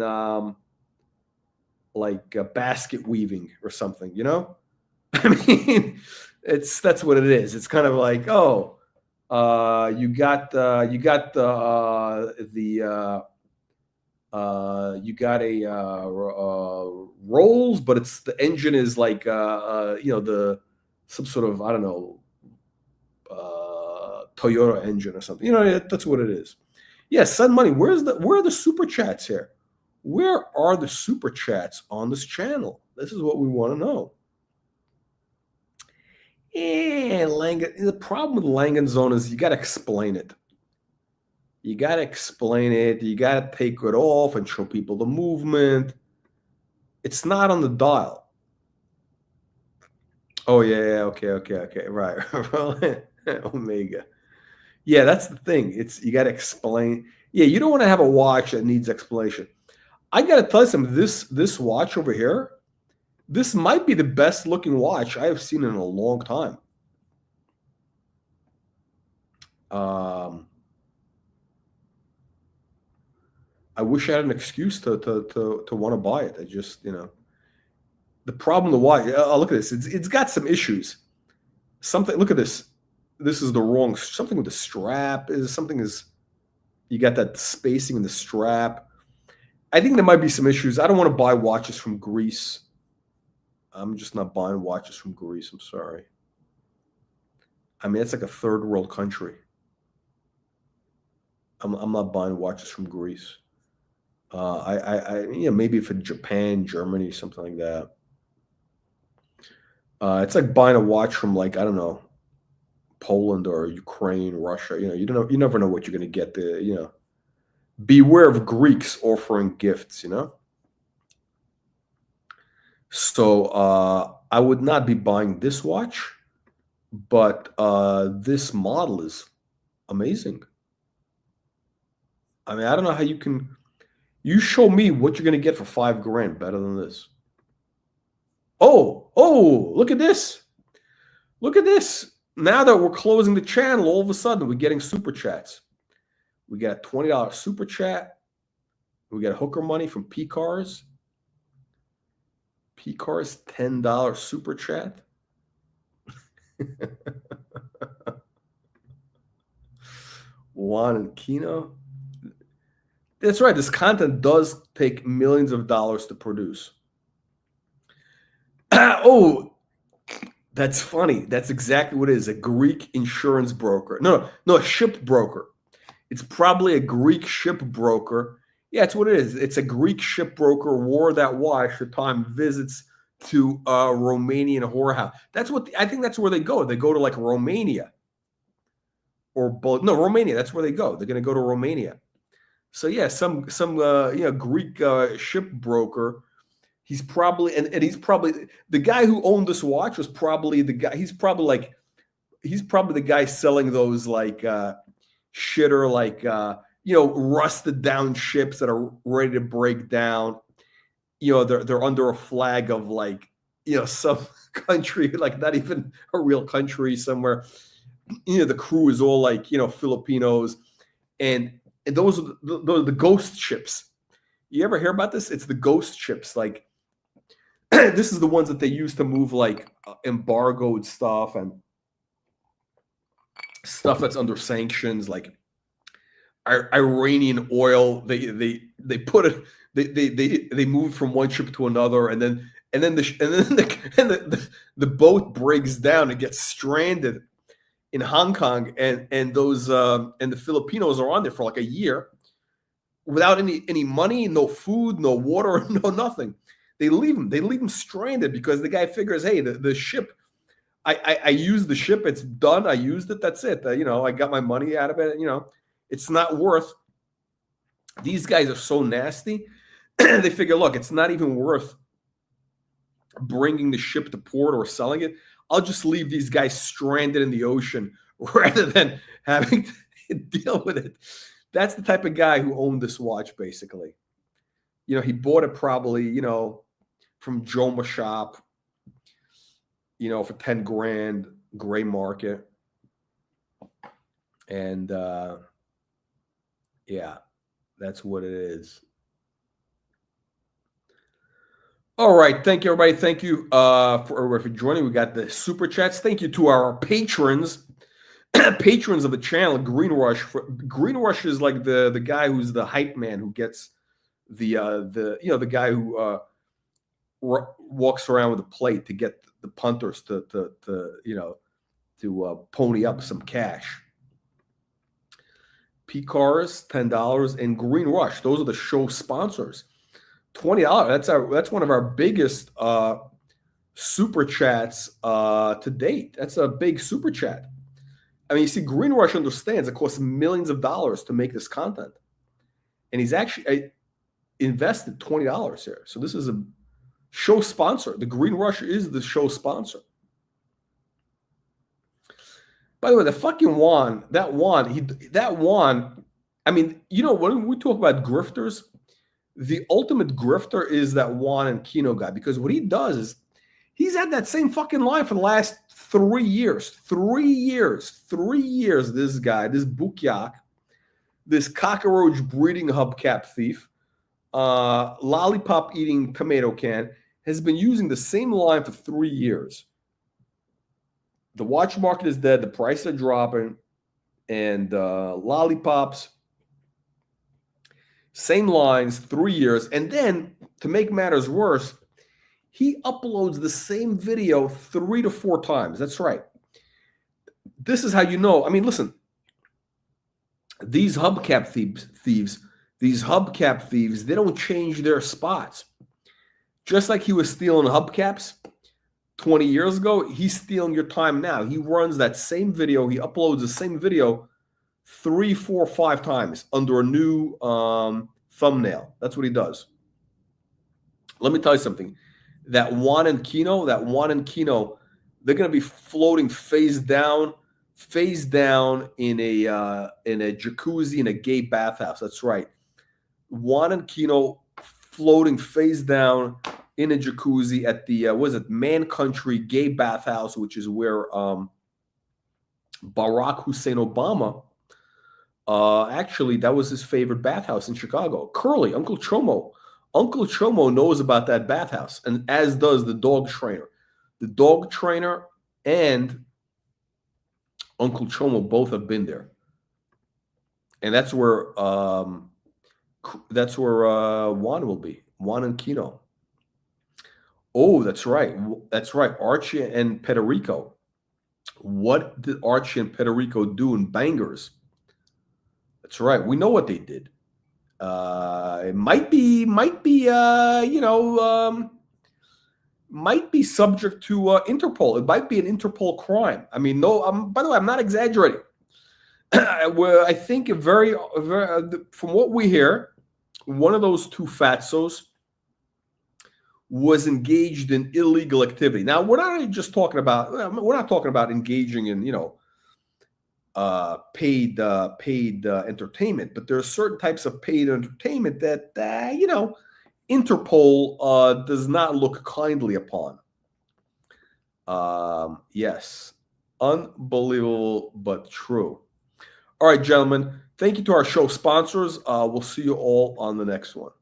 like basket weaving or something. I mean, that's what it is. It's kind of like, oh, you got a Rolls, but it's the engine is like some sort of, I don't know, Toyota engine or something. That's what it is. Yeah, Sun Money. Where are the super chats here? Where are the super chats on this channel? This is what we want to know. And Langan, the problem with Langan Zone is you got to explain it. You got to explain it. You got to take it off and show people the movement. It's not on the dial. Oh, yeah. Okay. Right. Omega. Yeah, that's the thing. You got to explain. Yeah, you don't want to have a watch that needs explanation. I got to tell you something. This watch over here, this might be the best looking watch I have seen in a long time. I wish I had an excuse to want to buy it. I just, the problem with the watch. Look at this. It's got some issues. Something. Look at this. This is the wrong. Something with the strap you got that spacing in the strap. I think there might be some issues. I don't want to buy watches from Greece. I'm just not buying watches from Greece. I'm sorry. I mean, it's like a third world country. I'm not buying watches from Greece. Maybe for Japan, Germany, something like that. It's like buying a watch from, like, I don't know, Poland or Ukraine, Russia. You never know what you're going to get there. Beware of Greeks offering gifts. So I would not be buying this watch, but this model is amazing. I mean, I don't know how you can. You show me what you're going to get for $5,000 better than this. Oh, look at this. Look at this. Now that we're closing the channel, all of a sudden we're getting super chats. We got a $20 super chat. We got hooker money from P-Cars. P-Cars, $10 super chat. Juan and Kino. That's right. This content does take millions of dollars to produce. Oh, that's funny. That's exactly what it is. A Greek insurance broker. No, a ship broker. It's probably a Greek ship broker. Yeah, that's what it is. It's a Greek ship broker wore that watch the time visits to Romanian whorehouse. I think that's where they go. They go to like Romania or Romania. That's where they go. They're going to go to Romania. So yeah, some Greek ship broker. He's probably and he's probably the guy who owned this watch was probably the guy. He's probably the guy selling those like shitter like rusted down ships that are ready to break down. They're under a flag of like some country, like not even a real country somewhere. The crew is all like Filipinos, and those are the ghost ships. You ever hear about this? It's the ghost ships. Like this is the ones that they use to move like embargoed stuff and stuff that's under sanctions, like Iranian oil. They put it. They move from one ship to another, and then the boat breaks down and gets stranded in Hong Kong, and those and the Filipinos are on there for like a year without any money, no food, no water, no nothing. They leave them stranded because the guy figures, hey, the ship, I used the ship, it's done, I used it, that's it. I got my money out of it. It's not worth. These guys are so nasty. They figure, look, it's not even worth bringing the ship to port or selling it. I'll just leave these guys stranded in the ocean rather than having to deal with it. That's the type of guy who owned this watch, basically. He bought it probably, from Joma Shop, for $10,000, gray market. And yeah, that's what it is. All right. Thank you, everybody. Thank you for joining. We got the super chats. Thank you to our patrons, patrons of the channel. Green Rush. Green Rush is like the guy who's the hype man who gets the guy who walks around with a plate to get the punters to pony up some cash. P-Cars, $10, and Green Rush. Those are the show sponsors. $20. That's one of our biggest super chats to date. That's a big super chat. I mean, you see, Green Rush understands it costs millions of dollars to make this content, and he's actually invested $20 here. So this is a show sponsor. The Green Rush is the show sponsor. By the way, the fucking Juan, that Juan. I mean, you know, when we talk about grifters, the ultimate grifter is that Juan and Kino guy, because what he does is he's had that same fucking line for the last 3 years. 3 years. 3 years, this guy, this Bukyak, this cockroach breeding hubcap thief, lollipop eating tomato can, has been using the same line for 3 years. The watch market is dead. The prices are dropping. And lollipops, same lines, 3 years. And then, to make matters worse, he uploads the same video 3 to 4 times. That's right. This is how you know. I mean, listen, these hubcap thieves, they don't change their spots. Just like he was stealing hubcaps 20 years ago, he's stealing your time now. He runs that same video. He uploads the same video 3, 4, 5 times under a new thumbnail. That's what he does. Let me tell you something. That Juan and Kino, they're going to be floating face down in a jacuzzi in a gay bathhouse. That's right. Juan and Kino floating face down in a jacuzzi at the Man Country gay bathhouse, which is where Barack Hussein Obama, actually, that was his favorite bathhouse in Chicago. Curly, Uncle Chomo. Uncle Chomo knows about that bathhouse, and as does the dog trainer. The dog trainer and Uncle Chomo both have been there, and that's where Juan will be. Juan and Kino. Oh, that's right. That's right. Archie and Federico. What did Archie and Federico do in Bangers? That's right. We know what they did. It might be subject to Interpol. It might be an Interpol crime. I mean, no. By the way, I'm not exaggerating. I think very, from what we hear, one of those two fatzos was engaged in illegal activity. Now, we're not just talking about. We're not talking about engaging in paid entertainment, but there are certain types of paid entertainment that Interpol does not look kindly upon. Yes, unbelievable but true. All right, gentlemen, thank you to our show sponsors. We'll see you all on the next one.